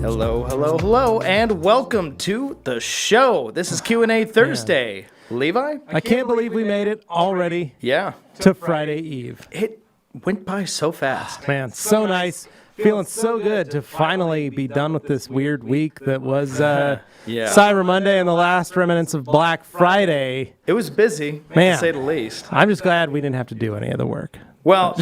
Hello, hello, hello, and welcome to the show. This is Q&A Thursday. Levi? I can't believe we made it already to Friday Eve. It went by so fast. Man, so nice. Feeling so good to finally be done with this weird week that was Cyber Monday and the last remnants of Black Friday. It was busy, Man, to say the least. I'm just glad we didn't have to do any of the work. Well,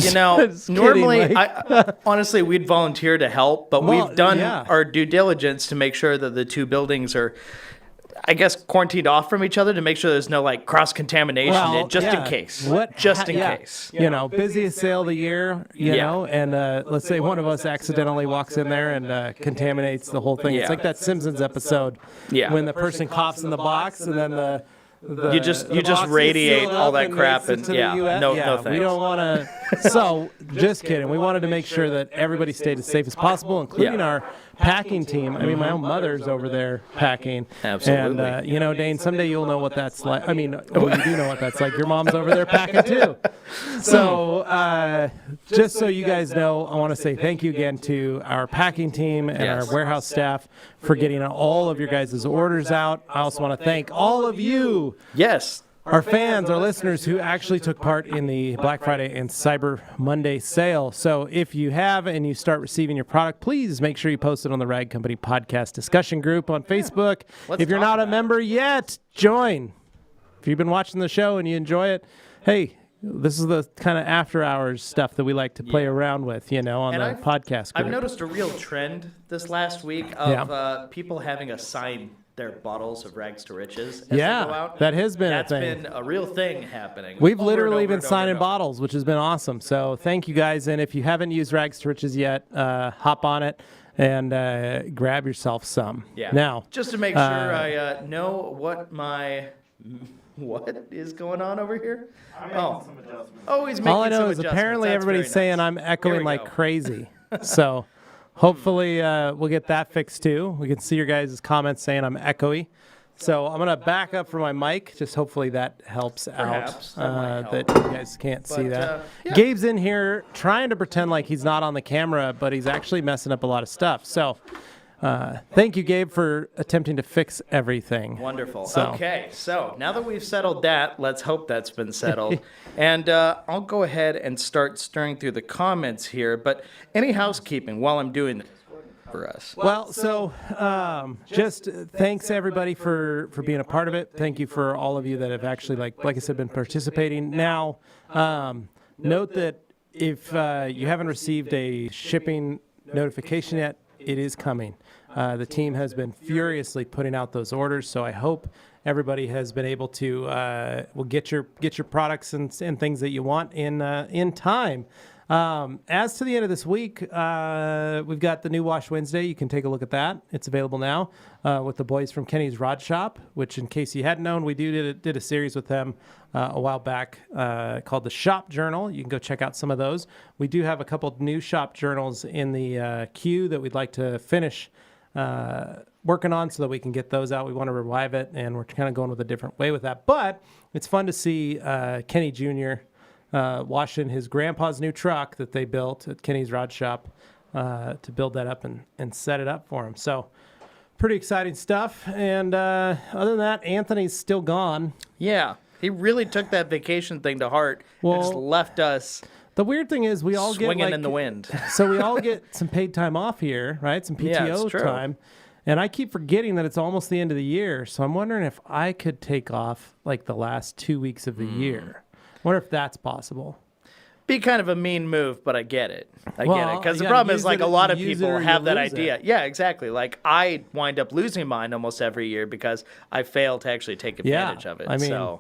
normally, kidding, honestly, we'd volunteer to help, but we've done our due diligence to make sure that the two buildings are, I guess, quarantined off from each other to make sure there's no, cross-contamination, in case. Just in case. You know, busiest sale of the year, you know, and let's say one of us accidentally walks in there and contaminates the whole thing. It's like that Simpsons episode when the person coughs in the box and then you just radiate all that crap and no thanks. We don't want to. So just kidding. We wanted to make sure that everybody stayed as safe as possible, including our packing team. I mean, my own mother's over there packing. Absolutely. And Dane, someday you'll know what that's like. I mean, you do know what that's like. Your mom's over there packing too. So just so you guys know, I want to say thank you again to our packing team and our warehouse staff for getting all of your guys' orders out. I also want to thank all of you. Yes. Our fans, our listeners who actually took part in the Black Friday and Cyber Monday sale. So if you have and you start receiving your product, please make sure you post it on the Rag Company podcast discussion group on Facebook. If you're not a member yet, join. If you've been watching the show and you enjoy it, hey, this is the kind of after hours stuff that we like to play around with, on the podcast group. I've noticed a real trend this last week of people having a sign their bottles of rags to riches as they go out. That has been a thing. That's been a real thing happening. We've literally been signing bottles, which has been awesome. So thank you guys. And if you haven't used rags to riches yet, hop on it and grab yourself some. Yeah. Now, just to make sure I know what is going on over here. I'm making some adjustments. Oh, he's making some adjustments. All I know is apparently everybody's saying I'm echoing like crazy. So hopefully we'll get that fixed too. We can see your guys' comments saying I'm echoey. So I'm going to back up for my mic. Just hopefully that helps Perhaps, out. That you guys can't see that. Gabe's in here trying to pretend like he's not on the camera, but he's actually messing up a lot of stuff. So thank you, Gabe, for attempting to fix everything. Wonderful. Okay, so now that we've settled that, let's hope that's been settled. And I'll go ahead and start stirring through the comments here. But any housekeeping while I'm doing this for us? Well, so just thanks, everybody, for being a part of it. Thank you for all of you that have actually, like I said, been participating. Now, note that if you haven't received a shipping notification yet, it is coming. The team has been furiously putting out those orders, so I hope everybody has been able to get your products and things that you want in time. As to the end of this week, we've got the new Wash Wednesday. You can take a look at that. It's available now with the boys from Kenny's Rod Shop, which, in case you hadn't known, we did a series with them a while back called the Shop Journal. You can go check out some of those. We do have a couple of new shop journals in the queue that we'd like to finish working on so that we can get those out. We want to revive it, and we're kind of going with a different way with that. But it's fun to see Kenny Jr. Washing his grandpa's new truck that they built at Kenny's Rod Shop to build that up and set it up for him. So pretty exciting stuff. And other than that, Anthony's still gone. Yeah, he really took that vacation thing to heart and just left us. The weird thing is we all swinging in the wind. So we all get some paid time off here, right? Some PTO time. And I keep forgetting that it's almost the end of the year. So I'm wondering if I could take off like the last 2 weeks of the year. I wonder if that's possible. Be kind of a mean move, but I get it. I get it. Because the problem is, a lot of people have that idea. Yeah, exactly. Like, I wind up losing mine almost every year because I fail to actually take advantage of it. I mean,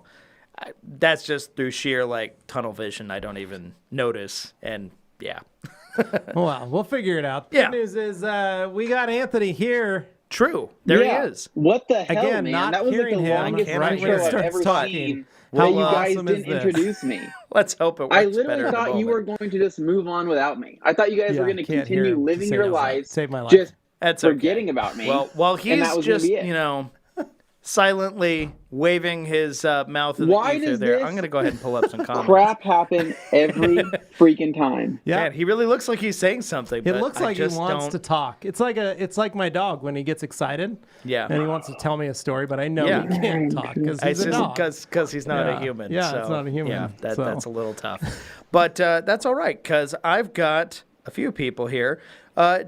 that's just through sheer, tunnel vision. I don't even notice. And, yeah. Well, we'll figure it out. The good news is we got Anthony here. True. There he is. What the hell, Again, man? not That was hearing the him longest right when intro it I've ever starts seen. talking. How you guys awesome is didn't this? introduce me. Let's hope it works I better literally thought you were going to just move on without me. I thought you guys were going to continue living your lives, Save my life. just That's forgetting about me. Well, he's and that was just, gonna be it. silently waving his mouth in the Why ether does there. this I'm going to go ahead and pull up some comments. crap happen every freaking time? Yeah. Man, he really looks like he's saying something. It but looks like he wants to talk. It's like my dog when he gets excited. Yeah. And he wants to tell me a story, but I know Yeah. he can't talk because he's It's a dog. because he's not Yeah. a human. Yeah, so, it's not a human, Yeah, so. that's a little tough. But that's all right because I've got a few people here.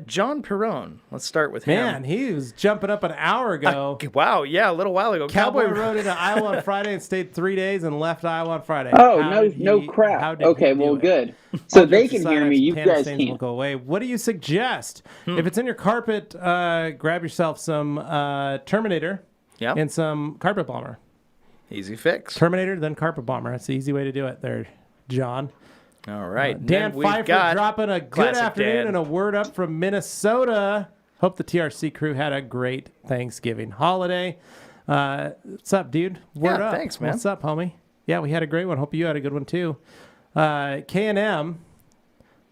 John Perrone. Let's start with him. Man, he was jumping up an hour ago. Wow, yeah, a little while ago. Cowboy rode into Iowa on Friday and stayed 3 days and left Iowa on Friday. Oh, How did no he- crap. how did Okay, he do well, it? good. So All they jokes can aside, hear me. some You Canada guys stains will can't. go away. What do you suggest? If it's in your carpet, grab yourself some Terminator Yeah. and some carpet bomber. Easy fix. Terminator, then carpet bomber. That's the easy way to do it there, John. All right. Dan Then we've Pfeiffer got dropping a good classic afternoon Dan. and a word up from Minnesota. Hope the TRC crew had a great Thanksgiving holiday. What's up, dude? Word Yeah, up. thanks, man. What's up, homie? Yeah, we had a great one. Hope you had a good one, too. K&M,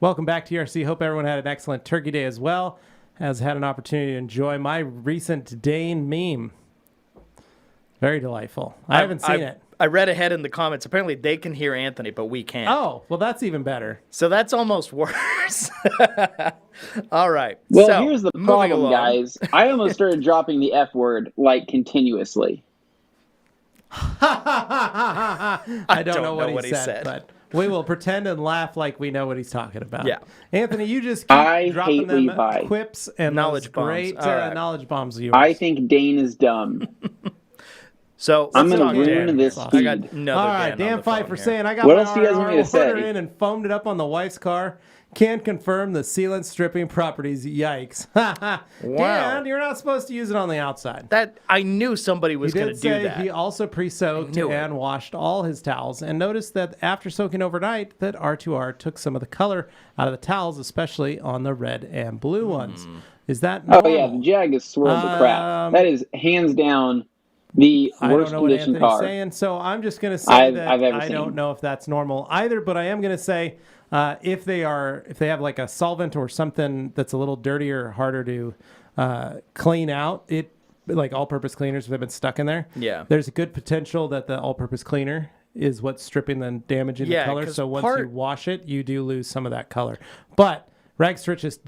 welcome back to TRC. Hope everyone had an excellent Turkey Day as well. Has had an opportunity to enjoy my recent Dane meme. Very delightful. I haven't seen it. I read ahead in the comments. Apparently, they can hear Anthony, but we can't. Oh, well, that's even better. So that's almost worse. All right. Well, so, here's the moving problem, along. guys. I almost started dropping the F word like continuously. I don't know what he said, but we will pretend and laugh like we know what he's talking about. Yeah. Anthony, you just keep I dropping hate them Levi. quips and Knowledge those bombs. great All right. knowledge bombs of yours. I think Dane is dumb. So I'm let's gonna talk ruin Dan. this I feed. got another All right, Dan Dan on the phone Pfeiffer here. saying, I got What my else do you guys want me to order say? in and foamed it up on the wife's car. Can't confirm the sealant stripping properties. Yikes. Dan, you're not supposed to use it on the outside. That I knew somebody was He going did to do say that. he also pre-soaked I knew it. and washed all his towels, and noticed that after soaking overnight, that R2R took some of the color out of the towels, especially on the red and blue ones. Is that Oh normal? yeah, the Jag has swirled the crap. That is hands down the I don't worst know what condition Anthony's car. saying, so I'm just going to say that I've ever I seen. don't know if that's normal either, but I am going to say if they have like a solvent or something that's a little dirtier, harder to clean out, it like all-purpose cleaners, if they've been stuck in there. Yeah. There's a good potential that the all-purpose cleaner is what's stripping and damaging the Yeah, color. 'cause So once you wash it, you do lose some of that color. But Rag Stretch just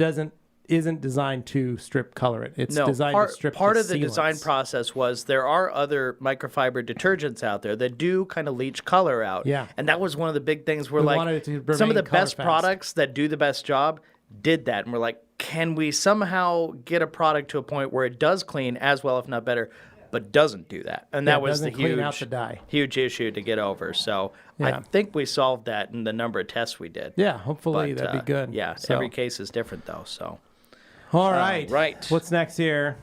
isn't designed to strip color it. It's designed to strip part the of the design sealants. process was there are other microfiber detergents out there that do kind of leach color out. Yeah. And that was one of the big things where We like wanted it to some of the remain color best fast. products that do the best job did that. And we're like, can we somehow get a product to a point where it does clean as well, if not better, but doesn't do that? And that was the doesn't clean out the dye. huge issue to get over. So I Yeah. think we solved that in the number of tests we did. Yeah, hopefully But, that'd be good. Yeah, So- every case is different though. So All right. right. What's next here?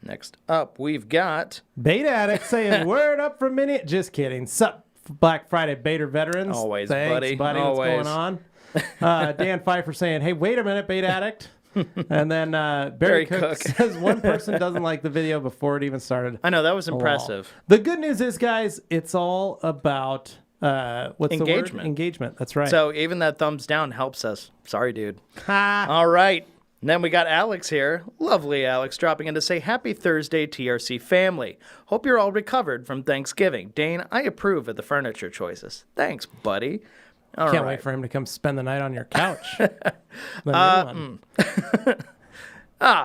next up, we've got Beta Addict saying, word up from Minnie. Just kidding. Sup, Black Friday Beta veterans. Always, Thanks, buddy. What's Always. going on? Dan Pfeiffer saying, hey, wait a minute, Beta Addict. And then Barry Barry Cook Cook. says one person doesn't like the video before it even started. I know that was Lol. impressive. The good news is, guys, it's all about what's the word? Engagement. Engagement. That's right. So even that thumbs down helps us. Sorry, dude. Ha. All right. And then we got Alex here. Lovely Alex dropping in to say, happy Thursday, TRC family. Hope you're all recovered from Thanksgiving. Dane, I approve of the furniture choices. Thanks, buddy. All Can't right. wait for him to come spend the night on your couch. The new one.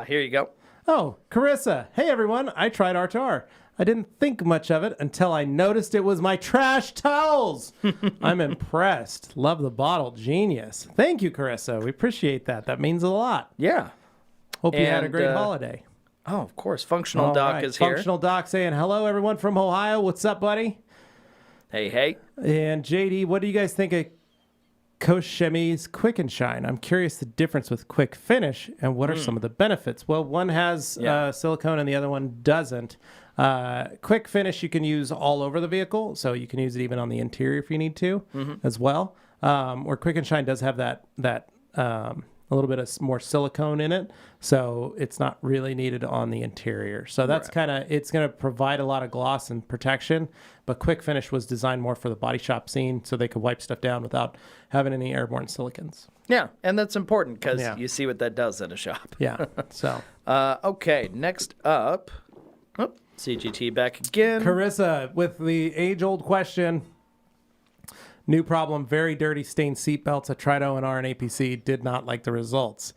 Here you go. Oh, Carissa. Hey, everyone. I tried R2R. I didn't think much of it until I noticed it was my trash towels. I'm impressed. Love the bottle. Genius. Thank you, Carissa. We appreciate that. That means a lot. Yeah. Hope you had a And, great holiday. Oh, of course. Functional All Doc right. is here. Functional Doc saying, hello, everyone from Ohio. What's up, buddy? Hey, hey. And JD, what do you guys think of koshkemi's Quick and Shine? I'm curious the difference with Quick Finish and what are some of the benefits. Well, one has silicone and the other one doesn't. Quick Finish you can use all over the vehicle, so you can use it even on the interior if you need to as well. Where Quick and Shine does have that a little bit of more silicone in it, so it's not really needed on the interior. So that's it's going to provide a lot of gloss and protection, but Quick Finish was designed more for the body shop scene so they could wipe stuff down without having any airborne silicons. Yeah, and that's important because Yeah. you see what that does in a shop. Yeah, so. Okay, next up. CGT back again. Carissa with the age-old question. New problem, very dirty stained seatbelts. I tried O&R and APC, did not like the results.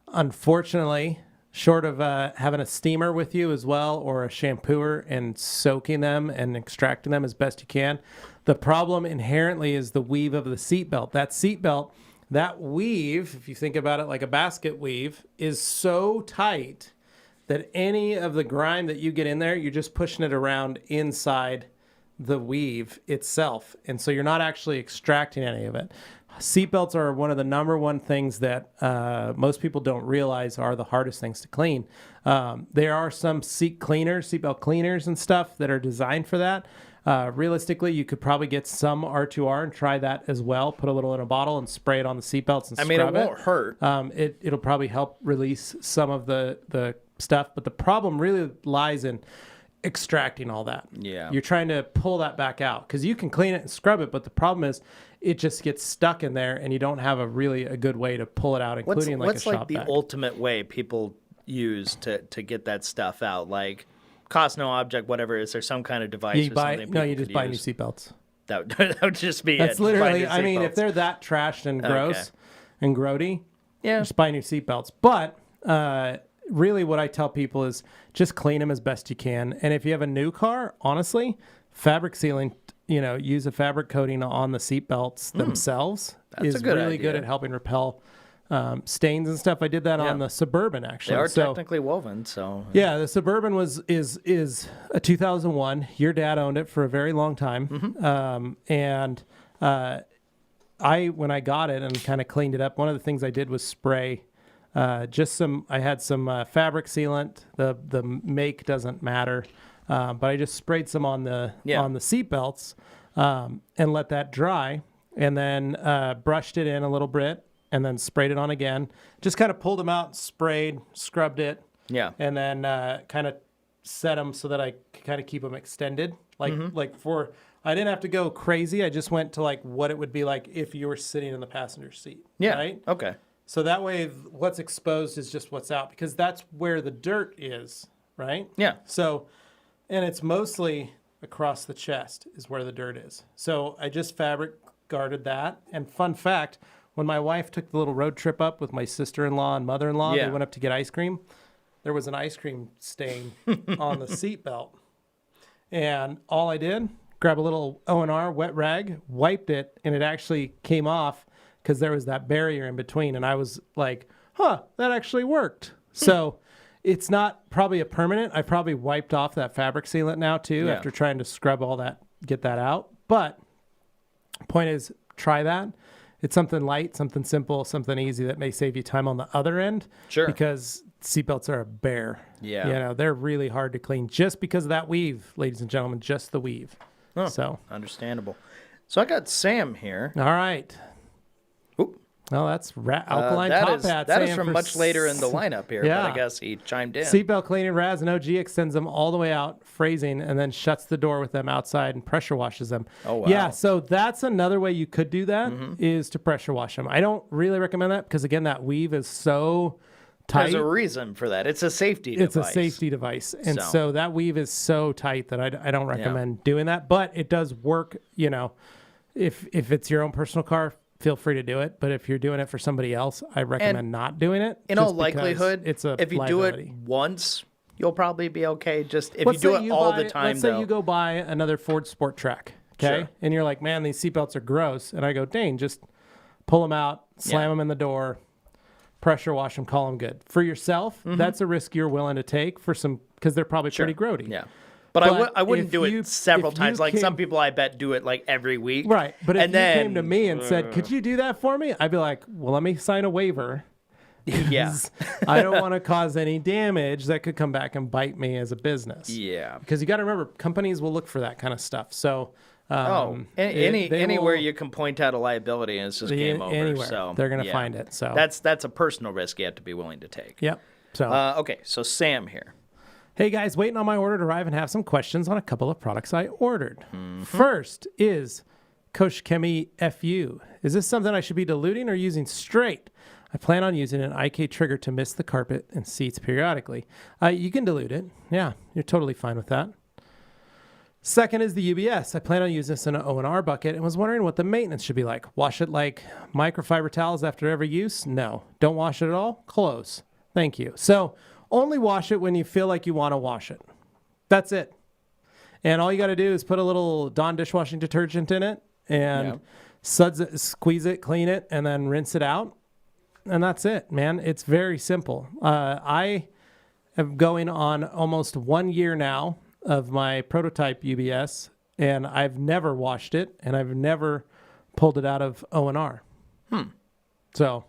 Unfortunately, short of having a steamer with you as well or a shampooer and soaking them and extracting them as best you can, the problem inherently is the weave of the seatbelt. That weave, if you think about it like a basket weave, is so tight that any of the grime that you get in there, you're just pushing it around inside the weave itself. And so you're not actually extracting any of it. Seatbelts are one of the number one things that most people don't realize are the hardest things to clean. There are some seatbelt cleaners and stuff that are designed for that. Realistically, you could probably get some R2R and try that as well. Put a little in a bottle and spray it on the seatbelts and scrub it. I mean, it won't hurt. It'll probably help release some of the stuff, but the problem really lies in extracting all that. Yeah. You're trying to pull that back out because you can clean it and scrub it, but the problem is it just gets stuck in there and you don't have a good way to pull it out, including what's a shop like the vac. ultimate way people use to get that stuff out? Like cost no object, whatever. Is there some kind of device You or buy something? no, you just buy new use? seatbelts. That would just be That's it. literally, Buy new I mean, if seatbelts. they're that trashed and gross and grody, Yeah. just buy new seatbelts. But really what I tell people is just clean them as best you can. And if you have a new car, honestly, fabric sealing, use a fabric coating on the seatbelts themselves is a good really idea. good at helping repel stains and stuff. I did that on the Suburban, actually. They are technically woven, so Yeah, the Suburban is a 2001. Your dad owned it for a very long time. And when I got it and kind of cleaned it up, one of the things I did was spray I had some fabric sealant. The make doesn't matter, but I just sprayed some on the seatbelts and let that dry, and then brushed it in a little bit, and then sprayed it on again. Just kind of pulled them out, sprayed, scrubbed it, and then kind of set them so that I could kind of keep them extended. I didn't have to go crazy. I just went to like what it would be like if you were sitting in the passenger seat. yeah. Right? Okay. So that way, what's exposed is just what's out, because that's where the dirt is, right? Yeah. So, and it's mostly across the chest is where the dirt is. So I just fabric guarded that. And fun fact, when my wife took the little road trip up with my sister-in-law and mother-in-law, they went up to get ice cream. There was an ice cream stain on the seatbelt. And all I did, grab a little O&R wet rag, wiped it, and it actually came off, because there was that barrier in between. And I was like, that actually worked. So it's not probably a permanent. I probably wiped off that fabric sealant now too, after trying to scrub all that, get that out. But point is, try that. It's something light, something simple, something easy that may save you time on the other end. Sure. Because seatbelts are a bear. Yeah. They're really hard to clean just because of that weave, ladies and gentlemen, just the weave. Oh, so understandable. So I got Sam here. All right. Oh, that's alkaline top hat. That is from much later in the lineup here, but I guess he chimed in. Seatbelt cleaning, Raz and OG extends them all the way out, phrasing, and then shuts the door with them outside and pressure washes them. Oh, wow. Yeah, so that's another way you could do that, is to pressure wash them. I don't really recommend that because, again, that weave is so tight. There's a reason for that. It's a safety device. It's a safety device. And so that weave is so tight that I don't recommend doing that. But it does work, if it's your own personal car, feel free to do it. But if you're doing it for somebody else, I recommend not doing it. In all likelihood, if you do it once, you'll probably be okay. Just if you do it all the time, let's say you go buy another Ford Sport Track, okay? Sure. And you're like, man, these seatbelts are gross. And I go, Dane, just pull them out, slam them in the door, pressure wash them, call them good. For yourself, that's a risk you're willing to take because they're probably pretty grody. Yeah. But I wouldn't do it several times. Like some people, I bet, do it like every week. Right. But if you came to me and said, could you do that for me? I'd be like, well, let me sign a waiver. Yeah. I don't want to cause any damage that could come back and bite me as a business. Yeah. Because you got to remember, companies will look for that kind of stuff. So anywhere you can point out a liability and it's just game over. Anywhere. So they're going to find it. So that's a personal risk you have to be willing to take. Yep. So okay, so Sam here. Hey guys, waiting on my order to arrive and have some questions on a couple of products I ordered. First is koshkemi FU. Is this something I should be diluting or using straight? I plan on using an IK trigger to mist the carpet and seats periodically. You can dilute it. Yeah, you're totally fine with that. Second is the UBS. I plan on using this in an O&R bucket and was wondering what the maintenance should be like. Wash it like microfiber towels after every use? No. Don't wash it at all? Close. Thank you. So only wash it when you feel like you want to wash it. That's it. And all you got to do is put a little Dawn dishwashing detergent in it and squeeze it, clean it, and then rinse it out. And that's it, man. It's very simple. I am going on almost 1 year now of my prototype UBS, and I've never washed it, and I've never pulled it out of O&R. So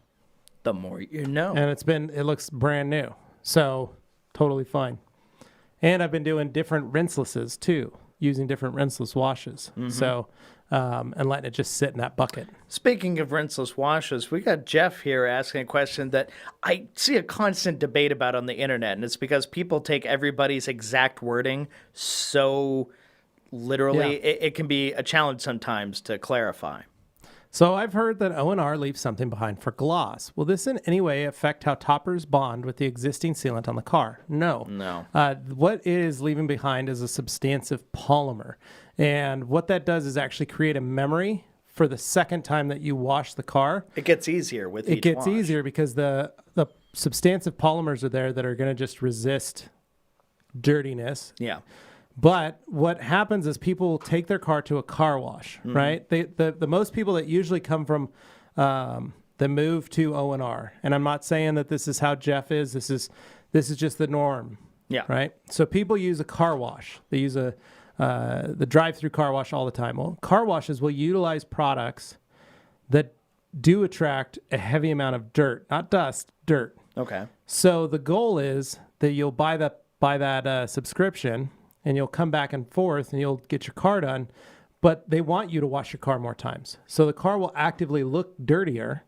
the more you know. And it looks brand new. So totally fine. And I've been doing different rinselesses too, using different rinseless washes. So, and letting it just sit in that bucket. Speaking of rinseless washes, we got Jeff here asking a question that I see a constant debate about on the internet, and it's because people take everybody's exact wording so literally. It can be a challenge sometimes to clarify. So I've heard that O&R leaves something behind for gloss. Will this in any way affect how toppers bond with the existing sealant on the car? No. What it is leaving behind is a substantive polymer. And what that does is actually create a memory for the second time that you wash the car. It gets easier with each wash. It gets easier because the substantive polymers are there that are going to just resist dirtiness. Yeah. But what happens is people take their car to a car wash, right? The most people that usually come from the move to O&R, and I'm not saying that this is how Jeff is. This is just the norm. Yeah. Right. So people use a car wash. They use the drive-through car wash all the time. Well, car washes will utilize products that do attract a heavy amount of dirt, not dust, dirt. Okay. So the goal is that you'll buy that subscription. And you'll come back and forth and you'll get your car done, but they want you to wash your car more times. So the car will actively look dirtier.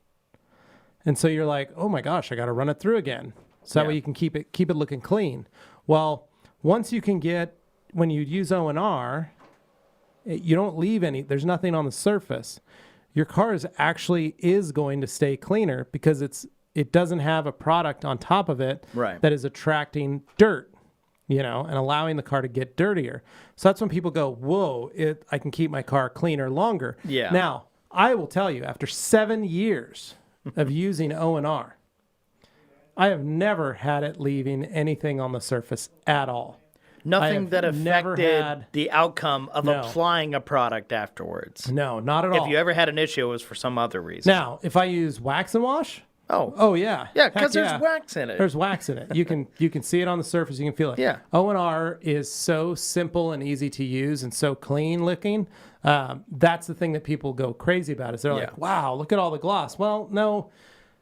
And so you're like, oh my gosh, I got to run it through again. So that way you can keep it looking clean. Well, when you use O&R, you don't leave there's nothing on the surface. Your car is going to stay cleaner because it doesn't have a product on top of it that is attracting dirt. And allowing the car to get dirtier. So that's when people go, whoa, I can keep my car cleaner longer. Yeah. Now, I will tell you, after 7 years of using O&R, I have never had it leaving anything on the surface at all. Nothing that affected the outcome of applying a product afterwards. No, not at all. If you ever had an issue, it was for some other reason. Now, if I use wax and wash... Oh yeah. Yeah, because there's wax in it. There's wax in it. You can see it on the surface. You can feel it. Yeah. O&R is so simple and easy to use and so clean looking. That's the thing that people go crazy about. Is they're like, wow, look at all the gloss. Well, no,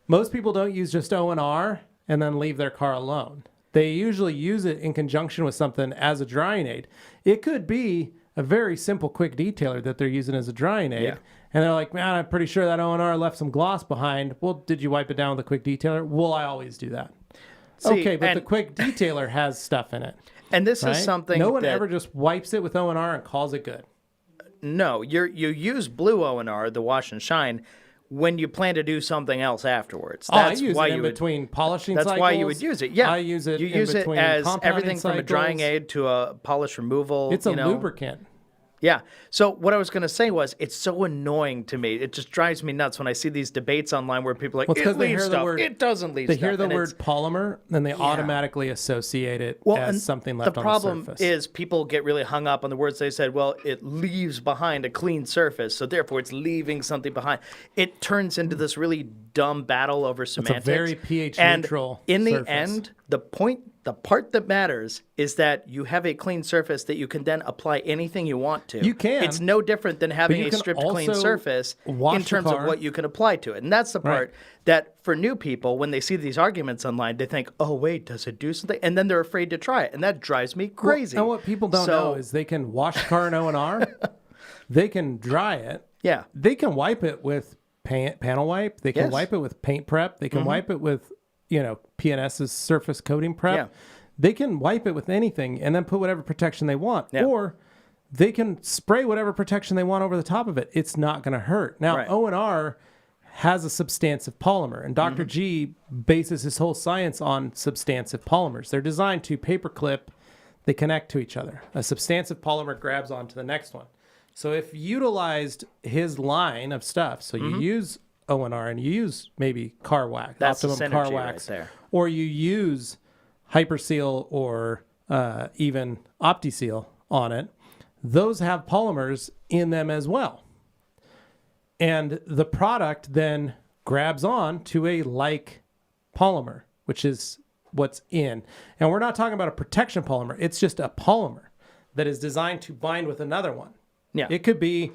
most people don't use just O&R and then leave their car alone. They usually use it in conjunction with something as a drying aid. It could be a very simple, quick detailer that they're using as a drying aid. Yeah. And they're like, man, I'm pretty sure that O&R left some gloss behind. Well, did you wipe it down with a quick detailer? Well, I always do that. Okay, but the quick detailer has stuff in it. And this is something no one ever just wipes it with O&R and calls it good. No, you use blue O&R, the wash and shine, when you plan to do something else afterwards. That's I use it in between polishing cycles. That's why you would use it. Yeah, I use it. You use it as everything cycles. From a drying aid to a polish removal. It's a lubricant. Yeah. So what I was going to say was, it's so annoying to me. It just drives me nuts when I see these debates online where people are like, it leaves stuff. It doesn't leave stuff. They hear the word polymer, and they automatically associate it as something left on the surface. The problem is people get really hung up on the words they said, well, it leaves behind a clean surface, so therefore it's leaving something behind. It turns into this really dumb battle over semantics. It's a very pH-neutral And in the end, the part that matters is that you have a clean surface that you can then apply anything you want to. You can. It's no different than having a stripped clean surface in terms of what you can apply to it. And that's the part that for new people, when they see these arguments online, they think, oh, wait, does it do something? And then they're afraid to try it. And that drives me crazy. Well, and what people don't know is they can wash the car in O&R. They can dry it. Yeah. They can wipe it with panel wipe. They can wipe it with paint prep. They can wipe it with pianist's surface coating prep. Yeah. They can wipe it with anything and then put whatever protection they want. Yeah. Or they can spray whatever protection they want over the top of it. It's not going to hurt. Now, O&R has a substantive polymer. And Dr. G bases his whole science on substantive polymers. They're designed to paperclip, they connect to each other. A substantive polymer grabs onto the next one. So if utilized his line of stuff, so you use O&R and you use maybe car wax, that's Optimum car wax, right there. or you use Hyperseal or even OptiSeal on it, those have polymers in them as well. And the product then grabs on to a like polymer, which is what's in. And we're not talking about a protection polymer. It's just a polymer that is designed to bind with another one. Yeah. It could be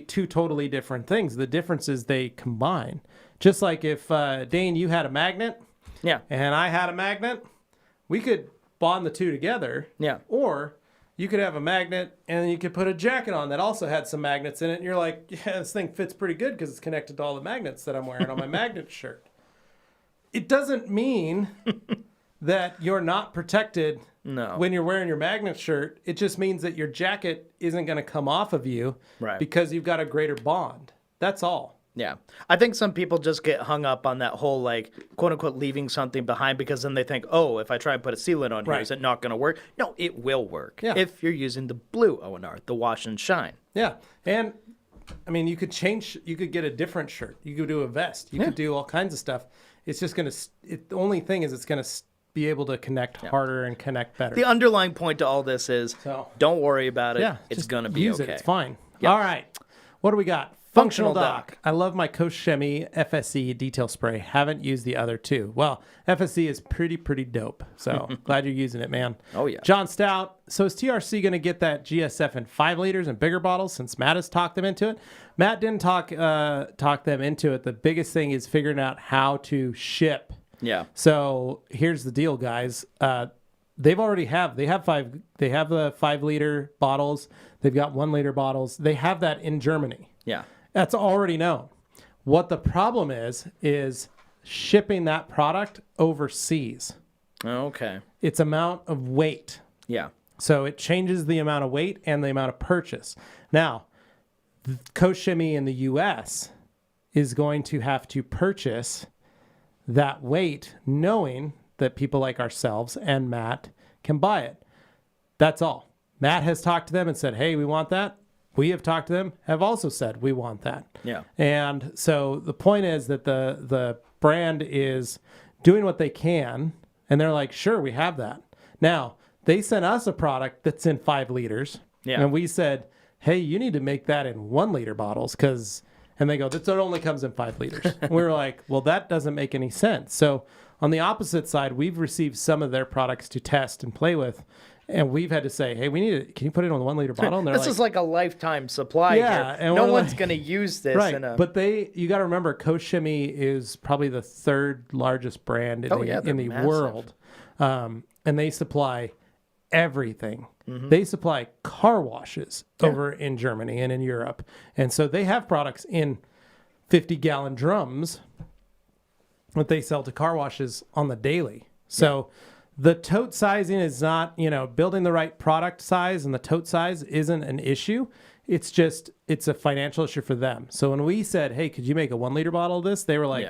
two totally different things. The difference is they combine. Just like if, Dane, you had a magnet and I had a magnet, we could bond the two together. Yeah. Or you could have a magnet and you could put a jacket on that also had some magnets in it. And you're like, yeah, this thing fits pretty good because it's connected to all the magnets that I'm wearing on my magnet shirt. It doesn't mean that you're not protected when you're wearing your magnet shirt. It just means that your jacket isn't going to come off of you because you've got a greater bond. That's all. Yeah. I think some people just get hung up on that whole, like, quote unquote, leaving something behind because then they think, oh, if I try and put a sealant on here, is it not going to work? No, it will work if you're using the blue O&R, the wash and shine. Yeah. And, I mean, you could get a different shirt. You could do a vest. You could do all kinds of stuff. It's just going to, the only thing is it's going to be able to connect harder and connect better. The underlying point to all this is don't worry about it. It's going to be use okay. It's fine. Yep. All right. What do we got? Functional Dock. I love my koshkemi FSE detail spray. Haven't used the other two. Well, FSE is pretty dope. So glad you're using it, man. Oh, yeah. John Stout. So is TRC going to get that GSF in 5 liters and bigger bottles since Matt has talked them into it? Matt didn't talk them into it. The biggest thing is figuring out how to ship. Yeah. So here's the deal, guys. They have the 5 liter bottles. They've got 1 liter bottles. They have that in Germany. Yeah. That's already known. What the problem is shipping that product overseas. Okay. Its amount of weight. Yeah. So it changes the amount of weight and the amount of purchase. Now, koshkemi in the U.S. is going to have to purchase that weight knowing that people like ourselves and Matt can buy it. That's all. Matt has talked to them and said, hey, we want that. We have talked to them, have also said we want that. Yeah. And so the point is that the brand is doing what they can, and they're like, sure, we have that. Now, they sent us a product that's in 5 liters, and we said, hey, you need to make that in 1 liter bottles, and they go, it only comes in 5 liters. And we were like, well, that doesn't make any sense. So on the opposite side, we've received some of their products to test and play with, and we've had to say, hey, can you put it on the 1 liter bottle? And this is like a lifetime supply here. And no one's going to use this. Right, but you got to remember, koshkemi is probably the 3rd largest brand in the world. And they supply everything. Mm-hmm. They supply car washes over in Germany and in Europe. And so they have products in 50-gallon drums that they sell to car washes on the daily. So the tote sizing is not, building the right product size, and the tote size isn't an issue. It's a financial issue for them. So when we said, hey, could you make a 1 liter bottle of this? They were like,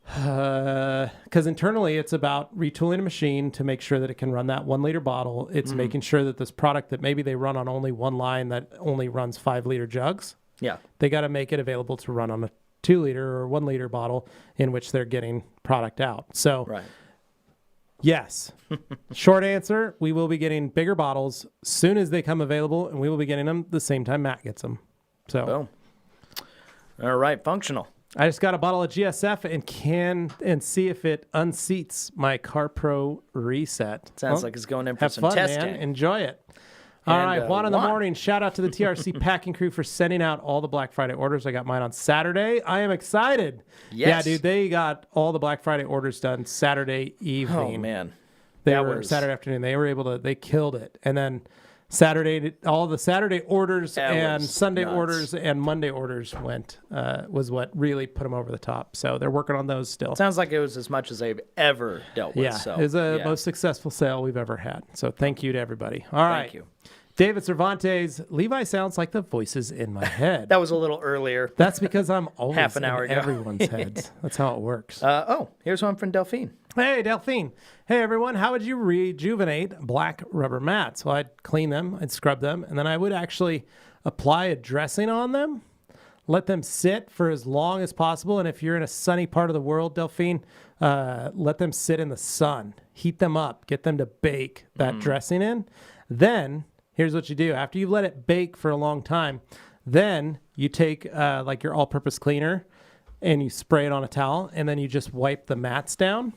because internally it's about retooling a machine to make sure that it can run that 1 liter bottle. It's making sure that this product that maybe they run on only one line that only runs 5 liter jugs. Yeah. They got to make it available to run on a 2 liter or 1 liter bottle in which they're getting product out. So yes, short answer, we will be getting bigger bottles soon as they come available, and we will be getting them the same time Matt gets them. So, boom. All right, functional. I just got a bottle of GSF and see if it unseats my CarPro reset. Sounds like it's going in for some fun, testing. Man. Enjoy it. All right, Juan in the morning. Shout out to the TRC packing crew for sending out all the Black Friday orders. I got mine on Saturday. I am excited. Yes. Yeah, dude, they got all the Black Friday orders done Saturday evening. Oh, man. Saturday afternoon. They killed it. And then Saturday, all the Saturday orders and Sunday orders and Monday orders was what really put them over the top. So they're working on those still. Sounds like it was as much as they've ever dealt with. Yeah, so, it was the most successful sale we've ever had. So thank you to everybody. All right. Thank you. David Cervantes, Levi sounds like the voices in my head. That was a little earlier. That's because I'm always Half an hour in ago. everyone's heads. That's how it works. Here's one from Delphine. Hey, Delphine. Hey, everyone. How would you rejuvenate black rubber mats? Well, I'd clean them, I'd scrub them, and then I would actually apply a dressing on them, let them sit for as long as possible. And if you're in a sunny part of the world, Delphine, let them sit in the sun. Heat them up. Get them to bake that dressing in. Then, here's what you do. After you've let it bake for a long time, then you take like your all-purpose cleaner and you spray it on a towel, and then you just wipe the mats down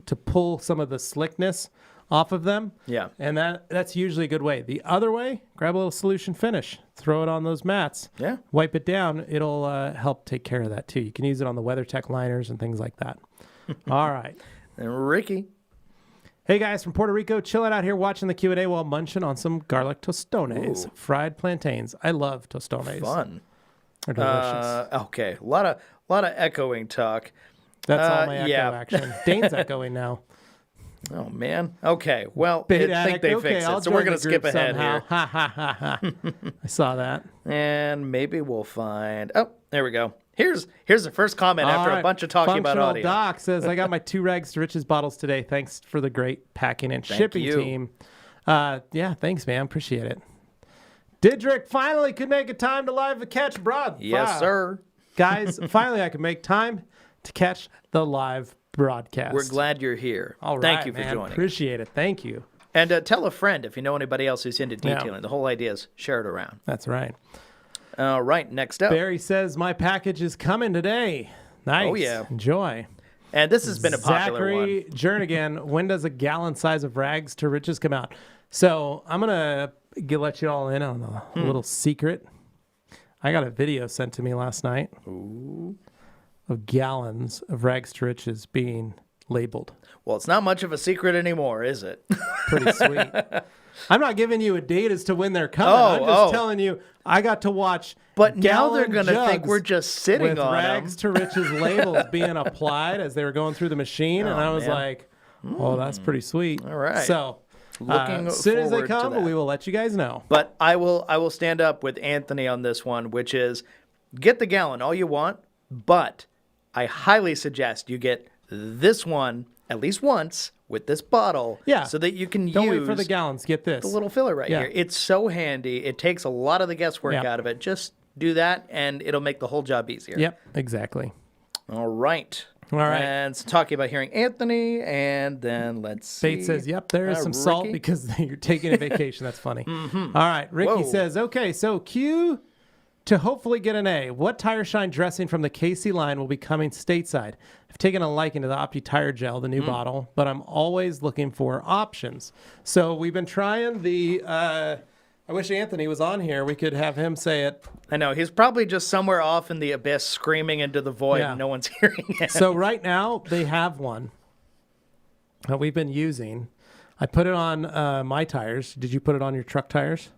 to pull some of the slickness off of them. Yeah. And that's usually a good way. The other way, grab a little solution finish, throw it on those mats. Yeah. Wipe it down. It'll help take care of that too. You can use it on the WeatherTech liners and things like that. All right. And Ricky. Hey guys from Puerto Rico, chilling out here watching the Q&A while munching on some garlic tostones, fried plantains. I love tostones. Fun. They're delicious. Okay. A lot of echoing talk. That's all my echo action. Dane's echoing now. Oh man. Okay. Well, Bait I think addict. they Okay, fixed I'll it, so we're join gonna the group skip ahead somehow. here, Ha ha ha ha. I saw that. and maybe we'll find. Oh, there we go. Here's the first comment after All right. a bunch of talking about Functional audio. Doc says, I got my 2 Rags to Riches bottles today. Thanks for the great packing and shipping you. team. Yeah, thanks, man. Appreciate it. Didrik finally could make a time to live catch broad. Yes, sir. Guys, finally I can make time to catch the live broadcast. We're glad you're here. All right, Thank you for man. joining. Appreciate it. Thank you. And tell a friend if you know anybody else who's into detailing. The whole idea is share it around. That's right. All right, next up. Barry says, my package is coming today. Nice. Oh, yeah. Enjoy. And this has been a popular Zachary Jernigan, when does a gallon size of Rags to Riches come out? So I'm going to let you all in on a little secret. I got a video sent to me last night of gallons of Rags to Riches being labeled. Well, it's not much of a secret anymore, is it? Pretty sweet. I'm not giving you a date as to when they're coming. I'm just telling you, I got to watch. But now they're going to think we're just sitting with on Rags them. to Riches labels being applied as they were going through the machine, and I was man. like, "Oh, that's pretty sweet." All right. So, Looking as soon as they forward to come, that. we will let you guys know. But I will stand up with Anthony on this one, which is get the gallon all you want, but I highly suggest you get this one at least once with this bottle, Yeah. so that you can Don't use wait for the gallons. Get this. the little filler right Yeah. here. It's so handy. It takes a lot of the guesswork Yeah. out of it. Just do that, and it'll make the whole job easier. Yep, exactly. All right. All right. And so talking about hearing Anthony, and then let's see. Bate says, yep, there is some salt Ricky? because you're taking a vacation. That's funny. All right. Ricky Whoa. says, okay, so Q to hopefully get an A. What tire shine dressing from the KC line will be coming stateside? I've taken a liking to the Opti Tire Gel, the new bottle, but I'm always looking for options. So we've been trying the, I wish Anthony was on here. We could have him say it. I know. He's probably just somewhere off in the abyss screaming into the void Yeah. and no one's hearing it. So right now they have one that we've been using. I put it on my tires. Did you put it on your truck tires?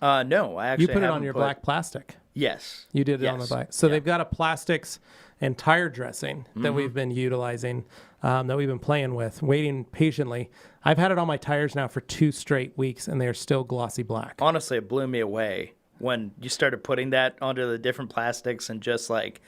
No, I actually You put it on haven't your black plastic. Yes. You did it on the Yes. black. So Yeah. they've got a plastics and tire dressing that we've been utilizing, that we've been playing with, waiting patiently. I've had it on my tires now for 2 straight weeks, and they are still glossy black. Honestly, it blew me away when you started putting that onto the different plastics and just like,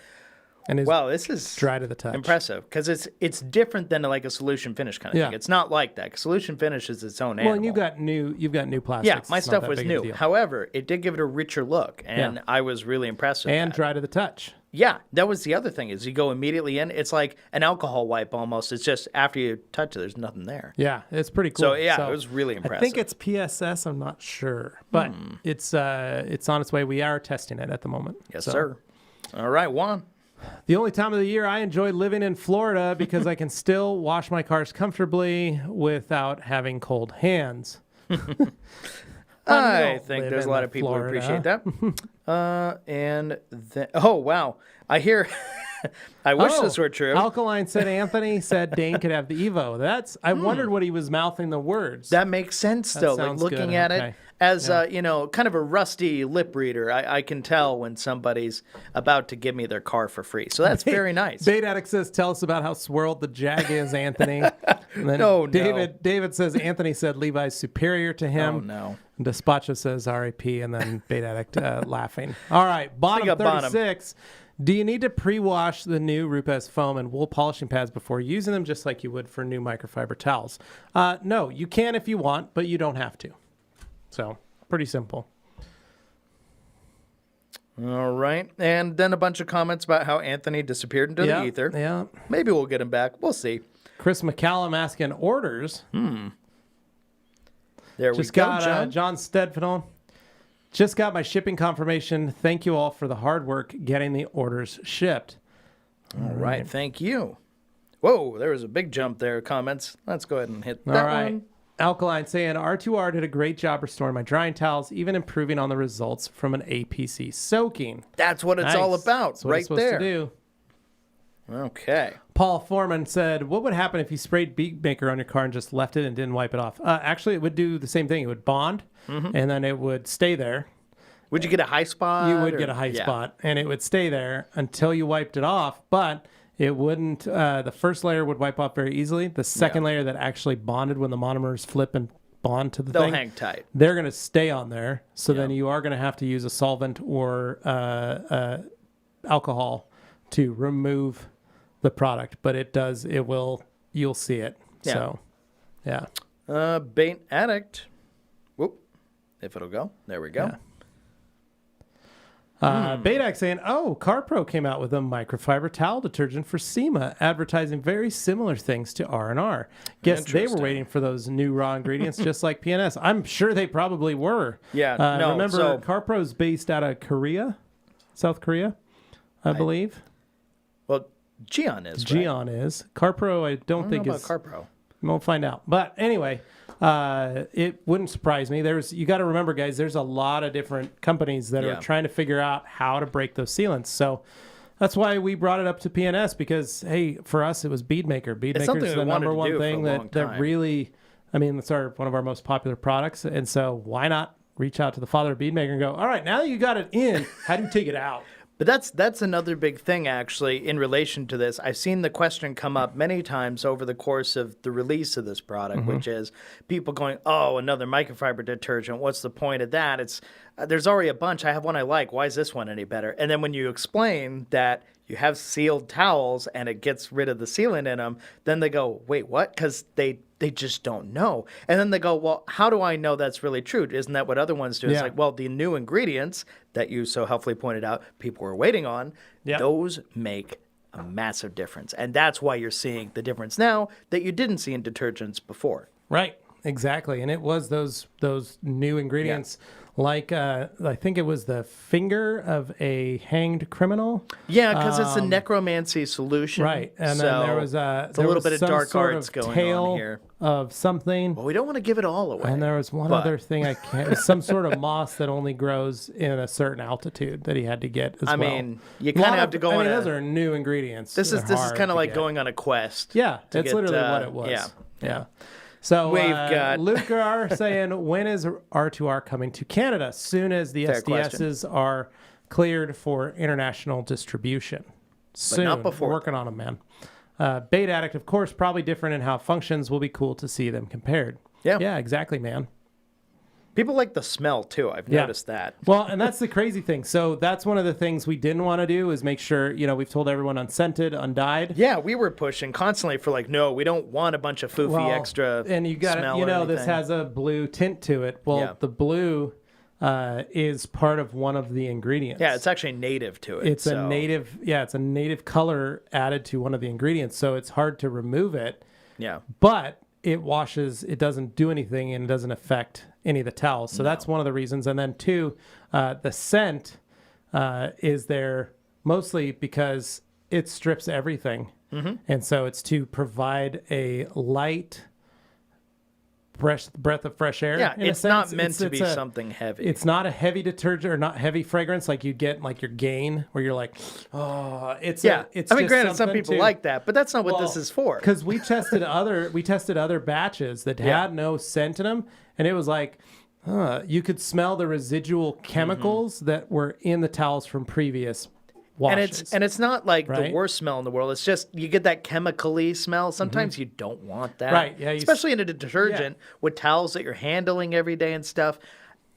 And it's wow, this is dry to the touch. impressive because it's different than like a solution finish kind of Yeah. thing. It's not like that. Solution finish is its own animal. Well, and you've got new plastics. yeah, my It's not stuff that was big of a new. deal. However, it did give it a richer look, and Yeah. I was really impressed with And that. dry to the touch. Yeah, that was the other thing is you go immediately in. It's like an alcohol wipe almost. It's just after you touch it, there's nothing there. Yeah, it's pretty cool. So yeah, it was really impressive. I think it's PSS. I'm not sure, but it's on its way. We are testing it at the moment. yes, So, sir. All right, Juan. The only time of the year I enjoy living in Florida because I can still wash my cars comfortably without having cold hands. I don't think live there's a in lot of people who Florida. appreciate that. And then, oh wow, I hear I wish this were true. Alkaline said Anthony said Dane could have the Evo. I wondered what he was mouthing the words. That makes sense, though. Like looking good. at Okay. it as, kind of a rusty lip reader, I can tell when somebody's about to give me their car for free. So that's very nice. Bait Addict says, tell us about how swirled the Jag is, Anthony. And then No. David says, Anthony said Levi's superior to him. Oh, no. Despacho says RIP, and then Bait Addict laughing. All right, bottom 36. Do you need to pre-wash the new Rupes foam and wool polishing pads before using them, just like you would for new microfiber towels? No, you can if you want, but you don't have to. So, pretty simple. All right. And then a bunch of comments about how Anthony disappeared into the ether. Yeah. Maybe we'll get him back. We'll see. Chris McCallum asking orders. There Just we go, got John Stedfenel. Just got my shipping confirmation. Thank you all for the hard work getting the orders shipped. All right. Thank you. Whoa, there was a big jump there. Comments. Let's go ahead and hit that one. Alkaline saying R2R did a great job restoring my drying towels, even improving on the results from an APC soaking. That's what it's all about, That's what right it's supposed there. to do. Okay. Paul Foreman said, what would happen if you sprayed Bead Maker on your car and just left it and didn't wipe it off? Actually, it would do the same thing. It would bond, and then it would stay there. Would you get a high spot? You would get a high spot, and it would stay there until you wiped it off, but it wouldn't. The first layer would wipe off very easily. The second layer that actually bonded when the monomers flip and bond to the They'll thing, hang tight. they're going to stay on there. So then you are going to have to use a solvent or alcohol to remove the product. But you'll see it. Yeah. So, yeah. Bait Addict. Whoop. If it'll go. There we go. Yeah. Baydak saying, CarPro came out with a microfiber towel detergent for SEMA, advertising very similar things to R&R. Guess they were waiting for those new raw ingredients, just like PNS. I'm sure they probably were. Yeah, remember, CarPro's based out of Korea, South Korea, I believe. Well, Geon is, Geon is. CarPro, I don't think know is. about CarPro. We'll find out. But anyway, it wouldn't surprise me. You got to remember, guys, there's a lot of different companies that are trying to figure out how to break those sealants. So that's why we brought it up to PNS because, hey, for us, it was Bead Maker. Bead Maker is the number one thing that really, that's one of our most popular products. And so why not reach out to the father of Bead Maker and go, all right, now that you got it in, how do you take it out? But that's another big thing, actually, in relation to this. I've seen the question come up many times over the course of the release of this product, which is people going, oh, another microfiber detergent. What's the point of that? There's already a bunch. I have one I like. Why is this one any better? And then when you explain that you have sealed towels and it gets rid of the sealant in them, then they go, wait, what? Because they just don't know. And then they go, well, how do I know that's really true? Isn't that what other ones do? It's like, well, the new ingredients that you so helpfully pointed out people were waiting on, those make a massive difference. And that's why you're seeing the difference now that you didn't see in detergents before. Right. Exactly. And it was those new ingredients like I think it was the finger of a hanged criminal. Yeah, because it's a necromancy solution. Right. And so then there was a little bit of dark arts going on here. Of something. Well, we don't want to give it all away. And there was one other thing I can't. It was some sort of moss that only grows in a certain altitude that he had to get as well. I mean, you kind of have to go on. Those are new ingredients. This is kind of like going on a quest. Yeah, that's literally what it was. Yeah. So we've got Luke R saying, when is R2R coming to Canada? Soon as the SDSs are cleared for international distribution. Soon. But not before. We're working on them, man. Bait Addict, of course, probably different in how it functions. Will be cool to see them compared. Yeah, exactly, man. People like the smell, too. I've noticed that. Well, and that's the crazy thing. So that's one of the things we didn't want to do is make sure, we've told everyone unscented, undyed. Yeah, we were pushing constantly for no, we don't want a bunch of foofy extra and you got to, this has a blue tint to it. Well, the blue is part of one of the ingredients. Yeah, it's actually native to it. It's a native color added to one of the ingredients. So it's hard to remove it. Yeah. But it washes, it doesn't do anything and it doesn't affect any of the towels. So that's one of the reasons. And then two, the scent is there mostly because it strips everything. And so it's to provide a light breath of fresh air. Yeah, it's not meant to be something heavy. It's not a heavy detergent or not heavy fragrance like you get like your Gain, where you're like, oh, it's I mean, just granted, some people like that, but that's not what this is for. Because we tested other batches that had no scent in them, and it was like, you could smell the residual chemicals that were in the towels from previous washes. And it's not like the worst smell in the world. It's just you get that chemically smell. Sometimes you don't want that. Right. Yeah, especially in a detergent with towels that you're handling every day and stuff.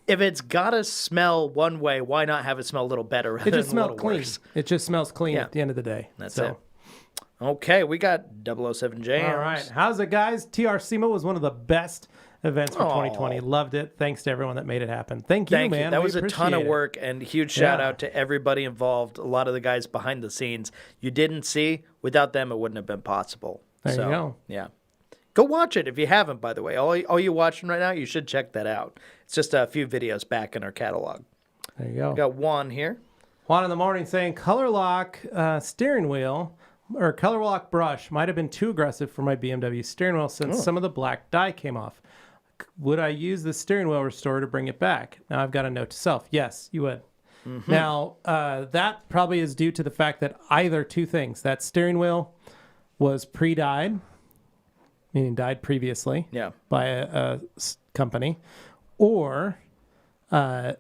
If it's got to smell one way, why not have it smell a little better rather than a little clean. worse? It just smells clean at the end of the day. That's it. Okay, we got 007 Jams. All right. How's it, guys? TR SEMA was one of the best events for 2020. Loved it. Thanks to everyone that made it happen. Thank you, man. That was a ton of work, and huge shout out to everybody involved. A lot of the guys behind the scenes you didn't see. Without them, it wouldn't have been possible. There you go. Yeah. Go watch it if you haven't, by the way. All you watching right now, you should check that out. It's just a few videos back in our catalog. There you go. We got Juan here. Juan in the morning saying, color lock steering wheel or color lock brush might have been too aggressive for my BMW steering wheel since some of the black dye came off. Would I use the steering wheel restorer to bring it back? Now I've got a note to self. Yes, you would. Now, that probably is due to the fact that either two things. That steering wheel was pre-dyed, meaning dyed previously by a company, or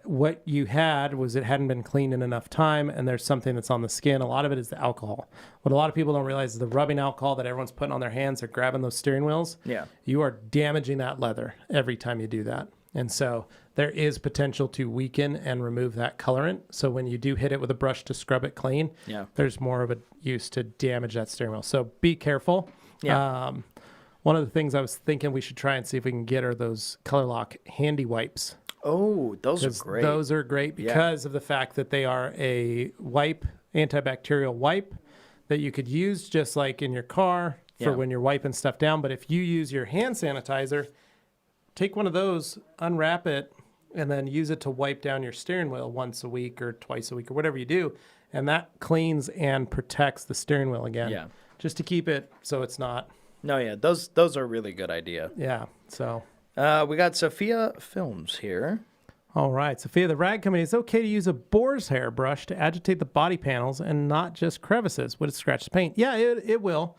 what you had was it hadn't been cleaned in enough time, and there's something that's on the skin. A lot of it is the alcohol. What a lot of people don't realize is the rubbing alcohol that everyone's putting on their hands or grabbing those steering wheels. Yeah, you are damaging that leather every time you do that. And so there is potential to weaken and remove that colorant. So when you do hit it with a brush to scrub it clean, there's more of a use to damage that steering wheel. So be careful. One of the things I was thinking we should try and see if we can get are those Color Lock handy wipes. Oh, those are great. Those are great because of the fact that they are a wipe, antibacterial wipe that you could use just like in your car for when you're wiping stuff down. But if you use your hand sanitizer, take one of those, unwrap it, and then use it to wipe down your steering wheel once a week or twice a week or whatever you do. And that cleans and protects the steering wheel again. Yeah. Just to keep it so it's not. No, yeah. Those are a really good idea. Yeah. So. We got Sophia Films here. All right. Sophia, the rag company, it's okay to use a boar's hair brush to agitate the body panels and not just crevices. Would it scratch the paint? Yeah, it will.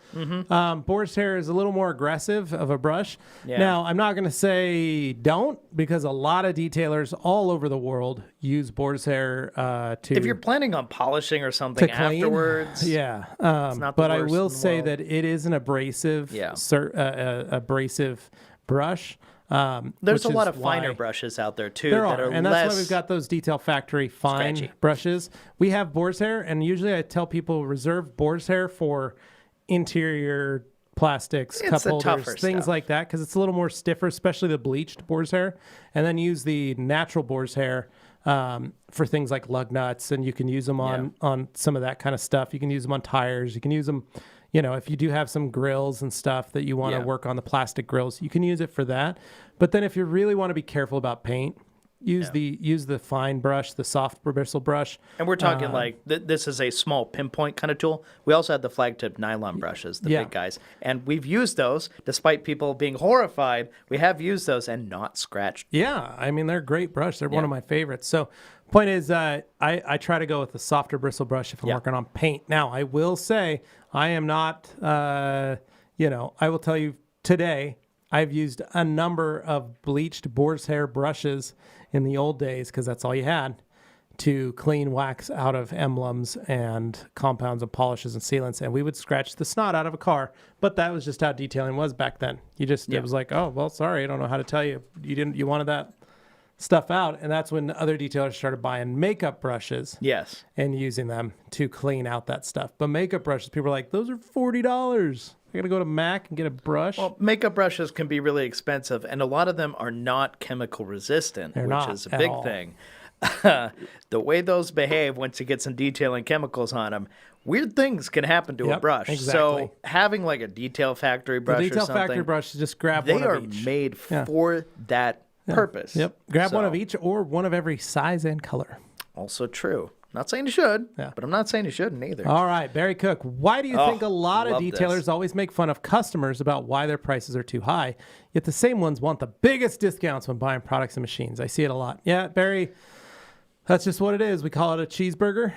Boar's hair is a little more aggressive of a brush. Yeah. Now, I'm not going to say don't, because a lot of detailers all over the world use boar's hair to... If you're planning on polishing or something afterwards. Yeah. It's not the but worst I will in the say world. that it is an abrasive, abrasive brush. There's a lot of finer brushes out there too. And that's why we've got those Detail Factory fine brushes. We have boar's hair, and usually I tell people reserve boar's hair for interior plastics, cup holders, things like that, because it's a little more stiffer, especially the bleached boar's hair. And then use the natural boar's hair for things like lug nuts, and you can use them on some of that kind of stuff. You can use them on tires. You can use them, if you do have some grills and stuff that you want to work on, the plastic grills, you can use it for that. But then if you really want to be careful about paint, use the fine brush, the soft bristle brush. And we're talking this is a small pinpoint kind of tool. We also had the flagtip nylon brushes, the big guys. And we've used those, despite people being horrified. We have used those and not scratched. Yeah, I mean, they're a great brush. They're one of my favorites. So point is, I try to go with the softer bristle brush if I'm working on paint. Now, I will say I am not, I will tell you today, I've used a number of bleached boar's hair brushes in the old days, because that's all you had, to clean wax out of emblems and compounds and polishes and sealants. And we would scratch the snot out of a car. But that was just how detailing was back then. It was like, oh, well, sorry, I don't know how to tell you. You wanted that stuff out. And that's when other detailers started buying makeup brushes and using them to clean out that stuff. But makeup brushes, people are like, those are $40. I got to go to Mac and get a brush. Well, makeup brushes can be really expensive, and a lot of them are not chemical resistant, which is a big thing. The way those behave once you get some detailing chemicals on them, weird things can happen to a brush. Exactly. So having like a Detail Factory brush or something. Detail Factory brush, just grab one of each. They are made for that purpose. Yep. Grab one of each or one of every size and color. Also true. Not saying you should, Yeah. but I'm not saying you shouldn't either. All right, Barry Cook, why do you think a lot of love detailers this. always make fun of customers about why their prices are too high, yet the same ones want the biggest discounts when buying products and machines? I see it a lot. Yeah, Barry, that's just what it is. We call it a cheeseburger.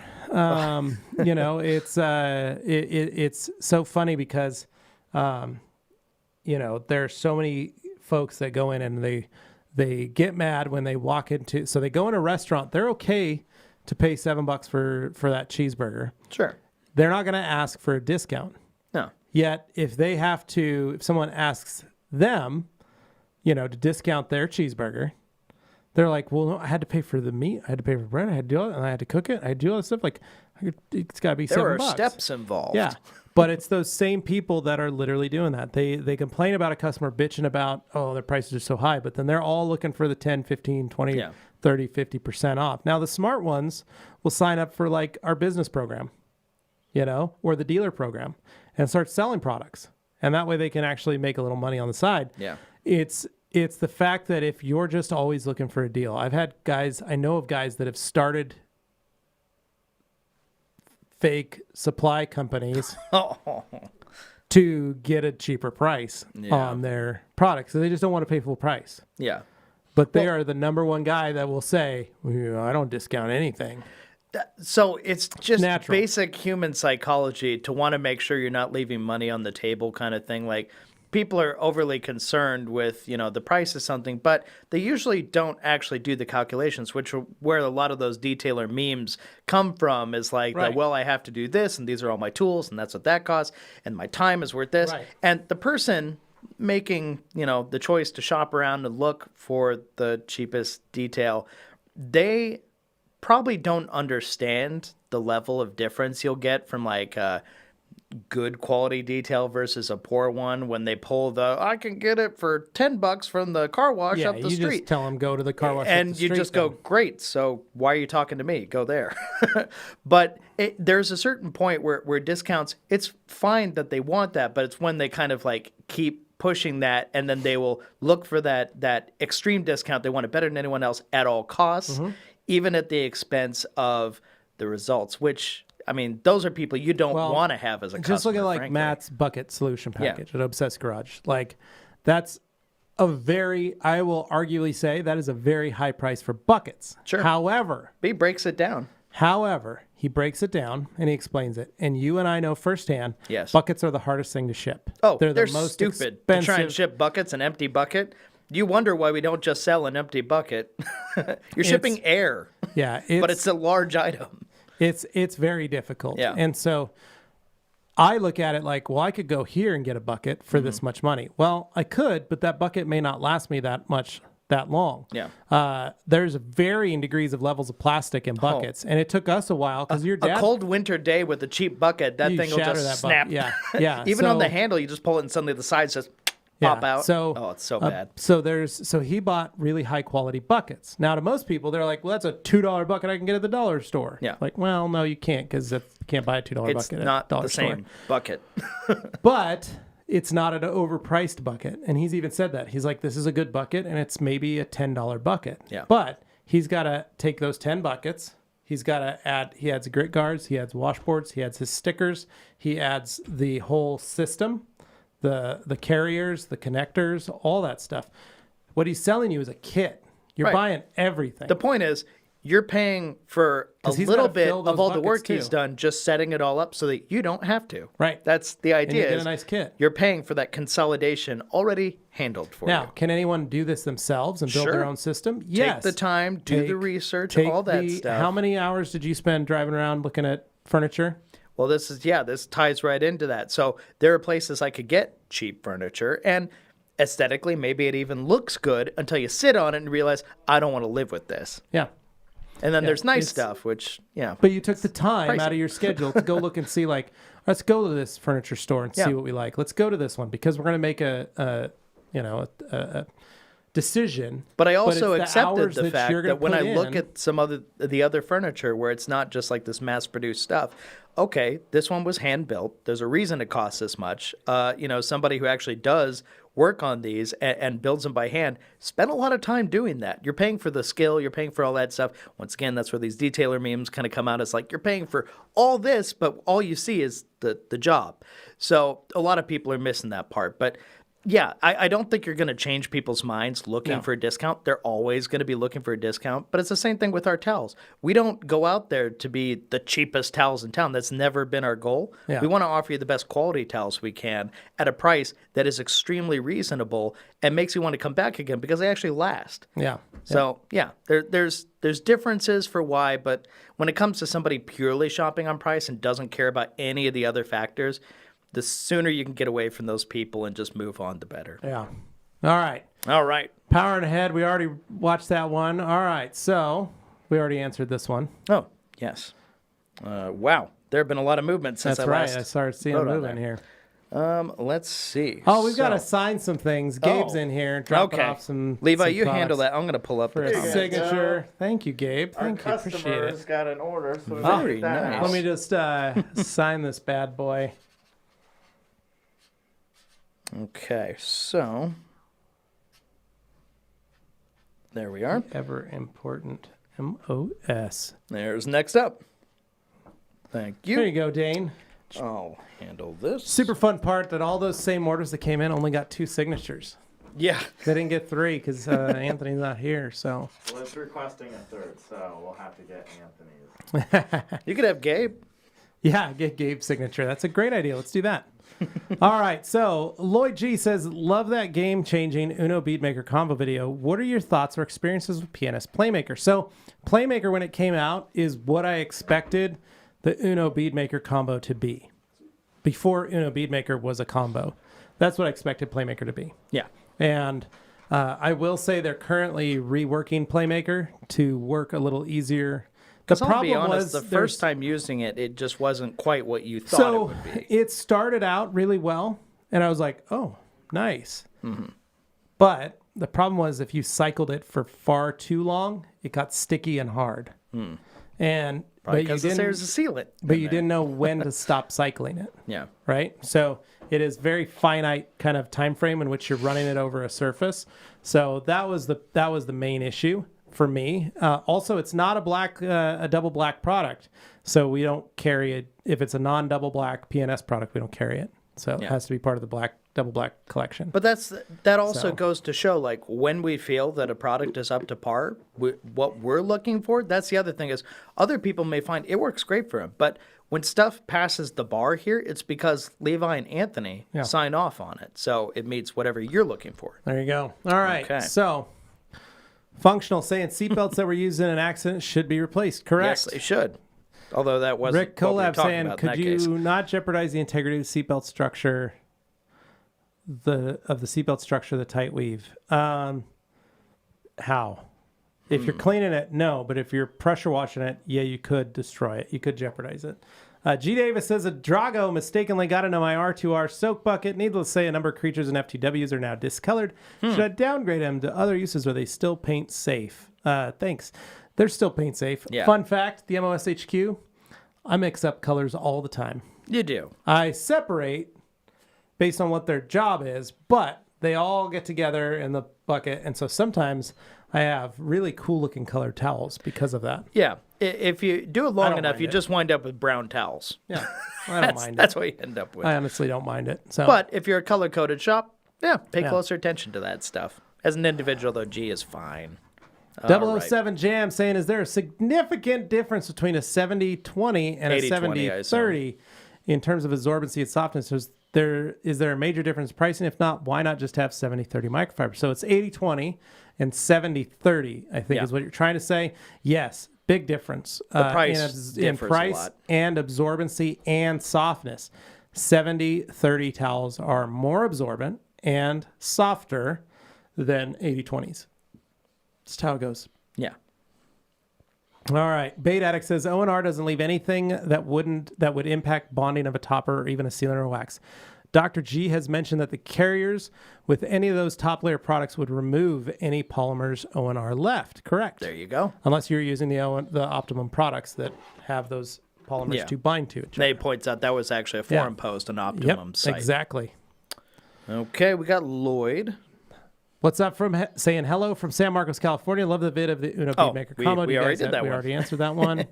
You know, it's so funny because, you know, there's so many folks that go in and they get mad when they walk into, so they go in a restaurant, they're okay to pay $7 for that cheeseburger. Sure. They're not going to ask for a discount. No. Yet, if someone asks them, you know, to discount their cheeseburger, they're like, well, no, I had to pay for the meat. I had to pay for bread. I had to do it, and I had to cook it. I had to do all this stuff. Like, it's got to be $7. There are steps involved. Yeah. But it's those same people that are literally doing that. They complain about a customer bitching about, oh, their prices are so high, but then they're all looking for the 10, 15, 20, 30, 50% off. Now, the smart ones will sign up for like our business program, you know, or the dealer program and start selling products. And that way they can actually make a little money on the side. Yeah. It's the fact that if you're just always looking for a deal, I know of guys that have started fake supply companies to get a cheaper price on their products. So they just don't want to pay full price. Yeah. But they are the number one guy that will say, well, I don't discount anything. So it's just natural. Basic human psychology to want to make sure you're not leaving money on the table kind of thing. Like, people are overly concerned with, you know, the price of something, but they usually don't actually do the calculations, which are where a lot of those detailer memes come from, is like, Right. well, I have to do this, and these are all my tools, and that's what that costs, and my time is worth this. Right. And the person making, you know, the choice to shop around and look for the cheapest detail, they probably don't understand the level of difference you'll get from like good quality detail versus a poor one when they pull I can get it for $10 from the car wash up the you street. just tell them go to the car wash up And the you street just go, then. great, so why are you talking to me? Go there. But there's a certain point where discounts, it's fine that they want that, but it's when they kind of like keep pushing that, and then they will look for that extreme discount. They want it better than anyone else at all costs, even at the expense of the results, which, I mean, those are people you don't want to have as a customer. Just look at like frankly. Matt's bucket solution package at Obsessed Garage. Like, that's I will arguably say that is a very high price for buckets. Sure. However, He breaks it down. he breaks it down and he explains it. And you and I know firsthand, Yes. buckets are the hardest thing to ship. Oh, they're they're the most stupid. To expensive. try and ship buckets, an empty bucket. You wonder why we don't just sell an empty bucket. You're shipping air, Yeah, but it's a large item. It's very difficult. Yeah. And so I look at it like, well, I could go here and get a bucket for this much money. Well, I could, but that bucket may not last me that long. Yeah. There's varying degrees of levels of plastic in buckets, and it took us a while because your dad. A cold winter day with a cheap bucket, that You thing will shatter just that bucket. snap. Yeah. Even So- on the handle, you just pull it and suddenly the sides just pop out. So, oh, it's so bad. So he bought really high quality buckets. Now, to most people, they're like, well, that's a $2 bucket I can get at the dollar store. Yeah. Like, well, no, you can't, because you can't buy a $2 It's bucket not at the dollar the store. same bucket. But it's not an overpriced bucket. And he's even said that. He's like, this is a good bucket, and it's maybe a $10 bucket. Yeah. But he's got to take those 10 buckets. He's got to add, he adds grit guards, he adds washboards, he adds his stickers, he adds the whole system, the carriers, the connectors, all that stuff. What he's selling you is a kit. You're Right. buying everything. The point is, you're paying for a 'Cause he's little gotta bit fill those of all the work buckets, he's too. done just setting it all up so that you don't have to. Right. That's the and you idea. get is a nice kit. You're paying for that consolidation already handled for Now, you. can anyone do this themselves and build Sure. their own system? Yes. Take the time, do the research, all that stuff. How many hours did you spend driving around looking at furniture? Well, this ties right into that. So there are places I could get cheap furniture, and aesthetically, maybe it even looks good until you sit on it and realize, I don't want to live with this. Yeah. And then there's nice it's- stuff, which, yeah. But you took the time Pricey. out of your schedule to go look and see, like, let's go to this furniture store and see what we like. Let's go to this one because we're going to make a decision. But I also it's the accepted hours the that fact you're gonna that when put I look in- at the other furniture where it's not just like this mass-produced stuff, okay, this one was hand-built. There's a reason it costs this much. Somebody who actually does work on these and builds them by hand spend a lot of time doing that. You're paying for the skill, you're paying for all that stuff. Once again, that's where these detailer memes kind of come out. It's like you're paying for all this, but all you see is the job. So a lot of people are missing that part. But yeah, I don't think you're going to change people's minds looking for a discount. They're always going to be looking for a discount. But it's the same thing with our towels. We don't go out there to be the cheapest towels in town. That's never been our goal. Yeah. We want to offer you the best quality towels we can at a price that is extremely reasonable and makes you want to come back again because they actually last. Yeah. So, there's differences for why. But when it comes to somebody purely shopping on price and doesn't care about any of the other factors, the sooner you can get away from those people and just move on, the better. Yeah. All right. Powering ahead. We already watched that one. All right. So we already answered this one. Oh, yes. Wow. There have been a lot of movement since I started seeing movement here. Let's see. Oh, we've got to sign some things. Gabe's in here. Dropping off some Levi, some you handle that. I'm going to pull up for a signature. Thank you, Gabe. Thank you. Appreciate it. Has got an order. So very nice. Let me just sign this bad boy. Okay, so there we are. Ever important MOS. There's next up. Thank you. There you go, Dane. I'll handle this. Super fun part that all those same orders that came in only got 2 signatures. Yeah. They didn't get 3 because Anthony's not here, so. Well, it's requesting a third, so we'll have to get Anthony's. You could have Gabe. Yeah, get Gabe's signature. That's a great idea. Let's do that. All right, so Lloyd G says, love that game-changing Uno Beadmaker combo video. What are your thoughts or experiences with pianist Playmaker? So Playmaker, when it came out, is what I expected the Uno Beadmaker combo to be. Before Uno Beadmaker was a combo. That's what I expected Playmaker to be. Yeah. And I will say they're currently reworking Playmaker to work a little easier. Because I'll be honest, the first time using it, it just wasn't quite what you thought it would be. It started out really well, and I was like, oh, nice. Mm-hmm. But the problem was if you cycled it for far too long, it got sticky and hard. And because there's a sealant. But you didn't know when to stop cycling it. Yeah. Right? So it is very finite kind of time frame in which you're running it over a surface. So that was the main issue for me. Also, it's not a double black product, so we don't carry it. If it's a non-double black PNS product, we don't carry it. So it has to be part of the double black collection. But that also goes to show, like, when we feel that a product is up to par, what we're looking for. That's the other thing is other people may find it works great for them, but when stuff passes the bar here, it's because Levi and Anthony sign off on it, so it meets whatever you're looking for. There you go. All right. Okay. So. Functional saying seatbelts that were used in an accident should be replaced. Correct. Yes, they should. Although that wasn't Rick Collab saying, could you case. not jeopardize the integrity of the seatbelt structure, the seatbelt structure, the tight weave? How? If you're cleaning it, no. But if you're pressure washing it, yeah, you could destroy it. You could jeopardize it. G. Davis says, a Drago mistakenly got into my R2R soak bucket. Needless to say, a number of creatures and FTWs are now discolored. Should I downgrade them to other uses, or are they still paint safe? Thanks. They're still paint safe. Yeah. Fun fact, the MOSHQ, I mix up colors all the time. You do. I separate based on what their job is, but they all get together in the bucket. And so sometimes I have really cool-looking colored towels because of that. Yeah. If you do it long enough, you just wind up with brown towels. Yeah, I don't mind it. That's what you end up with. I honestly don't mind it. So. But if you're a color-coded shop, pay closer attention to that stuff. As an individual, though, G is fine. 007 Jam saying, is there a significant difference between a 70-20 and a 70-30 in terms of absorbency and softness? Is there a major difference in pricing? If not, why not just have 70-30 microfiber? So it's 80-20 and 70-30, I think is what you're trying to say. Yes. Big difference in price and absorbency and softness. 70-30 towels are more absorbent and softer than 80-20s. That's how it goes. Yeah. All right. Bait Addict says O&R doesn't leave anything that would impact bonding of a topper or even a sealant or wax. Dr. G has mentioned that the carriers with any of those top layer products would remove any polymers O&R left. Correct. There you go. Unless you're using the Optimum products that have those polymers to bind to it. They points out that was actually a forum post on Optimum site. Exactly. Okay, we got Lloyd. What's up from saying hello from San Marcos, California. Love the vid of the Uno Bead Maker combo. We already did that one. We already answered that one.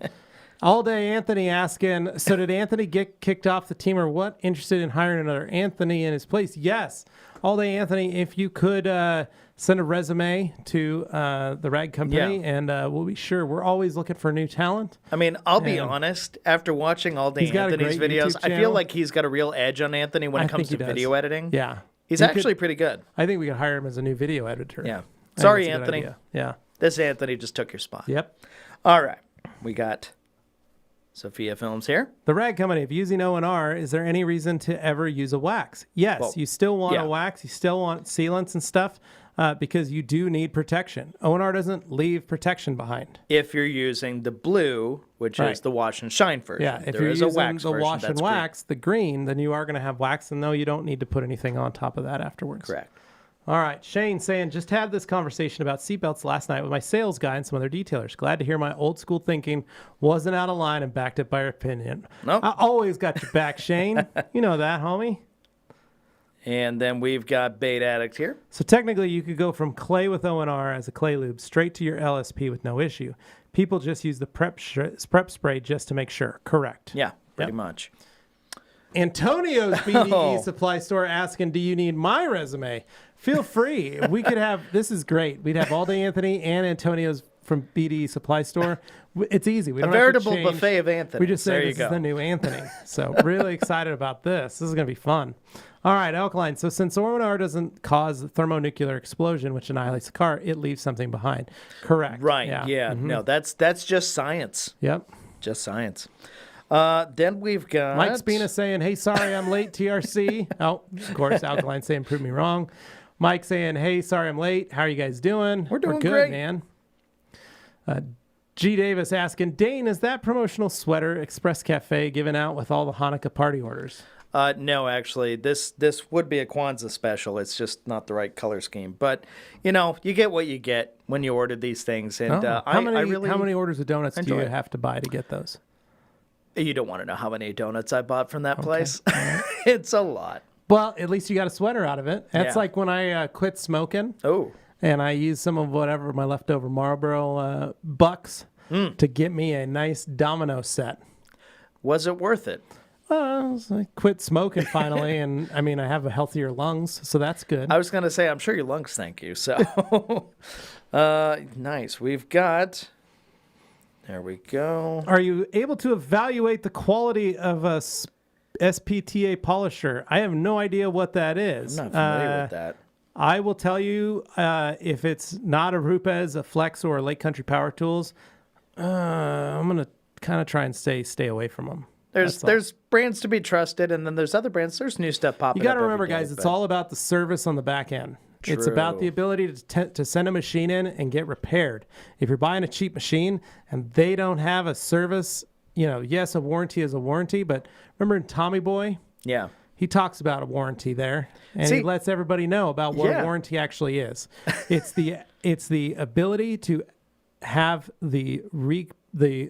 All Day Anthony asking, so did Anthony get kicked off the team or what? Interested in hiring another Anthony in his place? Yes. All Day Anthony, if you could send a resume to the rag company, and we'll be sure. We're always looking for new talent. I mean, I'll be honest. After watching All Day Anthony's videos, I feel like he's got a real edge on Anthony when it comes to video editing. Yeah. He's actually pretty good. I think we could hire him as a new video editor. Yeah. Sorry, Anthony. Yeah. This Anthony just took your spot. Yep. All right. We got Sophia Films here. The rag company, if using O&R, is there any reason to ever use a wax? Yes, you still want a wax. You still want sealants and stuff because you do need protection. O&R doesn't leave protection behind. If you're using the blue, which is the wash and shine version. Yeah, if you're using the wash and wax, the green, then you are going to have wax, and no, you don't need to put anything on top of that afterwards. Correct. All right, Shane saying, just had this conversation about seatbelts last night with my sales guy and some other detailers. Glad to hear my old school thinking wasn't out of line and backed up by your opinion. Nope. I always got your back, Shane. You know that, homie. And then we've got Bait Addict here. So technically, you could go from clay with O&R as a clay lube straight to your LSP with no issue. People just use the prep spray just to make sure. Correct. Yeah, pretty much. Antonio's BDE supply store asking, do you need my resume? Feel free. We could have, this is great. We'd have All Day Anthony and Antonio's from BDE supply store. It's easy. We don't a veritable have to change. buffet of Anthony. We just say this is the new Anthony. So really excited about this. This is going to be fun. All right, Alkaline. So since O&R doesn't cause thermonuclear explosion, which annihilates the car, it leaves something behind. Correct. Right. Yeah. Mm-hmm. No, that's just science. Yep. Just science. Then we've got Mike Spina saying, hey, sorry I'm late, TRC. Oh, of course, Alkaline saying, prove me wrong. Mike saying, hey, sorry I'm late. How are you guys doing? We're doing good, great, man. G. Davis asking, Dane, is that promotional sweater Express Cafe given out with all the Hanukkah party orders? No, actually, this would be a Kwanzaa special. It's just not the right color scheme. But, you know, you get what you get when you order these things. And how many orders of donuts do you have to buy to get those? You don't want to know how many donuts I bought from that place. It's a lot. Well, at least you got a sweater out of it. That's like when I quit smoking. Oh. And I used some of whatever, my leftover Marlboro bucks to get me a nice domino set. Was it worth it? I quit smoking finally, and I mean, I have a healthier lungs, so that's good. I was going to say, I'm sure your lungs thank you. So, nice. We've got, there we go. Are you able to evaluate the quality of a SPTA polisher? I have no idea what that is. I'm not familiar with that. I will tell you, if it's not a Rupes, a Flex, or a Lake Country Power Tools, I'm going to kind of try and stay away from them. There's brands to be trusted, and then there's other brands. There's new stuff popping up. You got to remember, guys, it's all about the service on the back end. True. It's about the ability to send a machine in and get repaired. If you're buying a cheap machine and they don't have a service, you know, yes, a warranty is a warranty, but remember in Tommy Boy? Yeah. He talks about a warranty there, and he lets everybody know about what a warranty actually is. It's the ability to have the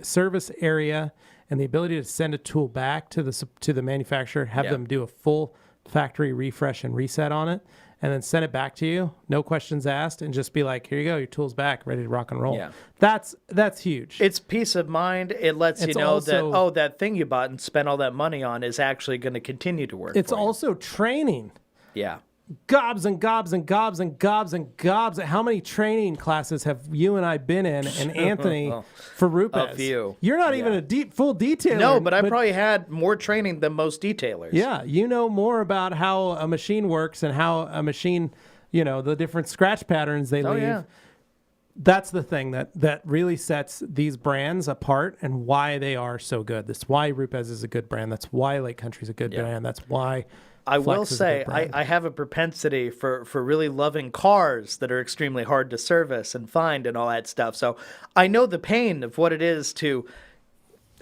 service area and the ability to send a tool back to the manufacturer, have them do a full factory refresh and reset on it, and then send it back to you, no questions asked, and just be like, here you go, your tool's back, ready to rock and roll. Yeah. That's huge. It's peace of mind. It lets you know that, that thing you bought and spent all that money on is actually going to continue to work. It's also training. Yeah. Gobs and gobs and gobs and gobs and gobs. How many training classes have you and I been in, and Anthony for Rupes? A few. You're not even a full detailer. No, but I probably had more training than most detailers. Yeah, you know more about how a machine works and how a machine, you know, the different scratch patterns they leave. Yeah. That's the thing that really sets these brands apart and why they are so good. That's why Rupes is a good brand. That's why Lake Country is a good brand. That's why I will say I have a propensity for really loving cars that are extremely hard to service and find and all that stuff. So I know the pain of what it is to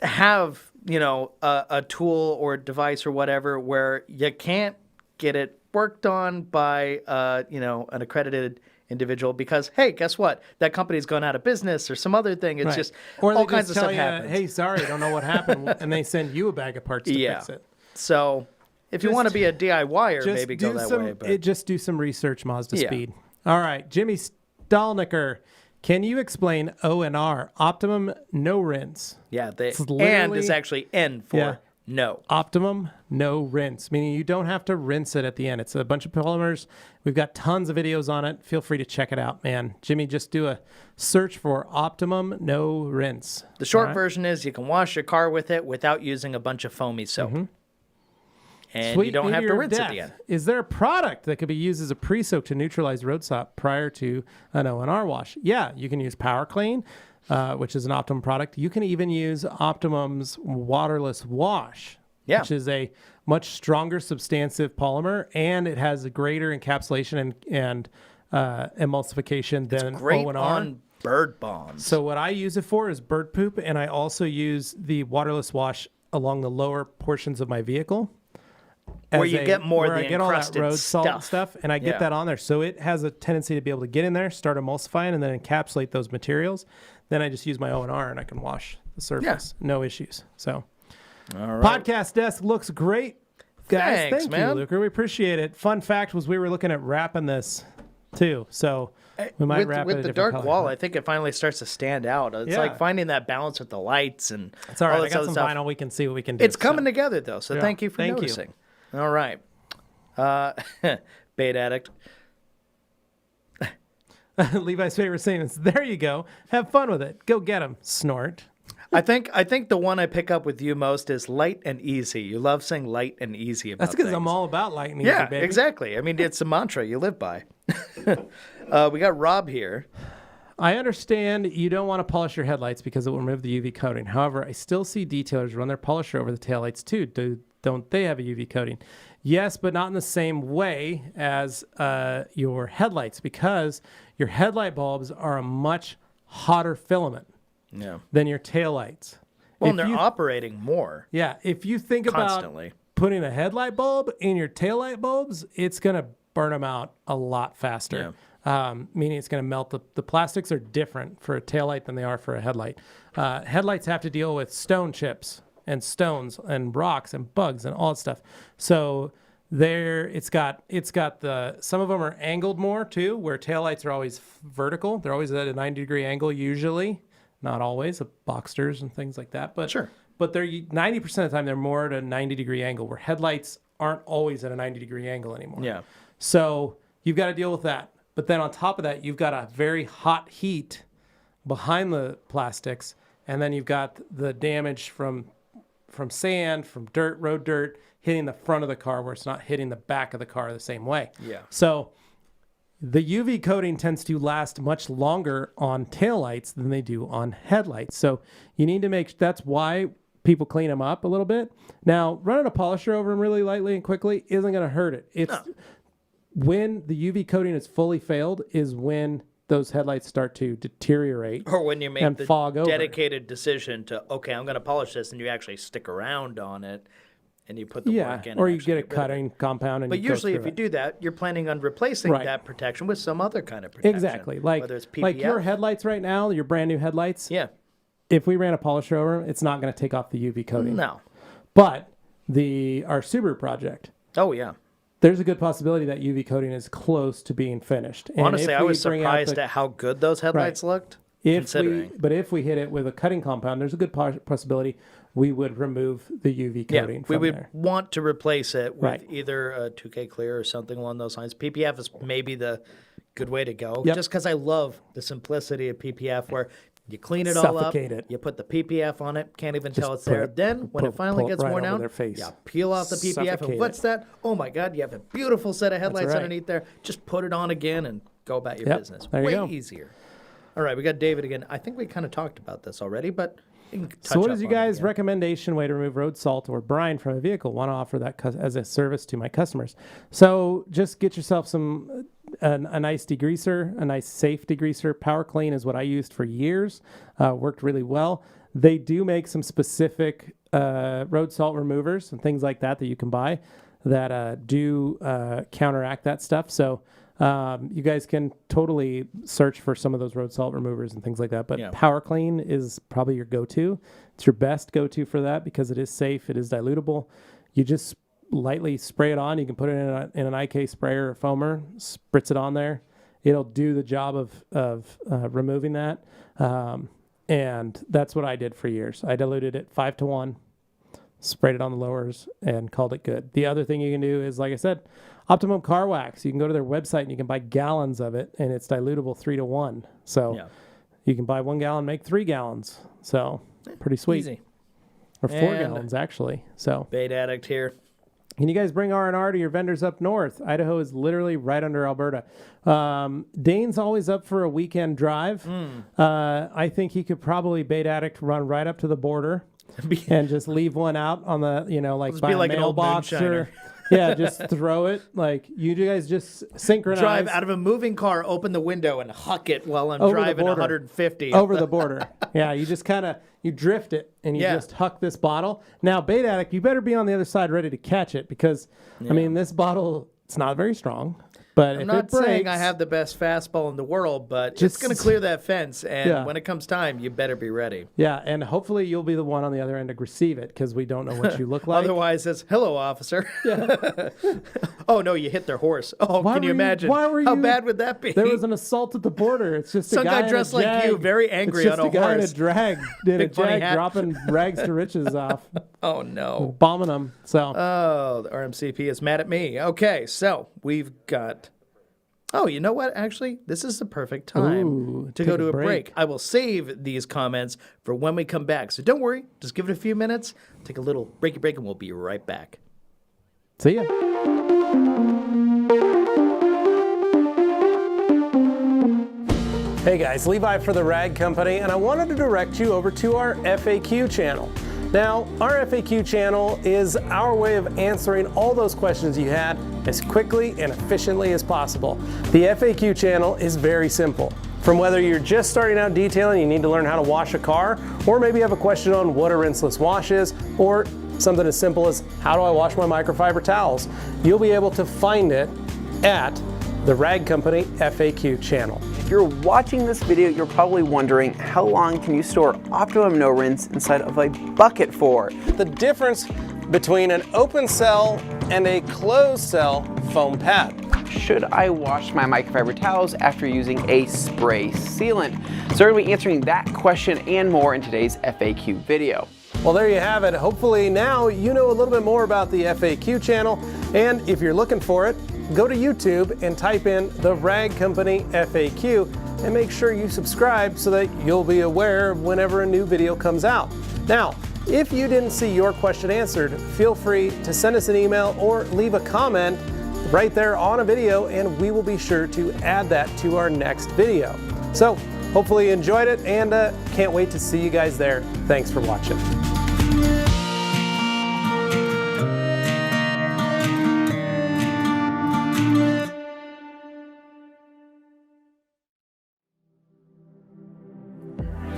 have, you know, a tool or a device or whatever where you can't get it worked on by, you know, an accredited individual because, hey, guess what? That company's gone out of business or some other thing. It's just or all kinds of stuff happens. Hey, sorry, I don't know what happened. And they send you a bag of parts to fix it. So if you want to be a DIYer, maybe go that way. But just do some research, Mazda Speed. All right, Jimmy Stalnicker, can you explain ONR, optimum no rinse? Yeah, and is actually N for no. Optimum no rinse, meaning you don't have to rinse it at the end. It's a bunch of polymers. We've got tons of videos on it. Feel free to check it out, man. Jimmy, just do a search for optimum no rinse. The short version is you can wash your car with it without using a bunch of foamy soap. Mm-hmm. And Sweet you don't have to rinse at the end. Is there a product that could be used as a pre-soak to neutralize Roadstop prior to an ONR wash? Yeah, you can use Power Clean, which is an Optimum product. You can even use Optimum's waterless wash, which is a much stronger substantive polymer, and it has a greater encapsulation and emulsification than it's great ONR. On bird bombs. So what I use it for is bird poop, and I also use the waterless wash along the lower portions of my vehicle. Where you get more of the I get all that encrusted road salt stuff, and I get that on there. So it has a tendency to be able to get in there, start emulsifying, and then encapsulate those materials. Then I just use my ONR, and I can wash the surface. Yeah. No issues. So all right. Podcast desk looks great. Guys, Thanks, thank you, Luker. We appreciate it. Fun fact was we were looking at wrapping this, too. So we might wrap it with the dark wall. I think it finally starts to stand out. It's like finding that balance with the lights and it's all right. All I got some vinyl. We can see what we can do. It's coming together, though. So thank you for noticing. All right. Bait addict. Levi's favorite statements. There you go. Have fun with it. Go get them. Snort. I think the one I pick up with you most is light and easy. You love saying light and easy about That's because things. I'm all about light and easy, baby. baby. Exactly. I mean, it's a mantra you live by. We got Rob here. I understand you don't want to polish your headlights because it will remove the UV coating. However, I still see detailers run their polisher over the taillights too. Don't they have a UV coating? Yes, but not in the same way as your headlights, because your headlight bulbs are a much hotter filament than your taillights. Well, and they're operating more. Yeah, if you think constantly about putting a headlight bulb in your taillight bulbs, it's going to burn them out a lot faster. Yeah. Meaning it's going to melt. The plastics are different for a taillight than they are for a headlight. Headlights have to deal with stone chips and stones and rocks and bugs and all that stuff. So it's got some of them are angled more too, where taillights are always vertical. They're always at a 90-degree angle usually, not always, Boxsters and things like that. But sure. But they're 90% of the time they're more at a 90-degree angle, where headlights aren't always at a 90-degree angle anymore. Yeah. So you've got to deal with that. But then on top of that, you've got a very hot heat behind the plastics, and then you've got the damage from sand, from road dirt, hitting the front of the car where it's not hitting the back of the car the same way. Yeah. So the UV coating tends to last much longer on taillights than they do on headlights. So you need to that's why people clean them up a little bit. Now, running a polisher over them really lightly and quickly isn't going to hurt it. When the UV coating is fully failed is when those headlights start to deteriorate. Or when you make the fog dedicated decision to, okay, I'm going to polish this, and you actually stick around on it, and you put the work in. Or you get a cutting compound. But usually if you do that, you're planning on replacing that protection with some other kind of protection. Exactly. Whether it's PPF. Like your headlights right now, your brand new headlights. Yeah. If we ran a polisher over them, it's not going to take off the UV coating. No. But our Subaru project. Oh, yeah. There's a good possibility that UV coating is close to being finished. And honestly, I was surprised at how good those headlights looked. But if we hit it with a cutting compound, there's a good possibility we would remove the UV coating from we would there. Want to replace it with either a 2K clear or something along those lines. PPF is maybe the good way to go, just because I love the simplicity of PPF where you clean it all up, you put the PPF on it, can't even tell it's there. Then, when it finally gets worn out, peel off the PPF, and what's that? Oh my God, you have a beautiful set of headlights underneath there. Just put it on again and go about your business. Way easier. All right, we got David again. I think we kind of talked about this already, but so what is you guys' recommendation way to remove road salt or brine from a vehicle? Want to offer that as a service to my customers. So just get yourself a nice degreaser, a nice safe degreaser. Power Clean is what I used for years. Worked really well. They do make some specific road salt removers and things like that you can buy that do counteract that stuff. So you guys can totally search for some of those road salt removers and things like that. But Power Clean is probably your go-to. It's your best go-to for that because it is safe. It is dilutable. You just lightly spray it on. You can put it in an IK sprayer or foamer, spritz it on there. It'll do the job of removing that. And that's what I did for years. I diluted it 5-to-1, sprayed it on the lowers, and called it good. The other thing you can do is, like I said, Optimum Car Wax. You can go to their website and you can buy gallons of it, and it's dilutable 3-to-1. So you can buy 1 gallon, make 3 gallons. So pretty sweet. Easy. Or 4 gallons, actually. So Bait Addict here. Can you guys bring R&R to your vendors up north? Idaho is literally right under Alberta. Dane's always up for a weekend drive. I think he could probably Bait Addict run right up to the border and just leave one out on the, like by a mailbox or just throw it. Like you guys just synchronize. Drive out of a moving car, open the window, and huck it while I'm driving 150 over the border. Yeah, you just kind of you drift it and you just huck this bottle. Now, Bait Addict, you better be on the other side ready to catch it because I mean this bottle, it's not very strong. But I'm not saying I have the best fastball in the world, but it's going to clear that fence. And when it comes time, you better be ready. Yeah, and hopefully you'll be the one on the other end to receive it because we don't know what you look like. Otherwise, it's, hello, officer. Oh, no, you hit their horse. Oh, can you imagine? How bad would that be? There was an assault at the border. It's just some a guy dressed like you, very angry on a horse. It's just a guy in a drag, dropping rags to riches off. Oh, no. Bombing them. So. Oh, the RMCP is mad at me. Okay, so we've got... Oh, you know what? Actually, this is the perfect time to go to a break. I will save these comments for when we come back. So don't worry. Just give it a few minutes. Take a little breaky break, and we'll be right back. See ya. Hey guys, Levi for the Rag Company, and I wanted to direct you over to our FAQ channel. Now, our FAQ channel is our way of answering all those questions you had as quickly and efficiently as possible. The FAQ channel is very simple. From whether you're just starting out detailing, you need to learn how to wash a car, or maybe you have a question on what a rinseless wash is, or something as simple as how do I wash my microfiber towels, you'll be able to find it at the Rag Company FAQ channel. If you're watching this video, you're probably wondering how long can you store Optimum No Rinse inside of a bucket for? The difference between an open cell and a closed cell foam pad. Should I wash my microfiber towels after using a spray sealant? So we're going to be answering that question and more in today's FAQ video. Well, there you have it. Hopefully now you know a little bit more about the FAQ channel, and if you're looking for it, go to YouTube and type in the Rag Company FAQ and make sure you subscribe so that you'll be aware whenever a new video comes out. Now, if you didn't see your question answered, feel free to send us an email or leave a comment right there on a video, and we will be sure to add that to our next video. So hopefully you enjoyed it, and can't wait to see you guys there. Thanks for watching.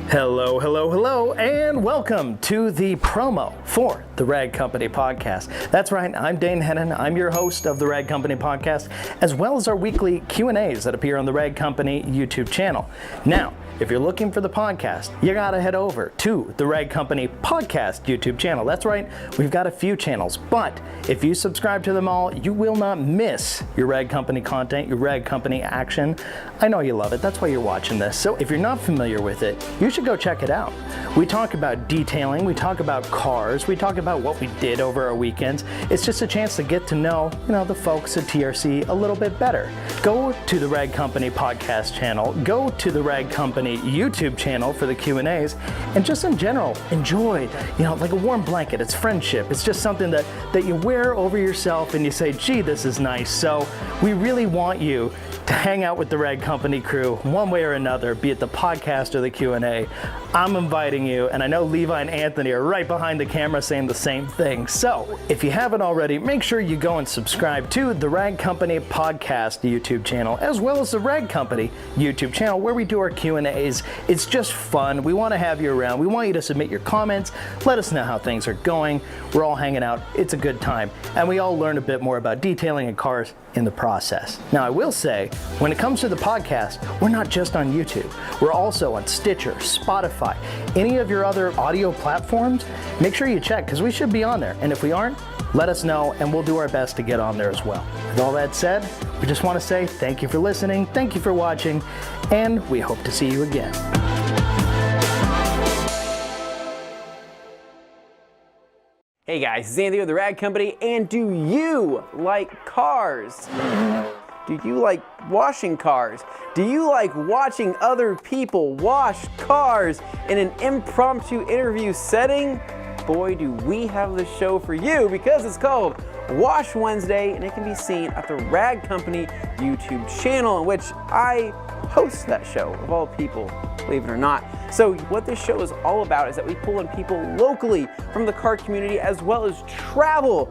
Hello, hello, hello, and welcome to the promo for the Rag Company Podcast. That's right, I'm Dane Hennen. I'm your host of the Rag Company Podcast, as well as our weekly Q&As that appear on the Rag Company YouTube channel. Now, if you're looking for the podcast, you gotta head over to the Rag Company Podcast YouTube channel. That's right, we've got a few channels, but if you subscribe to them all, you will not miss your Rag Company content, your Rag Company action. I know you love it, that's why you're watching this. So if you're not familiar with it, you should go check it out. We talk about detailing, we talk about cars, we talk about what we did over our weekends. It's just a chance to get to know, the folks at TRC a little bit better. Go to the Rag Company Podcast channel, go to the Rag Company YouTube channel for the Q&As, and just in general, enjoy, like a warm blanket. It's friendship. It's just something that you wear over yourself and you say, gee, this is nice. So we really want you to hang out with the Rag Company crew one way or another, be it the podcast or the Q&A. I'm inviting you, and I know Levi and Anthony are right behind the camera saying the same thing. So if you haven't already, make sure you go and subscribe to the Rag Company Podcast YouTube channel, as well as the Rag Company YouTube channel, where we do our Q&As. It's just fun. We want to have you around. We want you to submit your comments. Let us know how things are going. We're all hanging out. It's a good time. And we all learn a bit more about detailing and cars in the process. Now, I will say, When it comes to the podcast, we're not just on YouTube. We're also on Stitcher, Spotify, any of your other audio platforms. Make sure you check because we should be on there. And if we aren't, let us know and we'll do our best to get on there as well. With all that said, we just want to say thank you for listening, thank you for watching, and we hope to see you again. Hey guys, it's Anthony with the Rag Company, and do you like cars? Do you like washing cars? Do you like watching other people wash cars in an impromptu interview setting? Boy, do we have the show for you, because it's called Wash Wednesday, and it can be seen at the Rag Company YouTube channel, in which I host that show, of all people, believe it or not. So what this show is all about is that we pull in people locally from the car community, as well as travel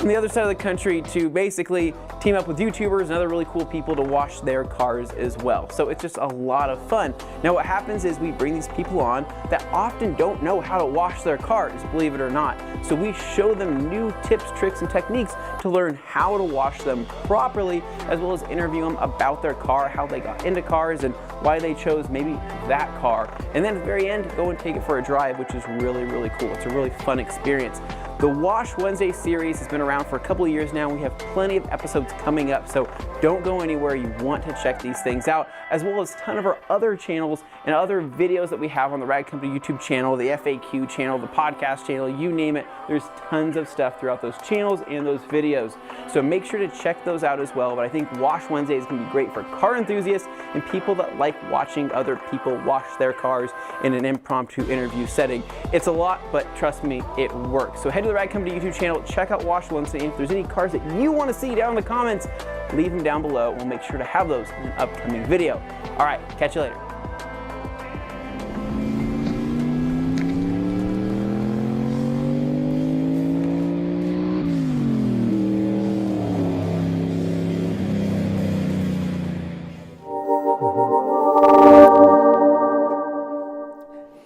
from the other side of the country to basically team up with YouTubers and other really cool people to wash their cars as well. So it's just a lot of fun. Now what happens is we bring these people on that often don't know how to wash their cars, believe it or not. So we show them new tips, tricks, and techniques to learn how to wash them properly, as well as interview them about their car, how they got into cars, and why they chose maybe that car. And then at the very end, go and take it for a drive, which is really, really cool. It's a really fun experience. The Wash Wednesday series has been around for a couple of years now. We have plenty of episodes coming up, so don't go anywhere. You want to check these things out, as well as a ton of our other channels and other videos that we have on the Rag Company YouTube channel, the FAQ channel, the podcast channel, you name it. There's tons of stuff throughout those channels and those videos. So make sure to check those out as well. But I think Wash Wednesday is going to be great for car enthusiasts and people that like watching other people wash their cars in an impromptu interview setting. It's a lot, but trust me, it works. So head to the Rag Company YouTube channel, check out Wash Wednesday. If there's any cars that you want to see down in the comments, leave them down below. We'll make sure to have those in an upcoming video. All right, catch you later.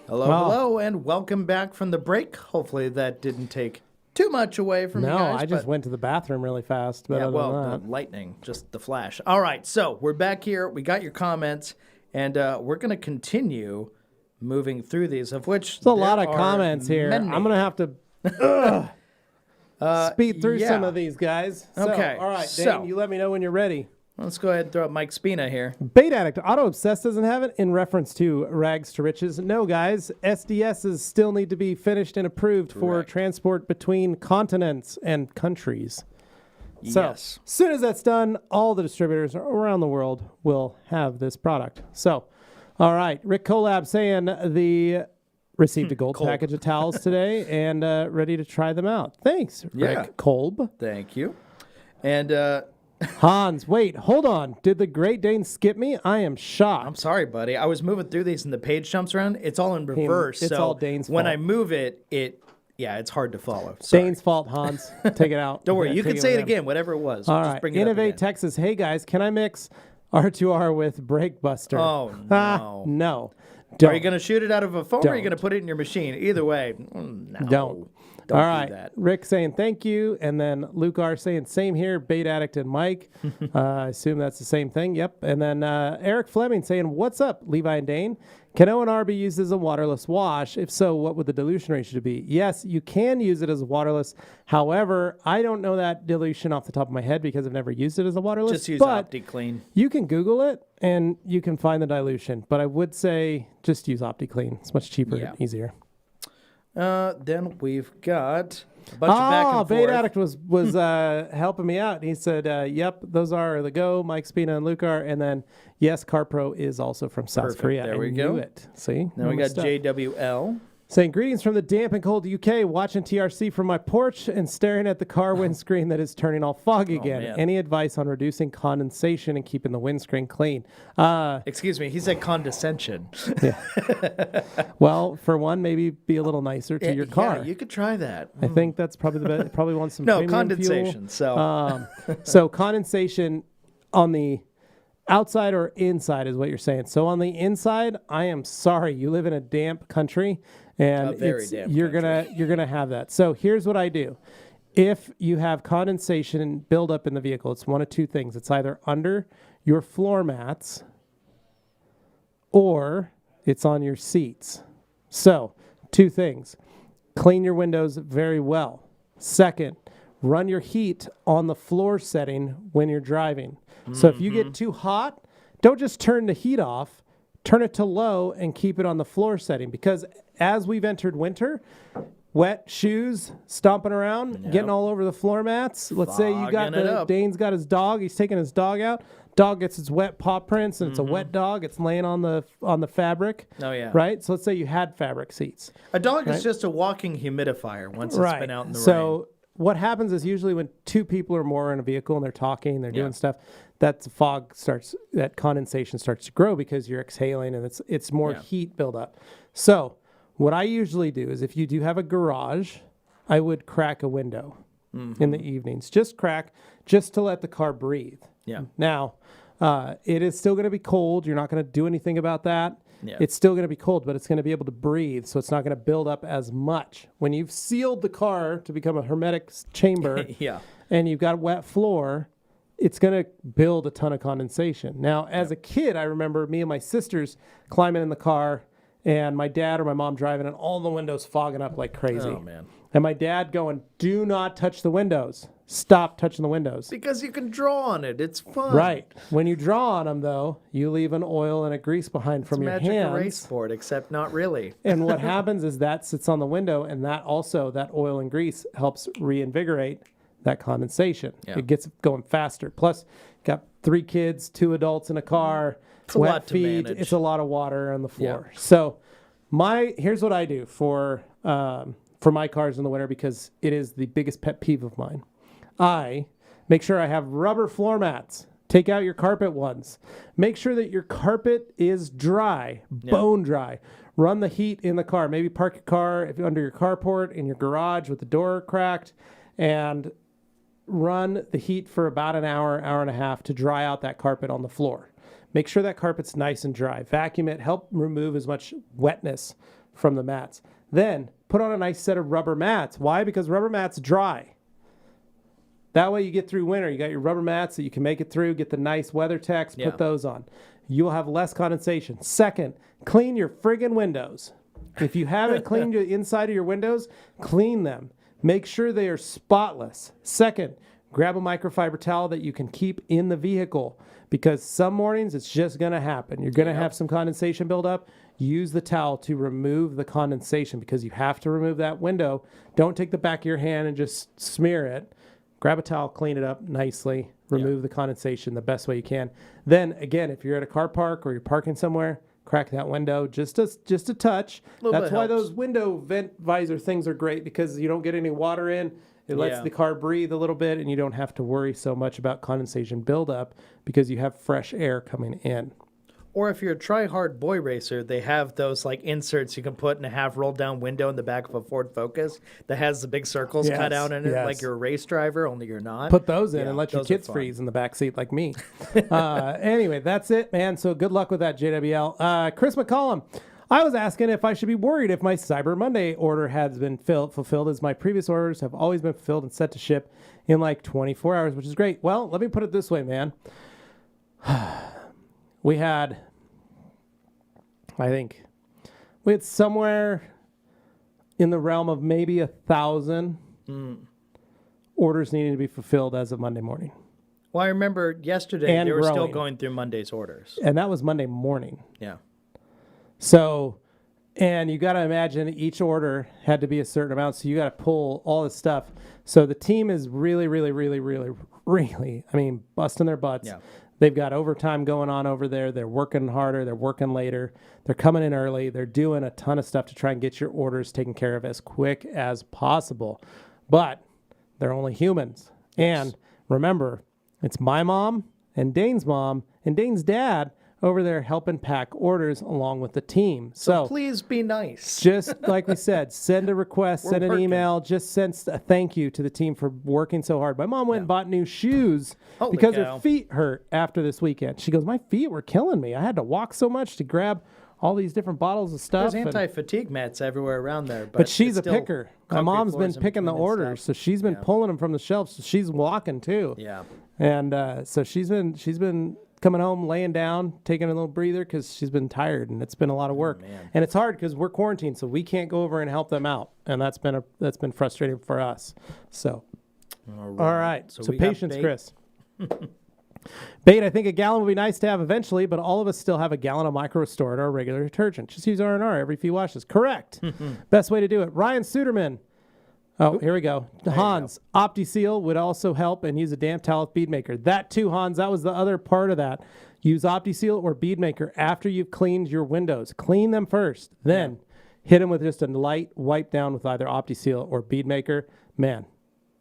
Hello, and welcome back from the break. Hopefully that didn't take too much away from you guys. No, I just went to the bathroom really fast. But yeah, well, the lightning, just the flash. All right, so we're back here. We got your comments, and we're going to continue moving through these, of which there's a lot of comments here. Many. I'm going to have to speed through some of these, guys. So, okay. All right, Dane, you let me know when you're ready. Let's go ahead and throw up Mike Spina here. Bait Addict, Auto Obsessed doesn't have it in reference to Rags to Riches. No, guys, SDSs still need to be finished and approved for transport between continents and countries. So, as soon as that's done, all the distributors around the world will have this product. So, all right, Rick Collab saying received a gold package of towels today and ready to try them out. Thanks, Rick Kolb. Thank you. And Hans, wait, hold on. Did the Great Dane skip me? I am shocked. I'm sorry, buddy. I was moving through these and the page jumps around. It's all in reverse. It's all Dane's fault. When I move it, it's hard to follow. Sorry. Dane's fault, Hans. Take it out. Don't worry. You can say it again, whatever it was. All right. Innovate Texas. Hey, guys, can I mix R2R with Brake Buster? Oh, no. No. Don't. Are you going to shoot it out of a phone or are you going to put it in your machine? Either way, no. Don't. All right, do that. Rick saying thank you, and then Luke R saying same here, Bait Addict and Mike. I assume that's the same thing. Yep. And then Eric Fleming saying, what's up, Levi and Dane? Can O&R be used as a waterless wash? If so, what would the dilution ratio be? Yes, you can use it as a waterless. However, I don't know that dilution off the top of my head because I've never used it as a waterless. Just use OptiClean. You can Google it, and you can find the dilution. But I would say just use OptiClean. It's much cheaper and easier. Then we've got a bunch of back and forth. Bait Addict was helping me out. He said, yep, those are the go, Mike Spina and Lucar. And then, yes, CarPro is also from South Korea. There we go. Knew it. See? Then we got JWL. Saying, greetings from the damp and cold UK, watching TRC from my porch and staring at the car windscreen that is turning all foggy again. Man. Any advice on reducing condensation and keeping the windscreen clean? Excuse me, he said condescension. Yeah. Well, for one, maybe be a little nicer to your car. Yeah, you could try that. I think that's probably the best. Probably want some no condensation. Fuel. So condensation on the outside or inside is what you're saying. So on the inside, I am sorry, you live in a damp country, and you're gonna have that. So here's what I do. If you have condensation buildup in the vehicle, it's one of two things. It's either under your floor mats or it's on your seats. So, 2 things. Clean your windows very well. Second, run your heat on the floor setting when you're driving. So if you get too hot, don't just turn the heat off, turn it to low and keep it on the floor setting, because as we've entered winter, wet shoes, stomping around, getting all over the floor mats. Let's say you got Dane's got his dog, he's taking his dog out. Dog gets its wet paw prints and it's a wet dog. It's laying on the fabric. Oh, yeah. Right? So let's say you had fabric seats. A dog is just a walking humidifier once it's been out in the rain. So what happens is usually when 2 people or more are in a vehicle and they're talking, they're doing stuff, that condensation starts to grow because you're exhaling and it's more heat buildup. So what I usually do is if you do have a garage, I would crack a window in the evenings. Just crack, just to let the car breathe. Yeah. Now, it is still going to be cold. You're not going to do anything about that. Yeah. It's still going to be cold, but it's going to be able to breathe, so it's not going to build up as much. When you've sealed the car to become a hermetic chamber and you've got a wet floor, it's going to build a ton of condensation. Now, as a kid, I remember me and my sisters climbing in the car and my dad or my mom driving and all the windows fogging up like crazy. Oh, man. And my dad going, do not touch the windows. Stop touching the windows. Because you can draw on it. It's fun. Right. When you draw on them, though, you leave an oil and a grease behind from your hands. It's magic erase board, except not really. And what happens is that sits on the window, and that oil and grease helps reinvigorate that condensation. Yeah. It gets going faster. Plus, got 3 kids, 2 adults in a car. It's a lot to manage. It's a lot of water on the floor. Yeah. So here's what I do for my cars in the winter, because it is the biggest pet peeve of mine. I make sure I have rubber floor mats. Take out your carpet ones. Make sure that your carpet is dry, bone dry. Run the heat in the car. Maybe park your car under your carport in your garage with the door cracked, and run the heat for about an hour, hour and a half to dry out that carpet on the floor. Make sure that carpet's nice and dry. Vacuum it. Help remove as much wetness from the mats. Then put on a nice set of rubber mats. Why? Because rubber mats dry. That way you get through winter. You got your rubber mats that you can make it through, get the nice WeatherTechs, put those on. You'll have less condensation. Second, clean your friggin' windows. If you haven't cleaned the inside of your windows, clean them. Make sure they are spotless. Second, grab a microfiber towel that you can keep in the vehicle, because some mornings it's just going to happen. You're going to have some condensation build up. Use the towel to remove the condensation, because you have to remove that window. Don't take the back of your hand and just smear it. Grab a towel, clean it up nicely, remove the condensation the best way you can. Then again, if you're at a car park or you're parking somewhere, crack that window just a touch. That's why those window vent visor things are great, because you don't get any water in. It lets the car breathe a little bit, and you don't have to worry so much about condensation buildup because you have fresh air coming in. Or if you're a try-hard boy racer, they have those like inserts you can put in a half rolled down window in the back of a Ford Focus that has the big circles cut out in it, like you're a race driver, only you're not. Put those in and let your kids freeze in the back seat like me. Anyway, that's it, man. So good luck with that, JWL. Chris McCollum, I was asking if I should be worried if my Cyber Monday order has been fulfilled, as my previous orders have always been fulfilled and set to ship in like 24 hours, which is great. Well, let me put it this way, man. We had somewhere in the realm of maybe 1,000 orders needing to be fulfilled as of Monday morning. Well, I remember yesterday and they were growing. still going through Monday's orders. And that was Monday morning. Yeah. So, and you got to imagine each order had to be a certain amount, so you got to pull all this stuff. So the team is really, busting their butts. Yeah. They've got overtime going on over there. They're working harder. They're working later. They're coming in early. They're doing a ton of stuff to try and get your orders taken care of as quick as possible. But they're only humans. Yes. And remember, it's my mom and Dane's dad over there helping pack orders along with the team. So please be nice. Just like we said, send a request, send an email, just send a thank you to the team for working so hard. My mom went and bought new shoes because her feet hurt after this weekend. She goes, my feet were killing me. I had to walk so much to grab all these different bottles of stuff. There's anti-fatigue mats everywhere around there. But she's a picker. My mom's been picking the orders, so she's been pulling them from the shelves. So she's walking too. Yeah. And so she's been coming home, laying down, taking a little breather because she's been tired and it's been a lot of work. And it's hard because we're quarantined, so we can't go over and help them out, and that's been frustrating for us. So, all right. So patience, Chris. Bait, I think a gallon would be nice to have eventually, but all of us still have a gallon of Micro Restore in our regular detergent. Just use R&R every few washes. Correct. Best way to do it. Ryan Suderman. Oh, here we go. Hans, OptiSeal would also help, and use a damp towel with bead maker. That too, Hans, that was the other part of that. Use OptiSeal or bead maker after you've cleaned your windows. Clean them first, then hit them with just a light wipe down with either OptiSeal or bead maker. Man,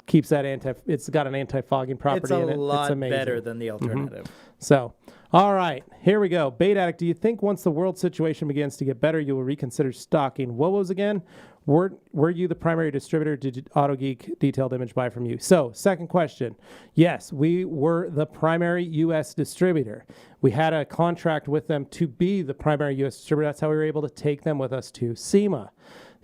keeps that it's got an anti-fogging property in it. It's a lot better than the alternative. So, all right, here we go. Bait Addict, do you think once the world situation begins to get better, you will reconsider stocking? What was again? Were you the primary distributor? Did AutoGeek detailed image buy from you? So, second question. Yes, we were the primary U.S. distributor. We had a contract with them to be the primary U.S. distributor. That's how we were able to take them with us to SEMA.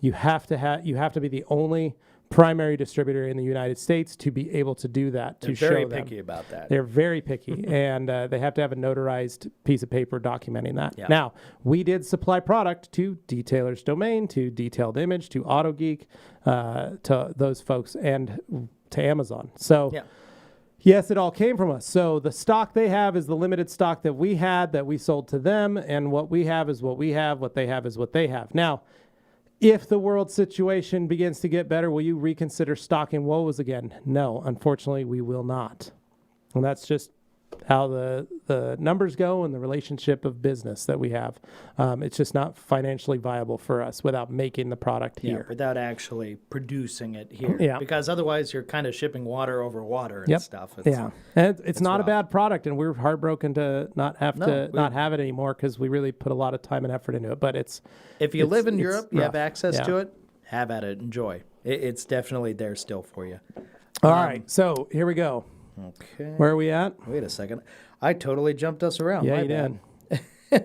You have to be the only primary distributor in the United States to be able to do that. They're very picky about that. They're very picky, and they have to have a notarized piece of paper documenting that. Yeah. Now, we did supply product to Detailer's Domain, to Detailed Image, to AutoGeek, to those folks, and to Amazon. So, yes, it all came from us. So the stock they have is the limited stock that we had that we sold to them, and what we have is what we have, what they have is what they have. Now, if the world situation begins to get better, will you reconsider stocking woes again? No, unfortunately, we will not. And that's just how the numbers go and the relationship of business that we have. It's just not financially viable for us without making the product here. Without actually producing it here. Yeah. Because otherwise you're kind of shipping water over water and stuff. And it's not rough. A bad product, and we're heartbroken to not have it anymore because we really put a lot of time and effort into it. But if you live in Europe, you have access to it, have at it, enjoy. It's definitely there still for you. All right, so here we go. Okay. Where are we at? Wait a second. I totally jumped us around. Yeah, you did.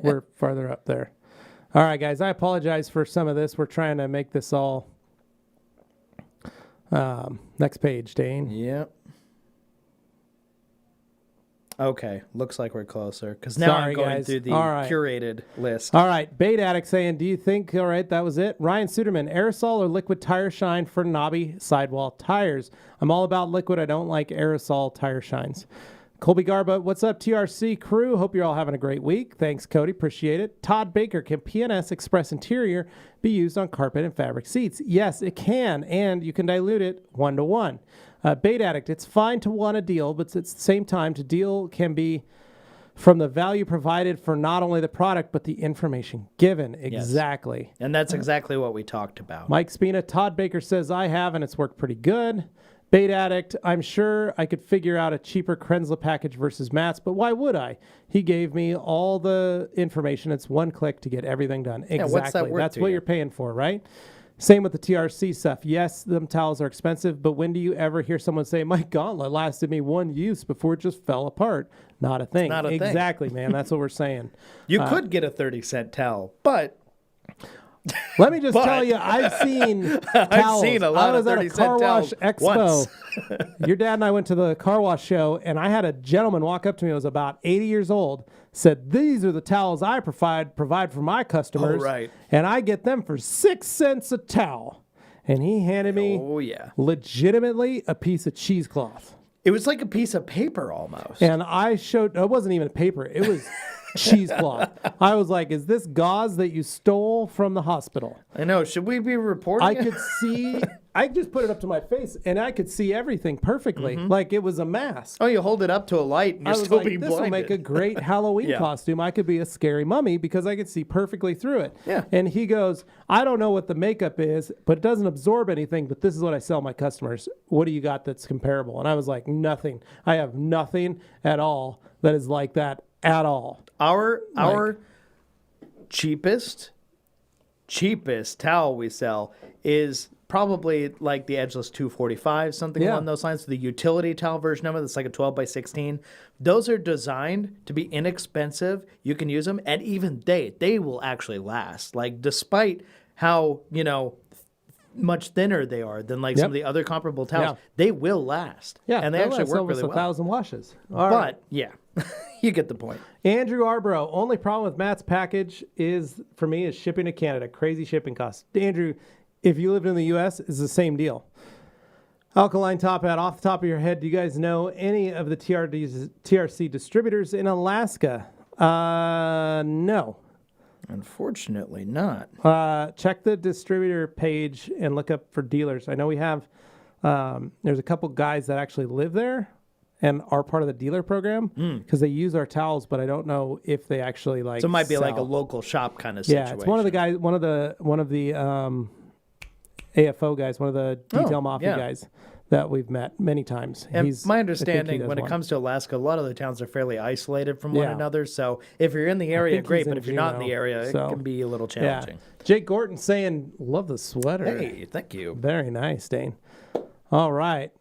We're farther up there. All right, guys, I apologize for some of this. We're trying to make this all... next page, Dane. Yep. Okay, looks like we're closer. Because now I'm going through the curated list. All right, Bait Addict saying, do you think, all right, that was it. Ryan Suderman, aerosol or liquid tire shine for knobby sidewall tires? I'm all about liquid. I don't like aerosol tire shines. Colby Garba, what's up, TRC crew? Hope you're all having a great week. Thanks, Cody. Appreciate it. Todd Baker, can PNS Express Interior be used on carpet and fabric seats? Yes, it can, and you can dilute it 1-to-1. Bait Addict, it's fine to want a deal, but at the same time, to deal can be from the value provided for not only the product, but the information given. Exactly. Yes. And that's exactly what we talked about. Mike Spina, Todd Baker says, I have, and it's worked pretty good. Bait Addict, I'm sure I could figure out a cheaper Krenzla package versus mats, but why would I? He gave me all the information. It's one click to get everything done. Exactly. Yeah, what's that worth That's to what you? You're paying for, right? Same with the TRC stuff. Yes, them towels are expensive, but when do you ever hear someone say, my gauntlet lasted me one use before it just fell apart? Not a thing. Not a thing. Exactly, man. That's what we're saying. You could get a 30-cent towel, but... Let me just tell you, I've seen towels. I've seen a lot of 30-cent towels. I was at a car wash expo. Once. Your dad and I went to the car wash show, and I had a gentleman walk up to me who was about 80 years old, said, these are the towels I provide for my customers, and I get them for 6 cents a towel. And he handed me legitimately a piece of cheesecloth. It was like a piece of paper almost. And I showed, it wasn't even a paper, it was cheesecloth. I was like, is this gauze that you stole from the hospital? I know. Should we be reporting I could see, I just put it up to my face and I could see everything perfectly. Like it was a mask. Oh, you hold it up to a light and you're still being blinded. This will make a great Halloween costume. I could be a scary mummy because I could see perfectly through it. Yeah. And he goes, I don't know what the makeup is, but it doesn't absorb anything, but this is what I sell my customers. What do you got that's comparable? And I was like, nothing. I have nothing at all that is like that at all. Our cheapest towel we sell is probably like the Edgeless 245, something along those lines. The utility towel version of it, that's like a 12 by 16. Those are designed to be inexpensive. You can use them, and even they will actually last. Like despite how, much thinner they are than like some of the other comparable towels, they will last. Yeah, and they actually work really well. 1,000 washes. But You get the point. Andrew Arborough, only problem with Matt's package is shipping to Canada. Crazy shipping costs. Andrew, if you lived in the U.S., it's the same deal. Alkaline Top Hat, off the top of your head, do you guys know any of the TRC distributors in Alaska? No. Unfortunately not. Check the distributor page and look up for dealers. I know we have, there's a couple guys that actually live there and are part of the dealer program because they use our towels, but I don't know if they actually like. So it might be sell. like a local shop kind of situation. Yeah, it's one of the guys, one of the AFO guys, one of the detail mafia guys that we've met many times. And my understanding, when it comes to Alaska, a lot of the towns are fairly isolated from one another. So if you're in the area, great. But if you're not in the area, it can be a little challenging. Yeah. Jake Gorton saying, love the sweater. Hey, thank you. Very nice, Dane. All right.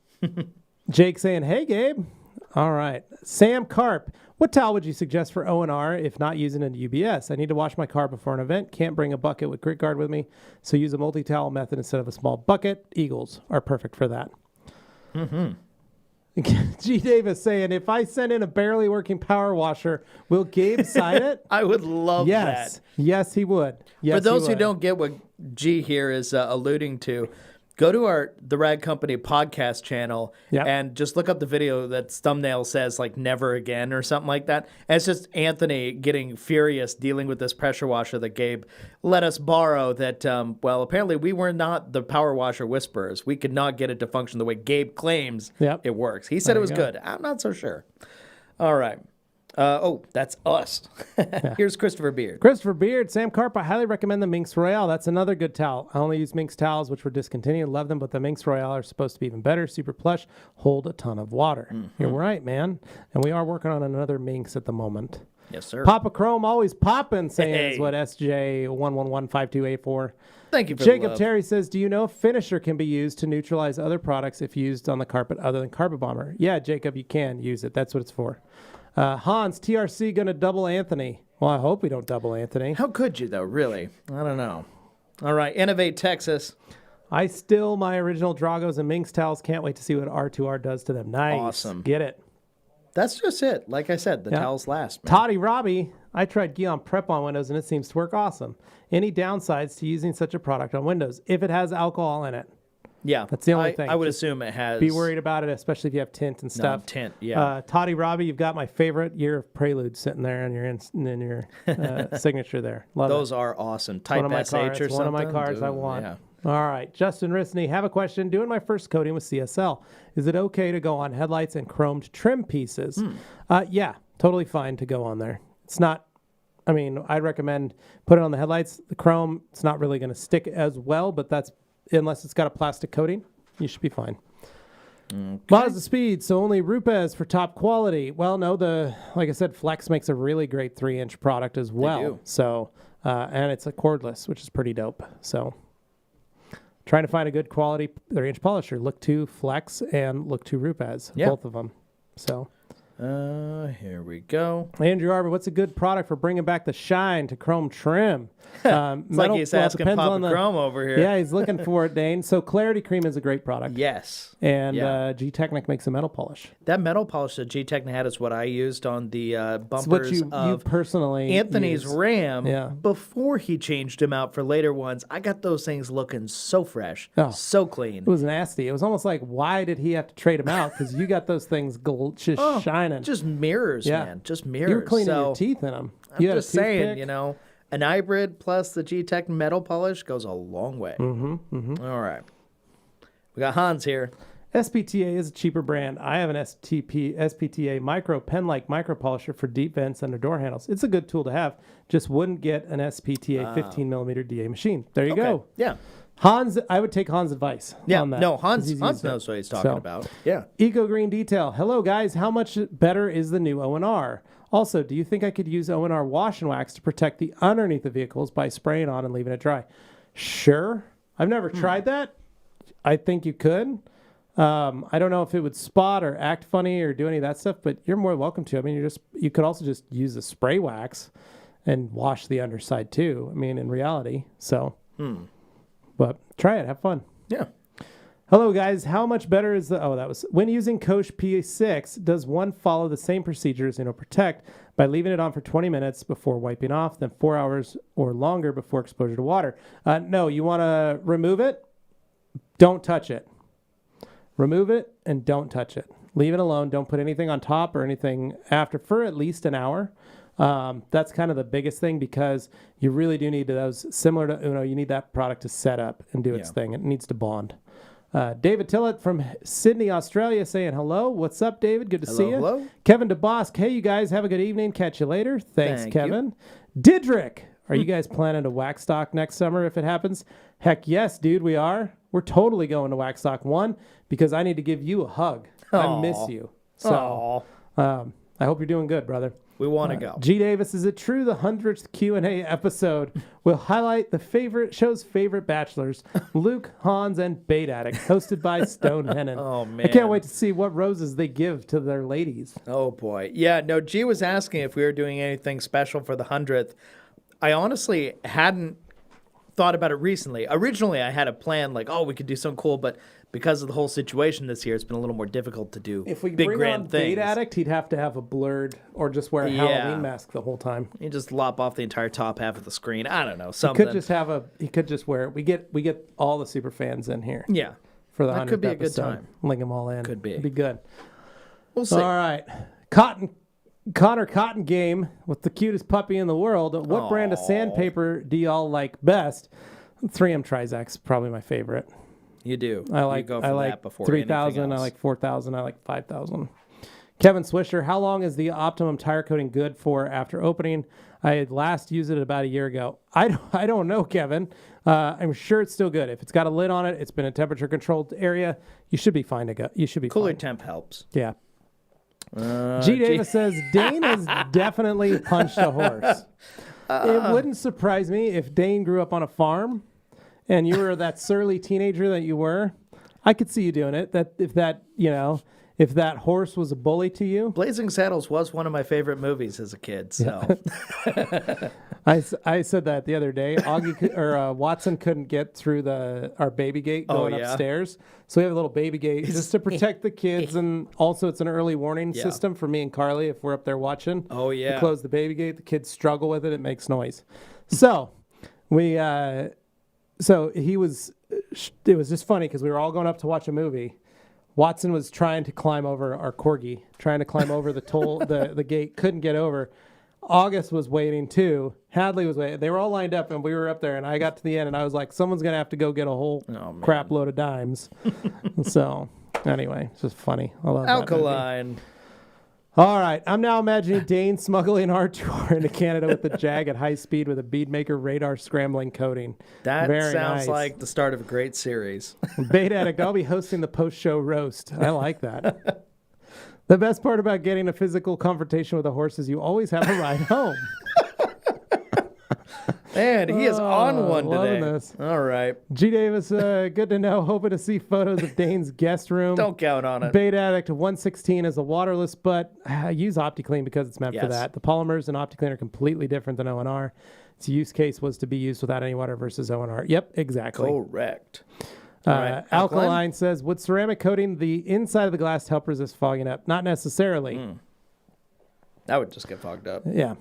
Jake saying, hey, Gabe. All right. Sam Karp, what towel would you suggest for O&R if not using a UBS? I need to wash my car before an event. Can't bring a bucket with grit guard with me, so use a multi-towel method instead of a small bucket. Eagles are perfect for that. G. Davis saying, if I send in a barely working power washer, will Gabe sign it? I would love that. Yes, he would. Yes, for those who don't get what G here is alluding to, go to the Rag Company podcast channel and just look up the video that's thumbnail says like never again or something like that. And it's just Anthony getting furious dealing with this pressure washer that Gabe let us borrow that, apparently we were not the power washer whisperers. We could not get it to function the way Gabe claims it works. He said it was good. I'm not so sure. All right. That's us. Here's Christopher Beard. Christopher Beard, Sam Karp, I highly recommend the Minx Royale. That's another good towel. I only use Minx towels, which were discontinued. Love them, but the Minx Royale are supposed to be even better. Super plush, hold a ton of water. You're right, man. And we are working on another Minx at the moment. Yes, sir. Papa Chrome, always poppin', saying is what SJ1115284. Thank you for Jacob the love. Terry says, do you know if finisher can be used to neutralize other products if used on the carpet other than Carpet Bomber? Yeah, Jacob, you can use it. That's what it's for. Hans, TRC going to double Anthony. Well, I hope we don't double Anthony. How could you, though, really? I don't know. All right, Innovate Texas. I still my original Dragos and Minx towels. Can't wait to see what R2R does to them. Nice. Awesome. Get it. That's just it. Like I said, the towels last. Man. Toddy Robbie, I tried Guion Prep on Windows, and it seems to work awesome. Any downsides to using such a product on Windows? If it has alcohol in it. Yeah. That's the only thing. I would assume it has. Be worried about it, especially if you have tint and stuff. No, tint, yeah. Toddy Robbie, you've got my favorite Year of Prelude sitting there in your signature there. Love Those it. are awesome. Type SH or something. One of my cars I want. Yeah. All right. Justin Risney, have a question. Doing my first coating with CSL. Is it okay to go on headlights and chromed trim pieces? Yeah, totally fine to go on there. It's not, I'd recommend put it on the headlights. The chrome, it's not really going to stick as well, but that's, unless it's got a plastic coating, you should be fine. Mazda Speed, so only Rupes for top quality. Well, no, like I said, Flex makes a really great 3-inch product as well. They do. So, and it's a cordless, which is pretty dope. So, trying to find a good quality 3-inch polisher. Look to Flex and look to Rupes, both of them. So. Here we go. Andrew Arbor, what's a good product for bringing back the shine to chrome trim? It's like he's asking Papa Chrome over here. Yeah, he's looking for it, Dane. So Clarity Cream is a great product. Yes. And G-Technic makes a metal polish. That metal polish that G-Technic had is what I used on the bumpers you personally Anthony's use. Ram before he changed them out for later ones. I got those things looking so fresh, so clean. It was nasty. It was almost like, why did he have to trade them out? Because you got those things just shining. Just mirrors, man. Just mirrors. You were cleaning your teeth in them. I'm just saying, an hybrid plus the G-Tech metal polish goes a long way. All right. We got Hans here. SPTA is a cheaper brand. I have an SPTA micro pen-like micro polisher for deep vents under door handles. It's a good tool to have. Just wouldn't get an SPTA 15mm DA machine. There you go. Yeah. Hans, I would take Hans' advice on that. No, Hans knows what he's talking about. Yeah. Eco Green Detail. Hello, guys. How much better is the new O&R? Also, do you think I could use O&R wash and wax to protect the underneath the vehicles by spraying on and leaving it dry? Sure. I've never tried that. I think you could. I don't know if it would spot or act funny or do any of that stuff, but you're more welcome to. You could also just use the spray wax and wash the underside too. In reality. So, but try it. Have fun. Yeah. Hello, guys. How much better is when using Kosh P6, does one follow the same procedures in Protect by leaving it on for 20 minutes before wiping off, then 4 hours or longer before exposure to water? No, you want to remove it. Don't touch it. Remove it and don't touch it. Leave it alone. Don't put anything on top or anything after for at least an hour. That's kind of the biggest thing because you really do need those similar to Uno. You need that product to set up and do its thing. It needs to bond. David Tillett from Sydney, Australia saying hello. What's up, David? Good to see you. Hello. Kevin DeBosk. Hey, you guys have a good evening. Catch you later. Thanks, Thank Kevin. Didrick. Are you guys planning to wax stock next summer if it happens? Heck yes, dude, we are. We're totally going to wax stock. One, because I need to give you a hug. I miss you. So I hope you're doing good, brother. We want to go. G. Davis, is it true the 100th Q&A episode will highlight the show's favorite bachelors, Luke, Hans, and Bait Addict, hosted by Stone Hennen? Oh, man. I can't wait to see what roses they give to their ladies. Oh, boy. Yeah, no, G was asking if we were doing anything special for the 100th. I honestly hadn't thought about it recently. Originally, I had a plan like, we could do something cool, but because of the whole situation this year, it's been a little more difficult to do if we big bring grand on things. Bait Addict, he'd have to have a blurred or just wear a Halloween mask the whole time. You just lop off the entire top half of the screen. I don't know, something. He could just wear it. We get all the super fans in here. Yeah. For the 100th That could be a good episode. time. Link them all in. Could be. It'd be good. We'll see. All right. Connor Cotton Game with the cutest puppy in the world. What brand of sandpaper do y'all like best? 3M Trizac's probably my favorite. You do. I like that before 3,000. I like 4,000. I like 5,000. Kevin Swisher, how long is the Optimum tire coating good for after opening? I had last used it about a year ago. I don't know, Kevin. I'm sure it's still good. If it's got a lid on it, it's been a temperature controlled area, you should be fine to go. You should be Cooler fine. temp helps. Yeah. G. Davis says Dane has definitely punched a horse. It wouldn't surprise me if Dane grew up on a farm and you were that surly teenager that you were. I could see you doing it. If that horse was a bully to you. Blazing Saddles was one of my favorite movies as a kid. So I said that the other day. Watson couldn't get through our baby gate going upstairs, so we have a little baby gate just to protect the kids, and also it's an early warning system for me and Carly if we're up there watching. Oh yeah. We close the baby gate. The kids struggle with it. It makes noise. So it was just funny because we were all going up to watch a movie. Watson was trying to climb over our corgi, trying to climb over the gate, couldn't get over. August was waiting too. Hadley was waiting. They were all lined up, and we were up there. And I got to the end, and I was like, "Someone's gonna have to go get a whole crap load of dimes." So, anyway, it's just funny. I love Alkaline. All right, I'm now imagining Dane smuggling R2R into Canada with the Jag at high speed with a beadmaker radar scrambling coating. That Very sounds nice. like the start of a great series. Bait Addict, I'll be hosting the post-show roast. I like that. The best part about getting a physical confrontation with a horse is you always have a ride home. Man, he is on one today. This. All right. G. Davis, good to know. Hoping to see photos of Dane's guest room. Don't count on it. Bait Addict 116 is a waterless, but I use OptiClean because it's meant for that. The polymers in OptiClean are completely different than ONR. Its use case was to be used without any water versus ONR. Yep, exactly. Correct. Right. Alkaline says, would ceramic coating the inside of the glass help resist fogging up? Not necessarily. That would just get fogged up. Yeah.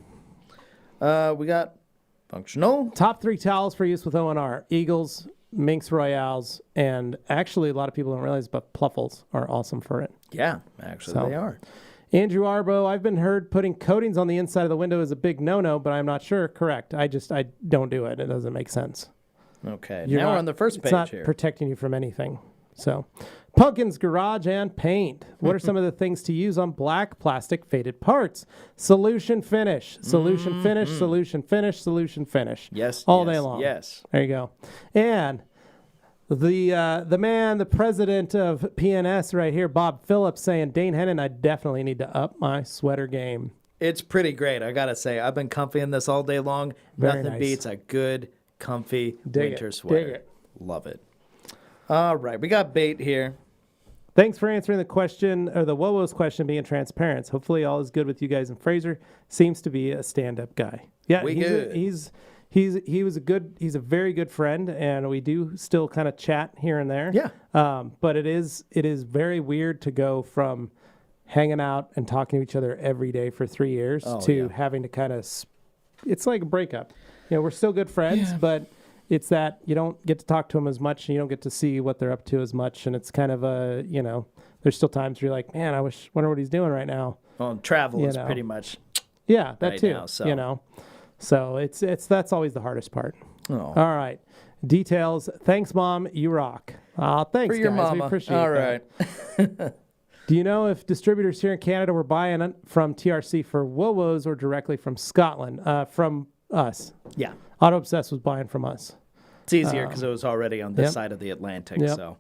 We got functional. Top 3 towels for use with ONR. Eagles, Minx Royales, and actually a lot of people don't realize, but Pluffles are awesome for it. Yeah, actually they are. Andrew Arbo, I've been heard putting coatings on the inside of the window is a big no-no, but I'm not sure. Correct. I don't do it. It doesn't make sense. Okay. Now we're on the first page here. It's not here. protecting you from anything. So, Pumpkin's Garage and Paint. What are some of the things to use on black plastic faded parts? Solution finish. Solution finish. Solution finish. Solution finish. Yes. All day long. Yes. There you go. And the man, the president of PNS right here, Bob Phillips, saying, Dane Hennen, I definitely need to up my sweater game. It's pretty great, I got to say. I've been comfy in this all day long. Very Nothing nice. beats a good, comfy winter Dig sweater. it. Love it. All right, we got Bait here. Thanks for answering the question, or the Wowo's question, being transparent. Hopefully all is good with you guys. And Fraser seems to be a stand-up guy. Yeah, We good. he's a very good friend, and we do still kind of chat here and there. Yeah. But it is very weird to go from hanging out and talking to each other every day for 3 years to having to kind of, it's like a breakup. We're still good friends, but it's that you don't get to talk to them as much, and you don't get to see what they're up to as much, and it's kind of there's still times where you're like, man, wonder what he's doing right now. Well, travel is pretty much that right too. Now, so. So it's that's always the hardest part. Oh. All right. Details. Thanks, Mom. You rock. Thanks, For your guys. mama. We appreciate All that. right. Do you know if distributors here in Canada were buying from TRC for Wowos or directly from Scotland? From us. Yeah. Auto Obsessed was buying from us. It's easier because it was already on this side of the Atlantic. Yep. So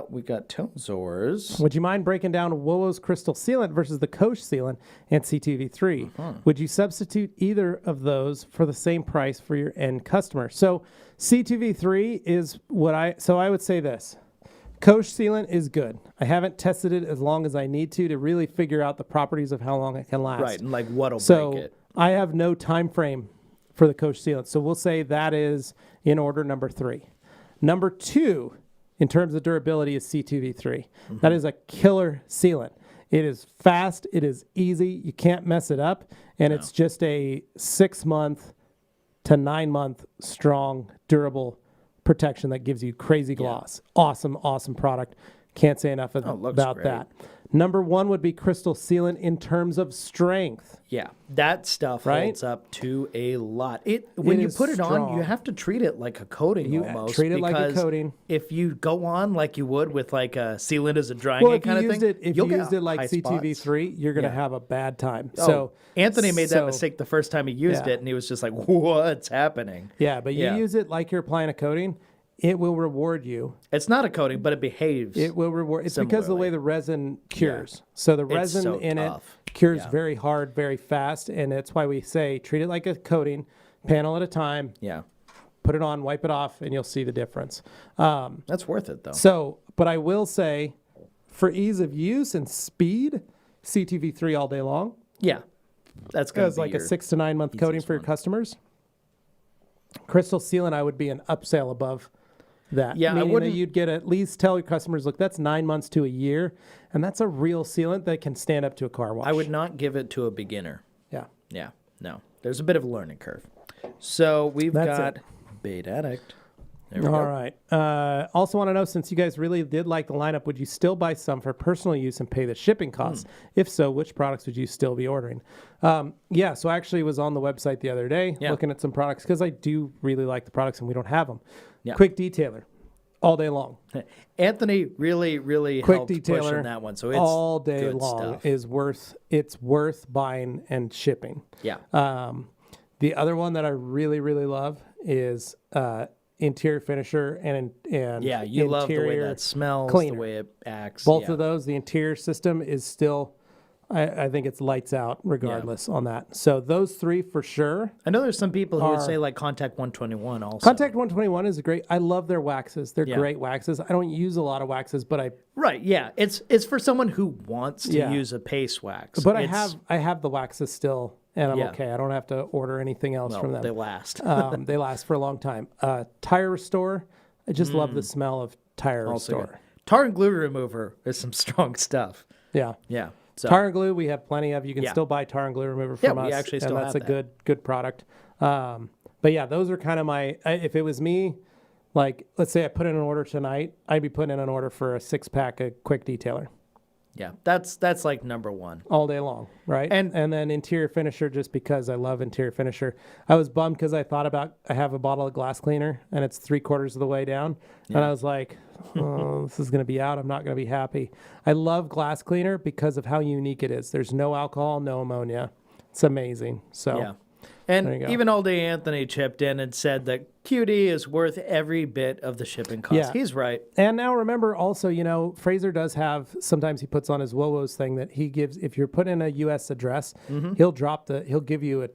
we got Tonsors. Would you mind breaking down Wowo's crystal sealant versus the Kosh sealant and CTV3? Would you substitute either of those for the same price for your end customer? So CTV3 is I would say this. Kosh sealant is good. I haven't tested it as long as I need to really figure out the properties of how long it can last. Right, and like what'll break it. I have no time frame for the Kosh sealant. So we'll say that is in order number 3. Number 2, in terms of durability, is CTV3. That is a killer sealant. It is fast. It is easy. You can't mess it up. And it's just a 6-month to 9-month strong, durable protection that gives you crazy gloss. Awesome product. Can't say enough about that. Number 1 would be crystal sealant in terms of strength. Yeah, that stuff holds up to a lot. When you put it on, you have to treat it like a coating almost. Treat it like a coating. If you go on like you would with like a sealant as a drying aid kind of thing, if you used it like CTV3, you're going to have a bad time. So Anthony made that mistake the first time he used it, and he was just like, "What's happening?" Yeah, but you use it like you're applying a coating. It will reward you. It's not a coating, but it behaves. It will reward. It's because of the way the resin cures. Yeah. So the resin in it cures very hard, very fast, and that's why we say treat it like a coating, panel at a time. Yeah. Put it on, wipe it off, and you'll see the difference. That's worth it, though. So, but I will say, for ease of use and speed, CTV3 all day long. Yeah. That's going to be like a 6 to 9 month coating for your customers. Crystal sealant, I would be an upsell above that. Yeah, I wouldn't. You'd get at least tell your customers, look, that's 9 months to a year, and that's a real sealant that can stand up to a car wash. I would not give it to a beginner. Yeah. Yeah. No. There's a bit of a learning curve. So we've got Bait Addict. There we go. All right. Also want to know, since you guys really did like the lineup, would you still buy some for personal use and pay the shipping costs? If so, which products would you still be ordering? So I actually was on the website the other day looking at some products because I do really like the products and we don't have them. Yeah. Quick detailer, all day long. Anthony really Quick helped detailer push on that one. So it's all day good long stuff. is worth buying and shipping. Yeah. The other one that I really love is interior finisher and you love the way that smells, cleaner. The way it acts. Both of those, the interior system is still, I think it's lights out regardless on that. So those 3 for sure. I know there's some people who would say like Contact 121 also. Contact 121 is great. I love their waxes. They're great waxes. I don't use a lot of waxes, but I... Right, yeah. It's for someone who wants to use a paste wax. But I have the waxes still, and I'm okay. I don't have to order anything else from them. They last. They last for a long time. Tire Restore. I just love the smell of Tire Restore. Good. Tar and glue remover is some strong stuff. Yeah. Yeah. So. Tar and glue, we have plenty of. You can still buy tar and glue remover from us. We actually still and have that's that. a good product. But yeah, those are kind of my. If it was me, like let's say I put in an order tonight, I'd be putting in an order for a 6-pack of Quick Detailer. Yeah, that's like number 1 all day long, right? And then interior finisher, just because I love interior finisher. I was bummed because I have a bottle of glass cleaner and it's 3/4 of the way down, and I was like, oh, this is going to be out. I'm not going to be happy. I love glass cleaner because of how unique it is. There's no alcohol, no ammonia. It's amazing. So. Yeah. And even All Day Anthony chipped in and said that QD is worth every bit of the shipping cost. Yeah. He's right. And now remember also, Fraser does have, sometimes he puts on his Wowos thing that he gives, if you're putting in a U.S. address, he'll give you a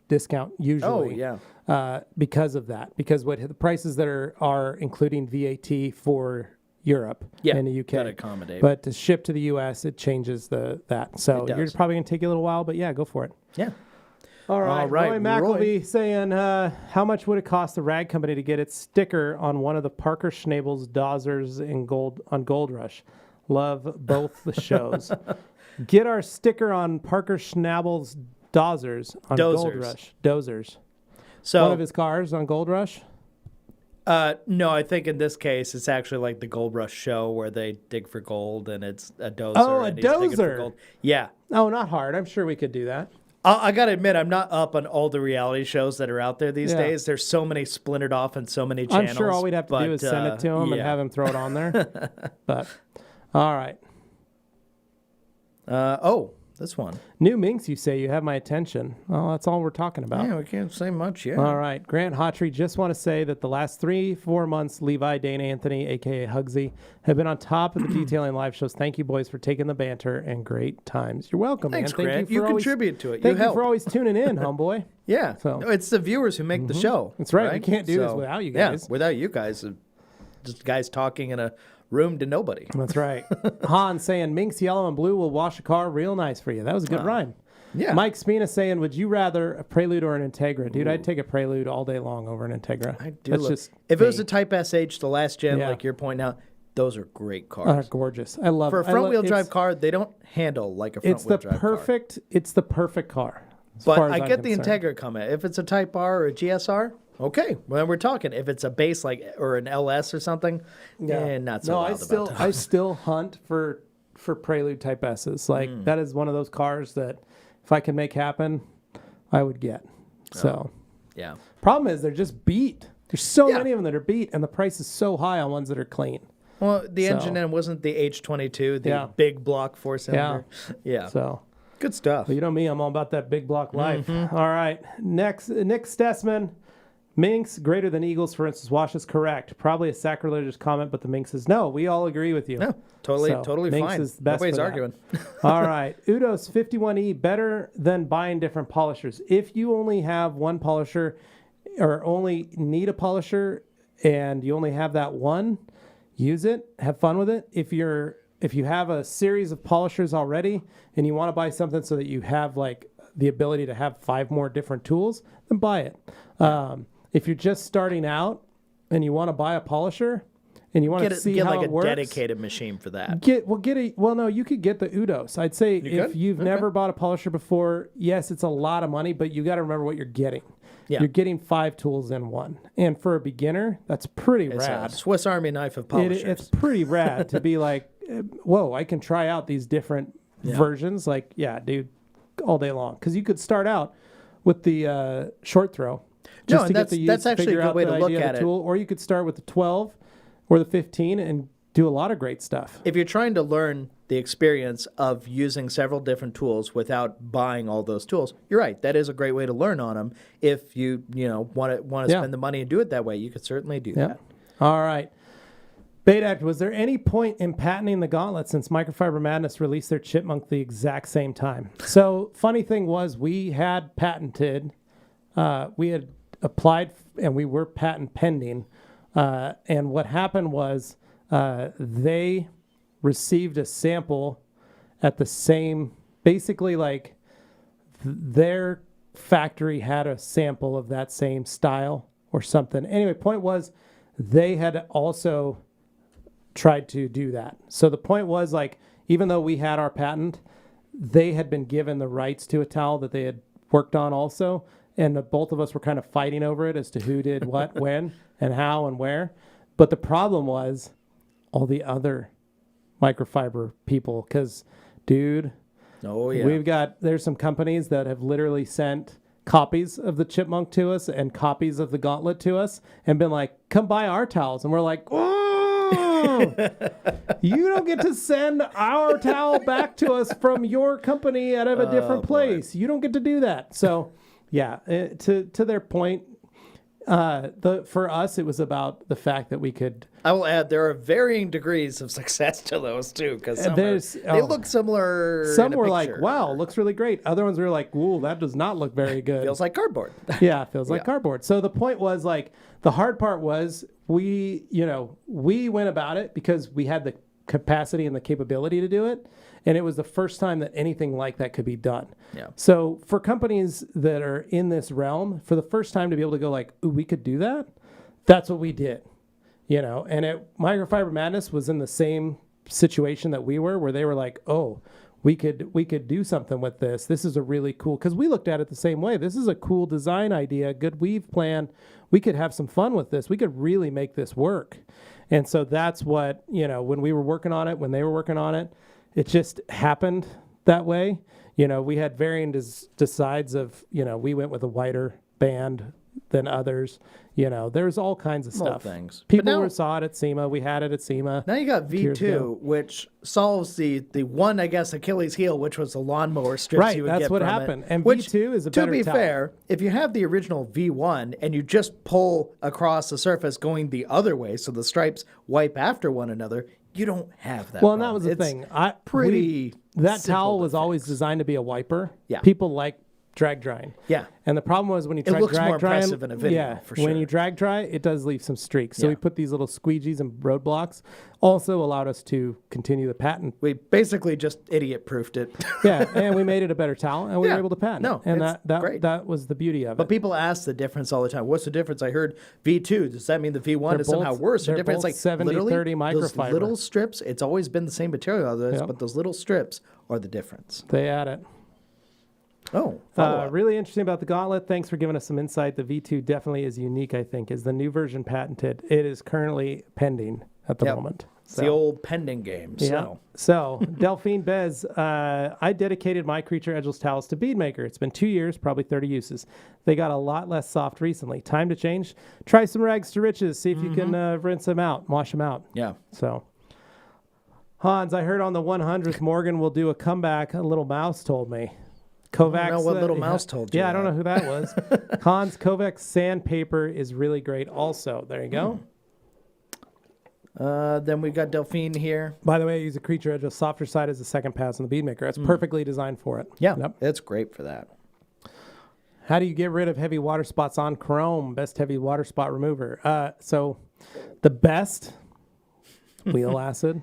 discount usually. Oh, yeah. Because of that. Because the prices that are including VAT for Europe and the UK. Gotta accommodate. But to ship to the U.S., it changes that. So you're probably going to take you a little while, but yeah, go for it. Yeah. All right. Roy McElvey saying, how much would it cost the rag company to get its sticker on one of the Parker Schnabel's Dozers on Gold Rush? Love both the shows. Get our sticker on Parker Schnabel's Dozers on Gold Rush. Dozers. So one of his cars on Gold Rush? No, I think in this case it's actually like the Gold Rush show where they dig for gold and it's a dozer. Oh, a and he's digging for dozer. gold. Yeah. Oh, not hard. I'm sure we could do that. I got to admit, I'm not up on all the reality shows that are out there these days. There's so many splintered off and so many channels. I'm sure all we'd have to do is send it to him and have him throw it on there. But, all right. This one. New Minx, you say you have my attention. Well, that's all we're talking about. Yeah, we can't say much yet. All right. Grant Hawtrey, just want to say that the last 3-4 months, Levi, Dane, Anthony, a.k.a. Hugsy, have been on top of the detailing live shows. Thank you, boys, for taking the banter and great times. You're welcome, Thanks, man. Grant. You contribute to it. Thank you for always tuning in, homeboy. Yeah. So it's the viewers who make the show. That's right. We can't do this without you guys. Yeah, without you guys. Just guys talking in a room to nobody. That's right. Han saying Minx yellow and blue will wash a car real nice for you. That was a good rhyme. Yeah. Mike Spina saying, would you rather a Prelude or an Integra? Dude, I'd take a Prelude all day long over an Integra. I do. If it was a Type SH, the last gen, like you're pointing out, those are great cars. Gorgeous. I love For a front-wheel drive car, they don't handle like a front-wheel drive car. It's the perfect car. But I get the Integra comment. If it's a Type R or a GSR, okay, well, we're talking. If it's a base or an LS or something, not so wild about that. I still hunt for Prelude Type S's. Like that is one of those cars that if I can make happen, I would get. So, yeah. Problem is they're just beat. There's so many of them that are beat, and the price is so high on ones that are clean. Well, the engine end wasn't the H22, the big block 4-cylinder. Yeah. So. Good stuff. But you know me, I'm all about that big block life. All right. Next, Nick Stessman. Minx, greater than Eagles, for instance, Wash is correct. Probably a sacrilegious comment, but the Minx is no. We all agree with you. No, totally Minx fine. Is best Nobody's arguing. All right. Udos 51E, better than buying different polishers. If you only have one polisher or only need a polisher and you only have that one, use it. Have fun with it. If you have a series of polishers already and you want to buy something so that you have like the ability to have 5 more different tools, then buy it. If you're just starting out and you want to buy a polisher and you want to see how it works, get like a dedicated machine for that. No, you could get the Udos. I'd say if you've never bought a polisher before, yes, it's a lot of money, but you got to remember what you're getting. Yeah. You're getting 5 tools in one. And for a beginner, that's pretty rad. It's a Swiss Army knife of polishers. It's pretty rad to be like, whoa, I can try out these different versions. Like, yeah, dude, all day long. Because you could start out with the short throw. Just to get the use, that's actually a good way to look at it. Or you could start with the 12 or the 15 and do a lot of great stuff. If you're trying to learn the experience of using several different tools without buying all those tools, you're right. That is a great way to learn on them. If you want to spend the money and do it that way, you could certainly do that. All right. Betact, was there any point in patenting the gauntlet since Microfiber Madness released their chipmunk the exact same time? So funny thing was we had patented, we had applied and we were patent pending. And what happened was they received a sample at the same, basically like their factory had a sample of that same style or something. Anyway, point was they had also tried to do that. So the point was like, even though we had our patent, they had been given the rights to a towel that they had worked on also. And both of us were kind of fighting over it as to who did what, when, and how, and where. But the problem was all the other microfiber people. Because, dude, there's some companies that have literally sent copies of the chipmunk to us and copies of the gauntlet to us and been like, come buy our towels. And we're like, oh, you don't get to send our towel back to us from your company out of a different place. Boy. You don't get to do that. So... yeah, to their point, for us, it was about the fact that we could... I will add, there are varying degrees of success to those, too, because they look similar. Some were like, wow, looks really great. Other ones were like, ooh, that does not look very good. Feels like cardboard. Yeah, it feels like cardboard. So the point was, like, the hard part was we went about it because we had the capacity and the capability to do it. And it was the first time that anything like that could be done. Yeah. So for companies that are in this realm, for the first time to be able to go like, ooh, we could do that, that's what we did. And Microfiber Madness was in the same situation that we were, where they were like, oh, we could do something with this. This is a really cool, because we looked at it the same way. This is a cool design idea, good weave plan. We could have some fun with this. We could really make this work. And so that's what, when we were working on it, when they were working on it, it just happened that way. We had varying decides of, we went with a wider band than others. There's all kinds of stuff. Things. People saw it at SEMA. We had it at SEMA. Now you got V2, which solves the one, I guess, Achilles heel, which was the lawnmower strips you would get that's what from happened. it. And which, V2 is a better To be towel. fair, if you have the original V1 and you just pull across the surface going the other way, so the stripes wipe after one another, you don't have that. Well, problem. and that was the It's thing. That towel was always designed to be a wiper. Yeah. People like drag drying. Yeah. And the problem was when you try looks drag more drying, impressive in a video, for sure. when you drag dry, it does leave some streaks. So Yeah. we put these little squeegees and roadblocks. Also allowed us to continue the patent. We basically just idiot-proofed it. Yeah, and we made it a better towel, and we were Yeah. able to patent No, it. And it's great. that was the beauty of But it. people ask the difference all the time. What's the difference? I heard V2. Does that mean the V1 They're is somehow both- worse or they're different? both It's like 70-30 literally those microfiber. little strips. It's always been the same material, Yep. but those little strips are the difference. They add it. Oh, follow-up. Really interesting about the gauntlet. Thanks for giving us some insight. The V2 definitely is unique, I think. Is the new version patented? It is currently pending at the Yep. moment. It's the old pending game. Yeah. So, Delphine Bez, I dedicated my Creature Edgeless towels to Beadmaker. It's been 2 years, probably 30 uses. They got a lot less soft recently. Time to change. Try some rags to riches. See if you can rinse them out, wash them out. Yeah. So, Hans, I heard on the 100th Morgan will do a comeback. A little mouse told me. Kovach. I don't know what little mouse told you. Yeah, I don't know who that was. Hans, Kovach sandpaper is really great also. There you go. Then we got Delphine here. By the way, I use a Creature Edge. The softer side is the second pass on the Beadmaker. That's perfectly designed for it. Yeah, Yep. it's great for that. How do you get rid of heavy water spots on chrome? Best heavy water spot remover. So the best, wheel acid.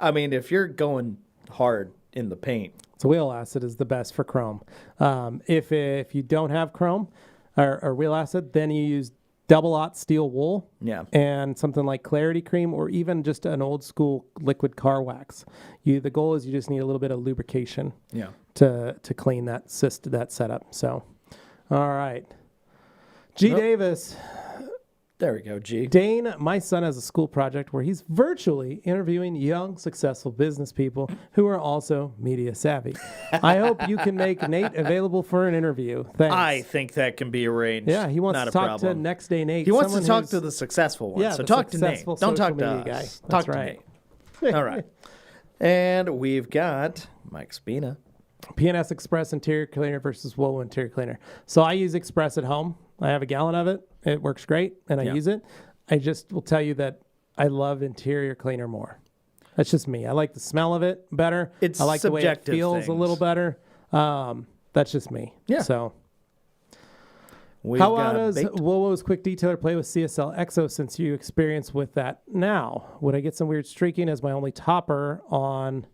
I mean, if you're going hard in the paint. So wheel acid is the best for chrome. If you don't have chrome or wheel acid, then you use double-aught steel wool. Yeah. And something like Clarity Cream or even just an old school liquid car wax. The goal is you just need a little bit of lubrication. Yeah. To clean that setup. So, all right. G. Davis. There we go, G. Dane, my son has a school project where he's virtually interviewing young, successful business people who are also media savvy. I hope you can make Nate available for an interview. Thanks. I think that can be arranged. Yeah, he wants Not to a talk problem. to Next Day Nate. He wants to someone talk who's- to the successful one. Yeah, so the talk to Nate. successful Don't talk to social us. media guy. Talk That's to right. Nate. All right. And we've got Mike Spina. PNS Express interior cleaner versus Wowo interior cleaner. So I use Express at home. I have a gallon of it. It works great, and I use it. I just will tell you that I love interior cleaner more. That's just me. I like the smell of it better. It's I like the way it subjective feels a little things. better. That's just me. Yeah. So We've how got does baked. Wowo's Quick Detailer play with CSL Exo since you experience with that now? Would I get some weird streaking as my only topper on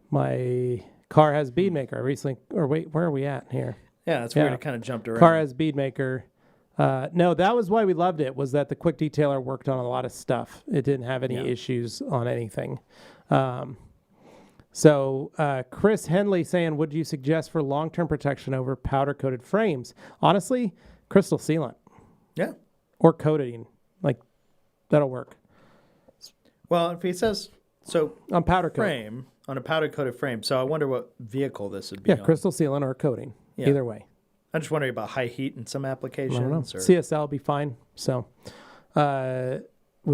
my car has Beadmaker? I recently, or wait, where are we at here? Yeah, it's weird. It kind of jumped around. Car has Beadmaker. No, that was why we loved it, was that the Quick Detailer worked on a lot of stuff. It didn't have any issues on anything. So Chris Henley saying, would you suggest for long-term protection over powder-coated frames? Honestly, crystal sealant Yeah. or coating. Like, that'll work. Well, if he says so, On powder coat. frame on a powder coated frame. So I wonder what vehicle this would be. Yeah, on. crystal sealant or coating. Yeah. Either way. I'm just wondering about high heat in some applications. I don't know. Or, CSL will be fine. So we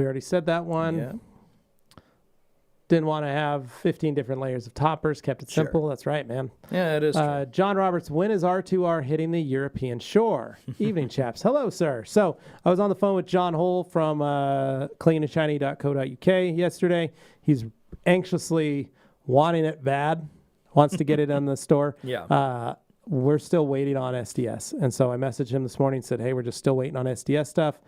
already said that one. yeah. Didn't want to have 15 different layers of toppers. Kept it Sure. simple. That's right, man. Yeah, it is true. John Roberts, when is R2R hitting the European shore? Evening, chaps. Hello, sir. So I was on the phone with John Hull from cleanandshiny.co.uk yesterday. He's anxiously wanting it bad, wants to get it in the store. Yeah. We're still waiting on SDS. And so I messaged him this morning and said, hey, we're just still waiting on SDS stuff.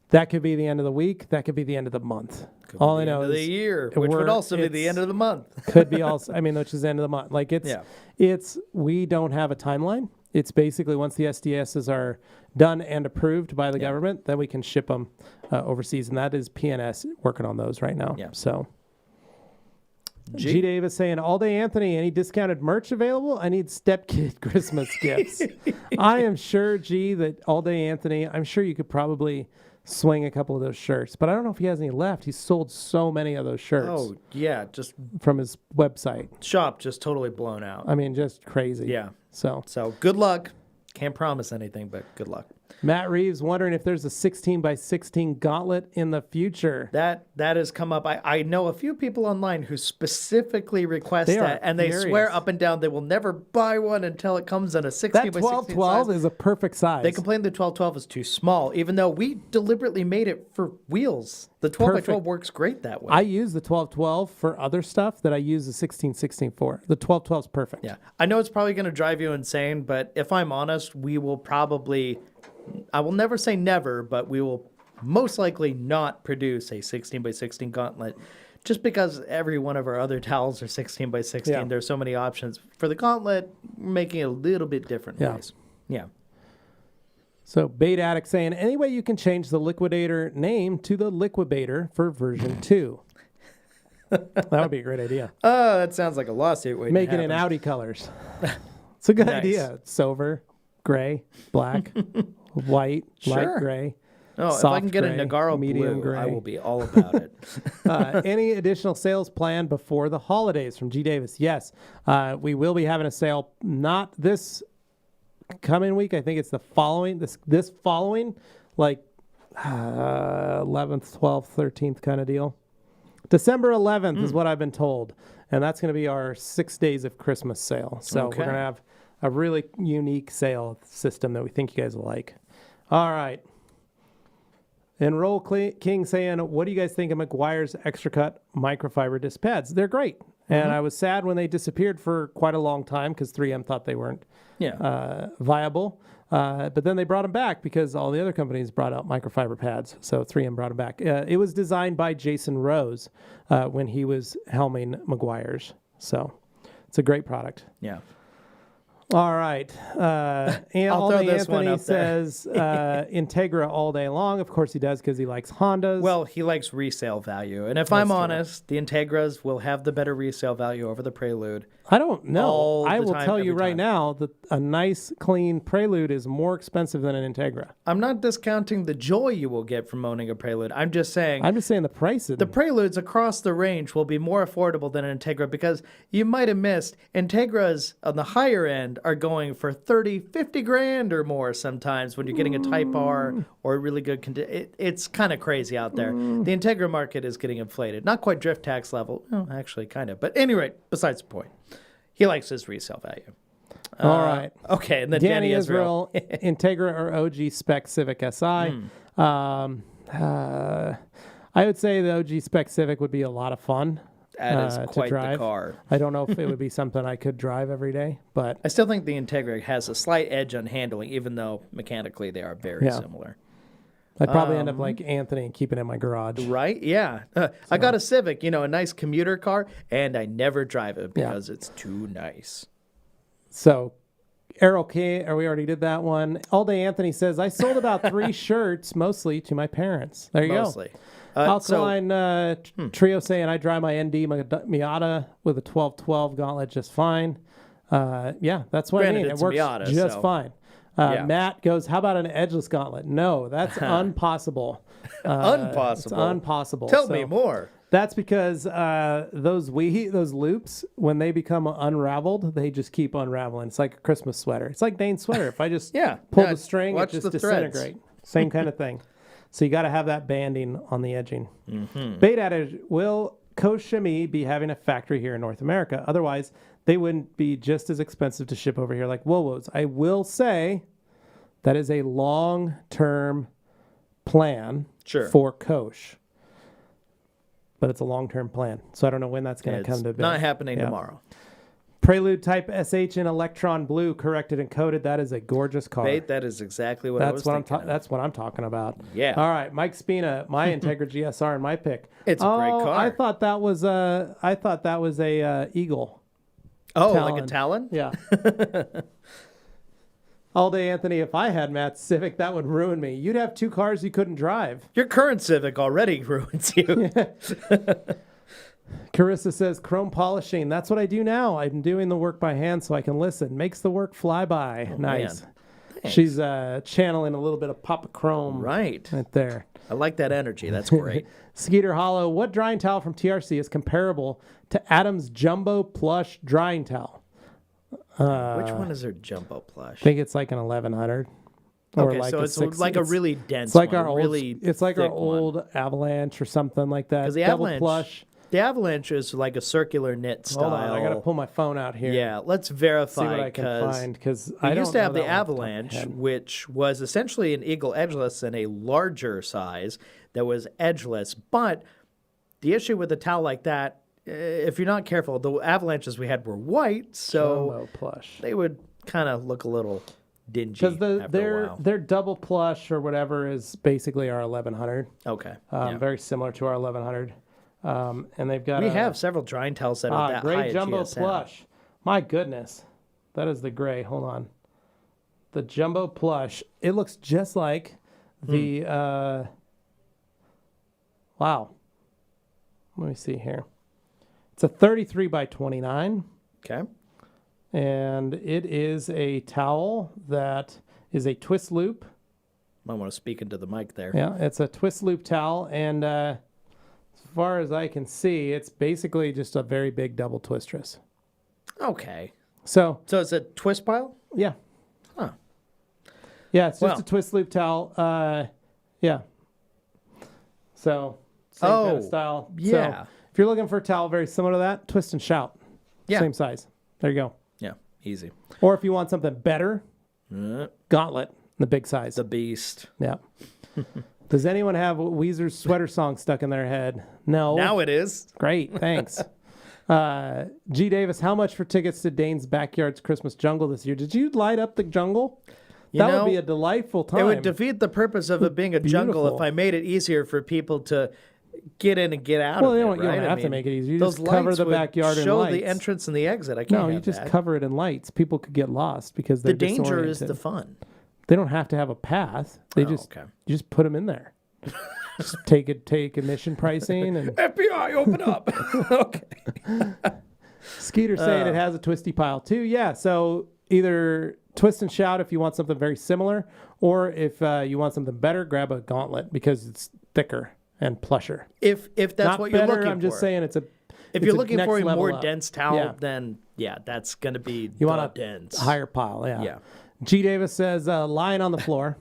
That could be the end of the week. That could be the end of the month. All I know is the year, which would also be the end of the month. Could be also, which is the end of the month. Like we don't have a timeline. It's basically once the SDSs are done and approved by the government, then we can ship them overseas. And that is PNS working on those right now. Yeah. So G. Davis saying, all day Anthony, any discounted merch available? I need stepkid Christmas gifts. I am sure, G, that all day Anthony, I'm sure you could probably swing a couple of those shirts, but I don't know if he has any left. He's sold so many of those shirts. Oh, yeah, just from his website. Shop just totally blown out. Just crazy. Yeah. So good luck. Can't promise anything, but good luck. Matt Reeves wondering if there's a 16x16 gauntlet in the future. That has come up. I know a few people online who specifically request that, and they swear up and down they will never buy one until it comes in a 16x16 That 1212 is a perfect size. They complain the 1212 is too small, even though we deliberately made it for wheels. The 12x12 works great that way. I use the 1212 for other stuff that I use the 1616 for. The 1212 is perfect. Yeah. I know it's probably going to drive you insane, but if I'm honest, we will probably... I will never say never, but we will most likely not produce a 16x16 gauntlet just because every one of our other towels are 16x16. Yeah. There's so many options. For the gauntlet, we're making it a little bit different ways. Yeah. So Bait Addict saying, any way you can change the Liquidator name to the Liquidator for version 2? That would be a great idea. Oh, that sounds like a lawsuit waiting to happen. Making it Audi colors. It's a good idea. Silver, gray, black, white, light gray. Oh, if I can get a Nagaro medium blue, gray. I will be all about it. Any additional sales planned before the holidays from G. Davis? Yes. We will be having a sale, not this coming week. I think it's the following, this following, like 11th, 12th, 13th kind of deal. December 11th is what I've been told. And that's going to be our 6 days of Christmas sale. So we're going to have a really unique sale system that we think you guys will like. All right. And Roll King saying, what do you guys think of McGuire's Extra Cut microfiber disc pads? They're great. And I was sad when they disappeared for quite a long time because 3M thought they weren't viable. But then they brought them back because all the other companies brought out microfiber pads. So 3M brought them back. It was designed by Jason Rose when he was helming McGuire's. So it's a great product. Yeah. All right. And I'll throw this Anthony one up says Integra all day long. Of course he does because he likes Hondas. Well, he likes resale value. And if I'm honest, the Integras will have the better resale value over the Prelude. I don't know. I will tell you right now that a nice, clean Prelude is more expensive than an Integra. I'm not discounting the joy you will get from owning a Prelude. I'm just saying the price. The Preludes across the range will be more affordable than an Integra because you might have missed Integras on the higher end are going for 30, 50 grand or more sometimes when you're getting a Type R or a really good it's kind of crazy out there. The Integra market is getting inflated. Not quite drift tax level. Well, actually, kind of. But at any rate, besides the point. He likes his resale value. All right. Okay, and then Danny Israel, Integra or OG Spec Civic SI. I would say the OG Spec Civic would be a lot of fun. That is quite to drive. The car. I don't know if it would be something I could drive every day, but I still think the Integra has a slight edge on handling, even though mechanically they are very similar. I'd probably end up like Anthony and keep it in my garage. Right? Yeah. I got a Civic, a nice commuter car, and I never drive it because it's too nice. So, Errol K, we already did that one. All Day Anthony says, I sold about 3 shirts, mostly to my parents. There you go. Alkaline Trio saying, I drive my ND Miata with a 1212 gauntlet just fine. That's what I mean. It works Miata, just fine. Matt goes, how about an edgeless gauntlet? No, that's impossible. Impossible? It's impossible. Tell me more. That's because those loops, when they become unraveled, they just keep unraveling. It's like a Christmas sweater. It's like Dane's sweater. If I just pull the string, it just disintegrates. Same kind of thing. So you got to have that banding on the edging. Bait Adage, will koshkemi be having a factory here in North America? Otherwise, they wouldn't be just as expensive to ship over here like Woolwo's. I will say that is a long-term plan for Kosh. But it's a long-term plan. So I don't know when that's going to come to be. Not happening tomorrow. Prelude Type SH in Electron Blue, corrected and coated. That is a gorgeous car. Bait, that is exactly what I was thinking of. That's what I'm talking about. Yeah. All right, Mike Spina, my Integra GSR and my pick. It's a great car. I thought that was a Eagle. Oh, Talon. like a Talon? Yeah. All day, Anthony. If I had Matt's Civic, that would ruin me. You'd have 2 cars you couldn't drive. Your current Civic already ruins you. Carissa says, chrome polishing. That's what I do now. I'm doing the work by hand so I can listen. Makes the work fly by. Oh, nice. man. She's channeling a little bit of Papa Chrome. Right there. I like that energy. That's great. Skeeter Hollow. What drying towel from TRC is comparable to Adam's Jumbo Plush drying towel? Which one is their Jumbo Plush? I think it's like an 1100. Okay, so it's like a really dense it's like one. Our old, really it's like our old one. Avalanche or something like that. Because the Double Avalanche, plush. The Avalanche is like a circular knit style. Hold on, I got to pull my phone out here. Yeah, let's verify. See what I can find, because I used to have the Avalanche, which was essentially an Eagle edgeless in a larger size that was edgeless. But the issue with a towel like that, if you're not careful, the Avalanches we had were white, so Jumbo plush. they would kind of look a little dingy because their double plush or whatever is basically our 1100. Okay, very similar to our 1100. And they've got we have several drying towels that are that gray high. Jumbo GSM. plush. My goodness, that is the gray. Hold on, the Jumbo plush. It looks just like the. Wow. Let me see here. It's a 33 by 29. Okay. And it is a towel that is a twist loop. Might want to speak into the mic there. Yeah, it's a twist loop towel, and as far as I can see, it's basically just a very big double twistress. Okay. So it's a twist pile? Yeah. Huh. Yeah, it's just a twist loop towel. Yeah. So same kind of style. Yeah. So if you're looking for a towel very similar to that, twist and shout. Yeah. Same size. There you go. Yeah, easy. Or if you want something better, Gauntlet, the big size. The Beast. Yeah. Does anyone have Weezer's sweater song stuck in their head? No. Now it is. Great, thanks. G. Davis, how much for tickets to Dane's Backyard's Christmas Jungle this year? Did you light up the jungle? That would be a delightful time. It would defeat the purpose of it being a jungle if I made it easier for people to get in and get out of it. Well, you don't have to make it easy. You just cover the backyard in lights. Show the entrance and the exit. I can't No, you just cover it in lights. People could get lost because they're the danger disoriented. is the fun. They don't have to have a path. You just put them in there. Just take admission pricing and FBI, open up. Okay. Skeeter saying it has a twisty pile too. Yeah, so either twist and shout if you want something very similar, or if you want something better, grab a Gauntlet because it's thicker and plusher. If that's Not what better, you're looking for. I'm just saying it's a. If you're looking for a more dense towel, then that's going to be you want a dense higher pile. Yeah. Yeah. G. Davis says lying on the floor.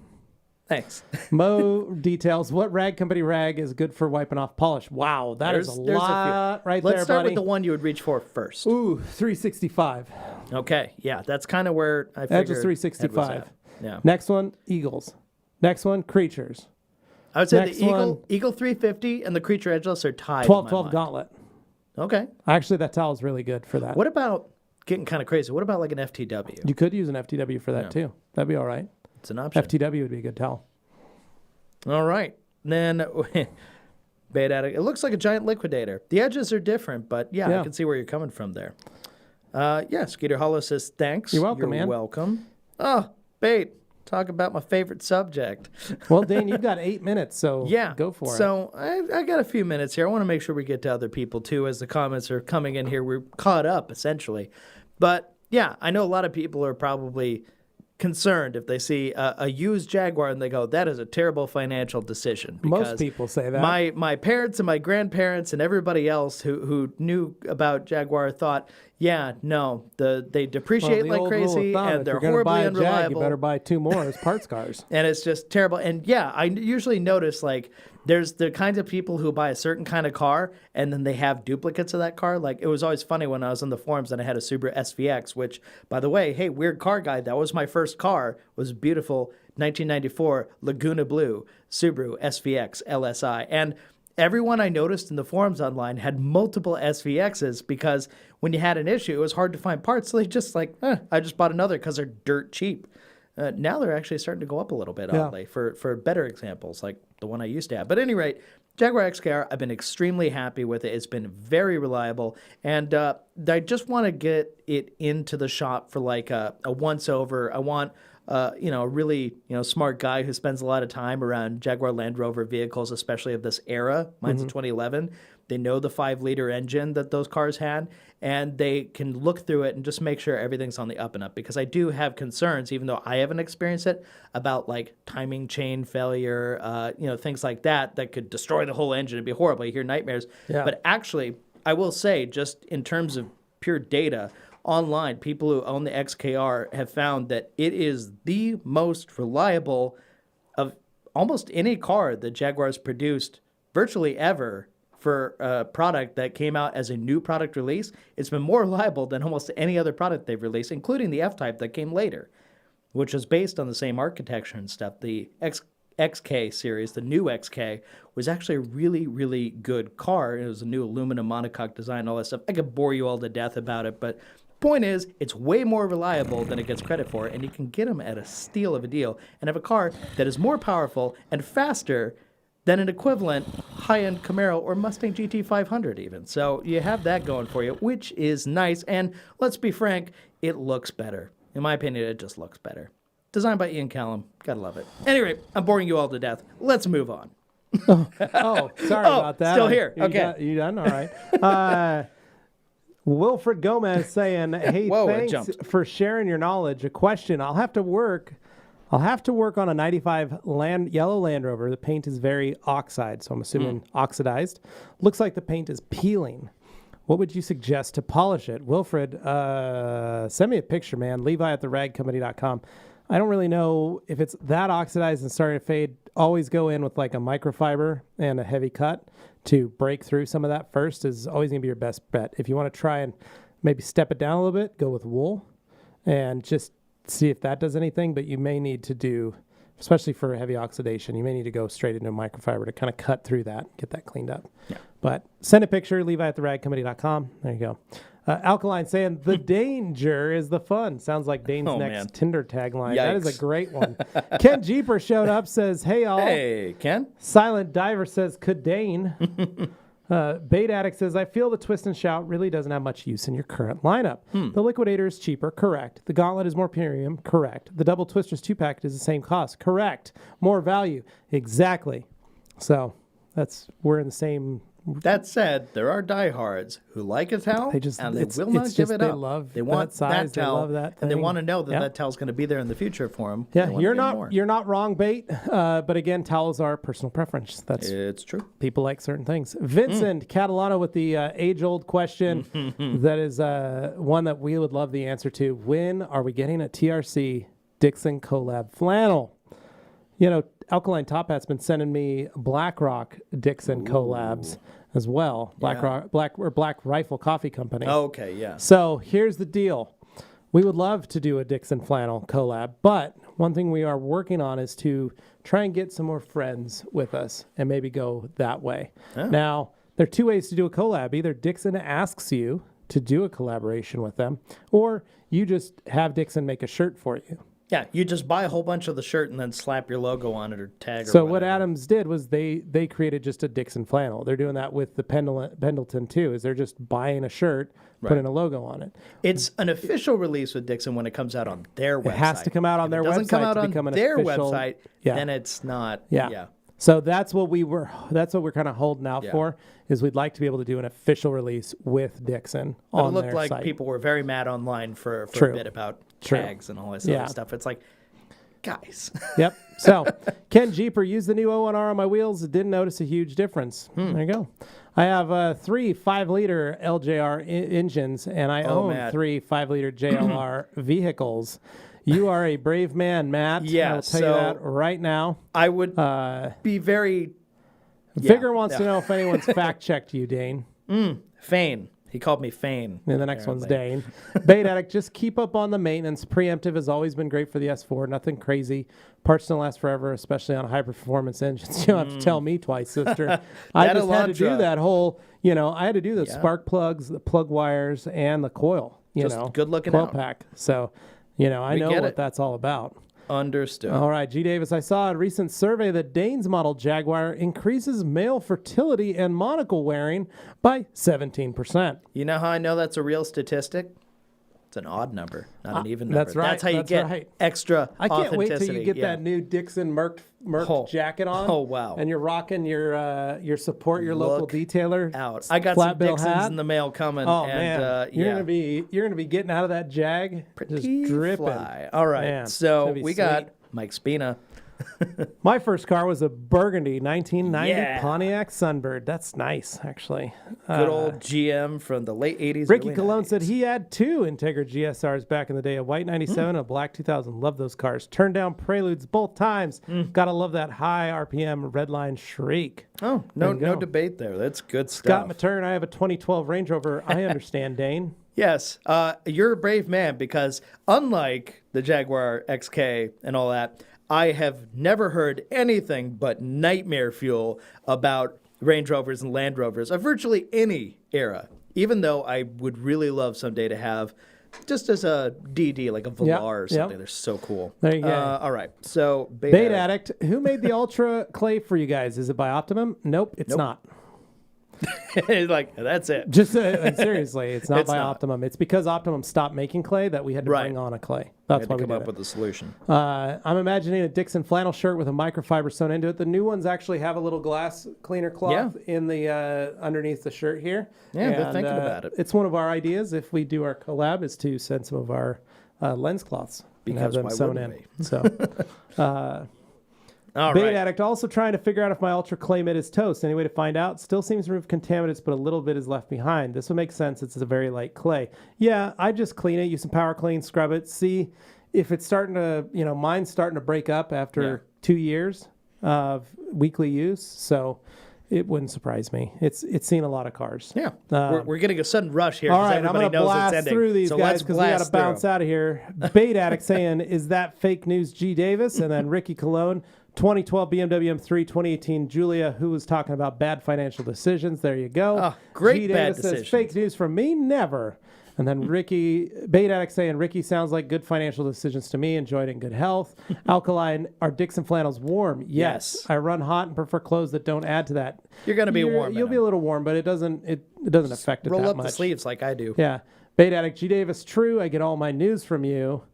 Thanks. Mo details what rag company rag is good for wiping off polish. Wow, there's a lot right there, Let's start buddy. with the one you would reach for first. Ooh, 365. Okay, yeah, that's kind of where I figured Edge is 365. Ed was at. Yeah. Next one, Eagles. Next one, Creatures. I would say Next the one, Eagle 350 and the Creature Edgeless are tied. 1212 Gauntlet. Okay. Actually, that towel is really good for that. What about getting kind of crazy? What about like an FTW? You could use an FTW for that too. That'd be all right. It's an option. FTW would be a good towel. All right. Then Bait Addict. It looks like a giant liquidator. The edges are different, but I can see where you're coming from there. Skeeter Hollow says thanks. You're welcome, man. You're welcome. Oh, Bait. Talk about my favorite subject. Well, Dane, you've got 8 minutes, so go for it. So I got a few minutes here. I want to make sure we get to other people too as the comments are coming in here. We're caught up essentially. But yeah, I know a lot of people are probably concerned if they see a used Jaguar and they go, that is a terrible financial decision. Most people say that. My parents and my grandparents and everybody else who knew about Jaguar thought, they depreciate like crazy and they're horribly unreliable. You better buy 2 more as parts cars. And it's just terrible. And I usually notice like there's the kinds of people who buy a certain kind of car and then they have duplicates of that car. Like it was always funny when I was on the forums and I had a Subaru SVX, which by the way, hey, weird car guy, that was my first car. It was beautiful 1994 Laguna Blue Subaru SVX LSI. And everyone I noticed in the forums online had multiple SVXs because when you had an issue, it was hard to find parts. So they just I just bought another because they're dirt cheap. Now they're actually starting to go up a little bit, oddly, for better examples like the one I used to have. But at any rate, Jaguar XKR, I've been extremely happy with it. It's been very reliable, and I just want to get it into the shop for like a once-over. I want a really smart guy who spends a lot of time around Jaguar Land Rover vehicles, especially of this era. Mine's a 2011. They know the 5-liter engine that those cars had, and they can look through it and just make sure everything's on the up and up. Because I do have concerns, even though I haven't experienced it, about like timing chain failure, things like that could destroy the whole engine. It'd be horrible. You hear nightmares. Yeah. But actually, I will say, just in terms of pure data, online, people who own the XKR have found that it is the most reliable of almost any car that Jaguar's produced virtually ever for a product that came out as a new product release. It's been more reliable than almost any other product they've released, including the F-Type that came later, which was based on the same architecture and stuff. The XK series, the new XK, was actually a really, really good car. It was a new aluminum monocoque design, all that stuff. I could bore you all to death about it, but point is, it's way more reliable than it gets credit for, and you can get them at a steal of a deal and have a car that is more powerful and faster than an equivalent high-end Camaro or Mustang GT 500 even. So you have that going for you, which is nice. And let's be frank, it looks better. In my opinion, it just looks better. Designed by Ian Callum. Gotta love it. Anyway, I'm boring you all to death. Let's move on. Sorry about that. Still here. Okay. You done? All right. Wilfred Gomez saying, hey, thanks for sharing your knowledge. A question. I'll have to work on a 95 yellow Land Rover. The paint is very oxide, so I'm assuming oxidized. Looks like the paint is peeling. What would you suggest to polish it? Wilfred, send me a picture, man. Levi at theradcompany.com. I don't really know if it's that oxidized and starting to fade. Always go in with like a microfiber and a heavy cut to break through some of that first is always going to be your best bet. If you want to try and maybe step it down a little bit, go with wool and just see if that does anything. But you may need to do, especially for heavy oxidation, you may need to go straight into a microfiber to kind of cut through that, get that cleaned up. Yeah. But send a picture, Levi at theradcompany.com. There you go. Alkaline saying, the danger is the fun. Sounds like Dane's next Tinder tagline. Yikes. That is a great one. Ken Jeeper showed up, says, hey, all. Hey, Ken. Silent Diver says, could Dane. Bait Addict says, I feel the Twist and Shout really doesn't have much use in your current lineup. The Liquidator is cheaper. Correct. The Gauntlet is more premium. Correct. The Double Twisters 2-pack is the same cost. Correct. More value. Exactly. So we're in the same. That said, there are diehards who like a towel and they will not give it up. They want that towel, love that and they want to know that that towel's going to be there in the future for them. Yeah, you're not wrong, Bait. But again, towels are personal preference. It's true. People like certain things. Vincent Catalano with the age-old question that is one that we would love the answer to. When are we getting a TRC Dixon collab flannel? You know, Alkaline Top Hat's been sending me BlackRock Dixon collabs as well. Black Rifle Coffee Company. Okay, yeah. So here's the deal. We would love to do a Dixon flannel collab, but one thing we are working on is to try and get some more friends with us and maybe go that way. Oh. Now, there are two ways to do a collab. Either Dixon asks you to do a collaboration with them, or you just have Dixon make a shirt for you. Yeah, you just buy a whole bunch of the shirt and then slap your logo on it or tag. So what Adams did was they created just a Dixon flannel. They're doing that with the Pendleton too. Is they're just buying a shirt, putting a logo on it. It's an official release with Dixon when it comes out on their website. It has to come out on their website. It doesn't come out on their official website. Yeah. Then it's not. Yeah. So that's what we're kind of holding out for. Is we'd like to be able to do an official release with Dixon on their site. It looked like people were very mad online for a bit about tags and all this other stuff. It's like, guys. Yep. So Ken Jeeper used the new O1R on my wheels. Didn't notice a huge difference. There you go. I have 3 5-liter LJR engines, and I own 3 5-liter JLR vehicles. You are a brave man, Matt. Yeah, I'll tell you that right now. I would be very... Vigor wants to know if anyone's fact-checked you, Dane. Fane. He called me Fane. And the next one's Dane. Bait Addict, just keep up on the maintenance. Preemptive has always been great for the S4. Nothing crazy. Parts don't last forever, especially on high-performance engines. You don't have to tell me twice, sister. I just had to do that whole, I had to do the spark plugs, the plug wires, and the coil, good looking coil out. pack. So, I know what that's all about. Understood. All right, G. Davis, I saw a recent survey that Dane's model Jaguar increases male fertility and monocle wearing by 17%. You know how I know that's a real statistic? It's an odd number, not an even number. That's right. That's how you get extra I can't wait till you get yeah. that new Dixon Merc jacket on. Oh, wow. And you're rocking your support your local detailer out. I got some Dixons in the mail coming. Oh, and, man. You're gonna be getting out of that Jag just dripping. Fly. All right. Man, so we got Mike Spina. My first car was a burgundy 1990 Pontiac Sunbird. That's nice, actually. Good old GM from the late 80s. Ricky Cologne said he had 2 Integra GSRs back in the day, a white 97 and a black 2000. Love those cars. Turned down Preludes both times. Gotta love that high RPM redline shriek. Oh, no debate there. That's good stuff. Scott Matern, I have a 2012 Range Rover. I understand, Dane. Yes, you're a brave man because unlike the Jaguar XK and all that, I have never heard anything but nightmare fuel about Range Rovers and Land Rovers of virtually any era, even though I would really love someday to have just as a DD, like a Velar or something. They're so cool. There you go. All right, so Bait Addict, who made the Ultra Clay for you guys? Is it by Optimum? Nope, it's not. Like, that's it. Just seriously, it's not by Optimum. It's because Optimum stopped making clay that we had to bring on a clay. That's why we come up with a solution. I'm imagining a Dixon flannel shirt with a microfiber sewn into it. The new ones actually have a little glass cleaner cloth in the underneath the shirt here. Yeah, they're thinking about it. It's one of our ideas if we do our collab is to send some of our lens cloths and have them sewn in. So. Bait Addict also trying to figure out if my Ultra Clay Mitt is toast. Any way to find out? Still seems to remove contaminants, but a little bit is left behind. This would make sense. It's a very light clay. Yeah, I just clean it, use some power clean, scrub it, see if it's starting to, mine's starting to break up after 2 years of weekly use. So it wouldn't surprise me. It's seen a lot of cars. Yeah, we're getting a sudden rush here. All right, I'm going to blast through these so guys because we got to bounce out of here. Bait Addict saying, is that fake news, G. Davis? And then Ricky Cologne. 2012 BMW M3, 2018 Julia, who was talking about bad financial decisions. There you go. Oh, great G. bad Davis decisions. says, fake news from me? Never. And then Ricky, Bait Addict saying, Ricky sounds like good financial decisions to me. Enjoyed it in good health. Alkaline, are Dixon flannels warm? Yes. I run hot and prefer clothes that don't add to that. You're going to be warm. You'll be a little warm, but it doesn't affect it that much. Roll up the sleeves like I do. Yeah. Bait Addict, G. Davis, true. I get all my news from you.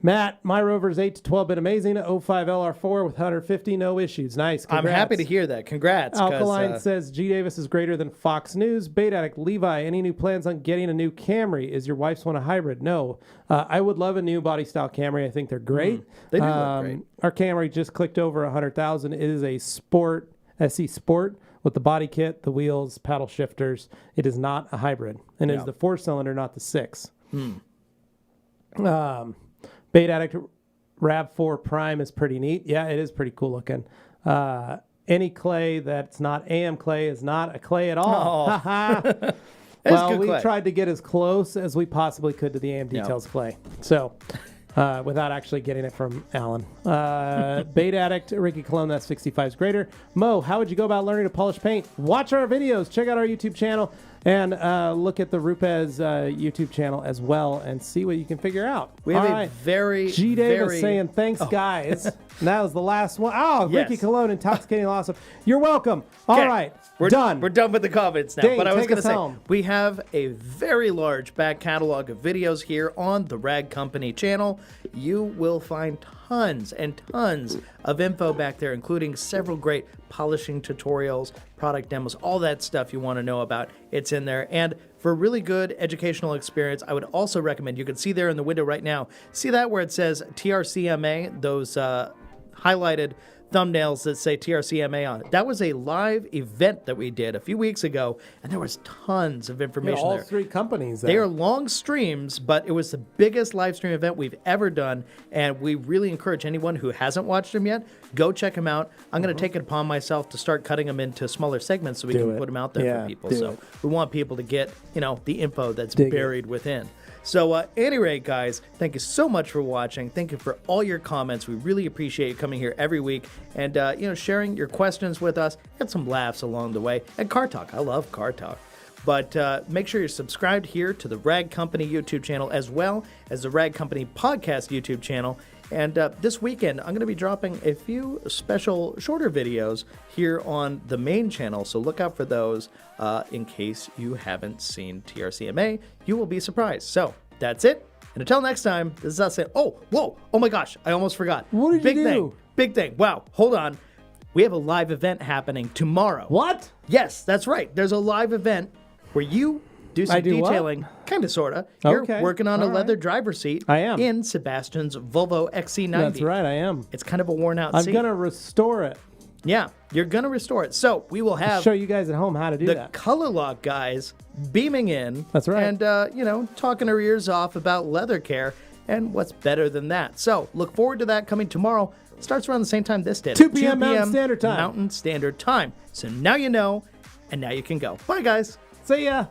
Matt, my Rover's 8 to 12 been amazing. 05 LR4 with 150, no issues. Nice. Congrats. I'm happy to hear that. Congrats. Alkaline says G. Davis is greater than Fox News. Bait Addict, Levi, any new plans on getting a new Camry? Is your wife's one a hybrid? No. I would love a new body style Camry. I think they're great. They do look great. Our Camry just clicked over 100,000. It is a Sport, SE Sport with the body kit, the wheels, paddle shifters. It is not a hybrid. And it is the 4-cylinder, not the 6. Bait Addict RAV4 Prime is pretty neat. Yeah, it is pretty cool looking. Any clay that's not AM clay is not a clay at all. Well, we tried to get as close as we possibly could to the AM Details clay. So, without actually getting it from Alan. Bait Addict, Ricky Cologne, that's 65 is greater. Mo, how would you go about learning to polish paint? Watch our videos. Check out our YouTube channel. And look at the Rupez YouTube channel as well and see what you can figure out. We have a very, G. Davis saying, thanks, guys. And that was the last one. Oh, Ricky Cologne, intoxicating awesome. You're welcome. All right, we're done. We're done with the comments now. Dane, but I was going to say, home. we have a very large back catalog of videos here on the Rag Company channel. You will find tons and tons of info back there, including several great polishing tutorials, product demos, all that stuff you want to know about. It's in there. And for a really good educational experience, I would also recommend, you can see there in the window right now, see that where it says TRCMA, those highlighted thumbnails that say TRCMA on it. That was a live event that we did a few weeks ago, and there was tons of information all there. 3 companies there. They are long streams, but it was the biggest live stream event we've ever done, and we really encourage anyone who hasn't watched them yet, go check them out. I'm going to take it upon myself to start cutting them into smaller segments so we can put them out there for people. So we want people to get, the info that's buried within. So at any rate, guys, thank you so much for watching. Thank you for all your comments. We really appreciate you coming here every week and, sharing your questions with us. Had some laughs along the way. And Car Talk. I love Car Talk. But make sure you're subscribed here to the Rag Company YouTube channel as well as the Rag Company Podcast YouTube channel. And this weekend, I'm going to be dropping a few special shorter videos here on the main channel. So look out for those in case you haven't seen TRCMA. You will be surprised. So that's it. And until next time, this is us saying, oh my gosh, I almost forgot. What did you do? Big thing. Wow, hold on. We have a live event happening tomorrow. What? Yes, that's right. There's a live event where you do some detailing, kind of, sort of. You're working on a leather driver's seat. I am. In Sebastian's Volvo XC90. That's right, I am. It's kind of a worn out seat. I'm going to restore it. Yeah, you're going to restore it. So we will have show you guys at home how to do that. The Color Lock guys beaming in. That's right. And, talking our ears off about leather care. And what's better than that? So look forward to that coming tomorrow. It starts around the same time this did. 2 p.m. Mountain Standard Time. Mountain Standard Time. So now you know, and now you can go. Bye, guys. See ya.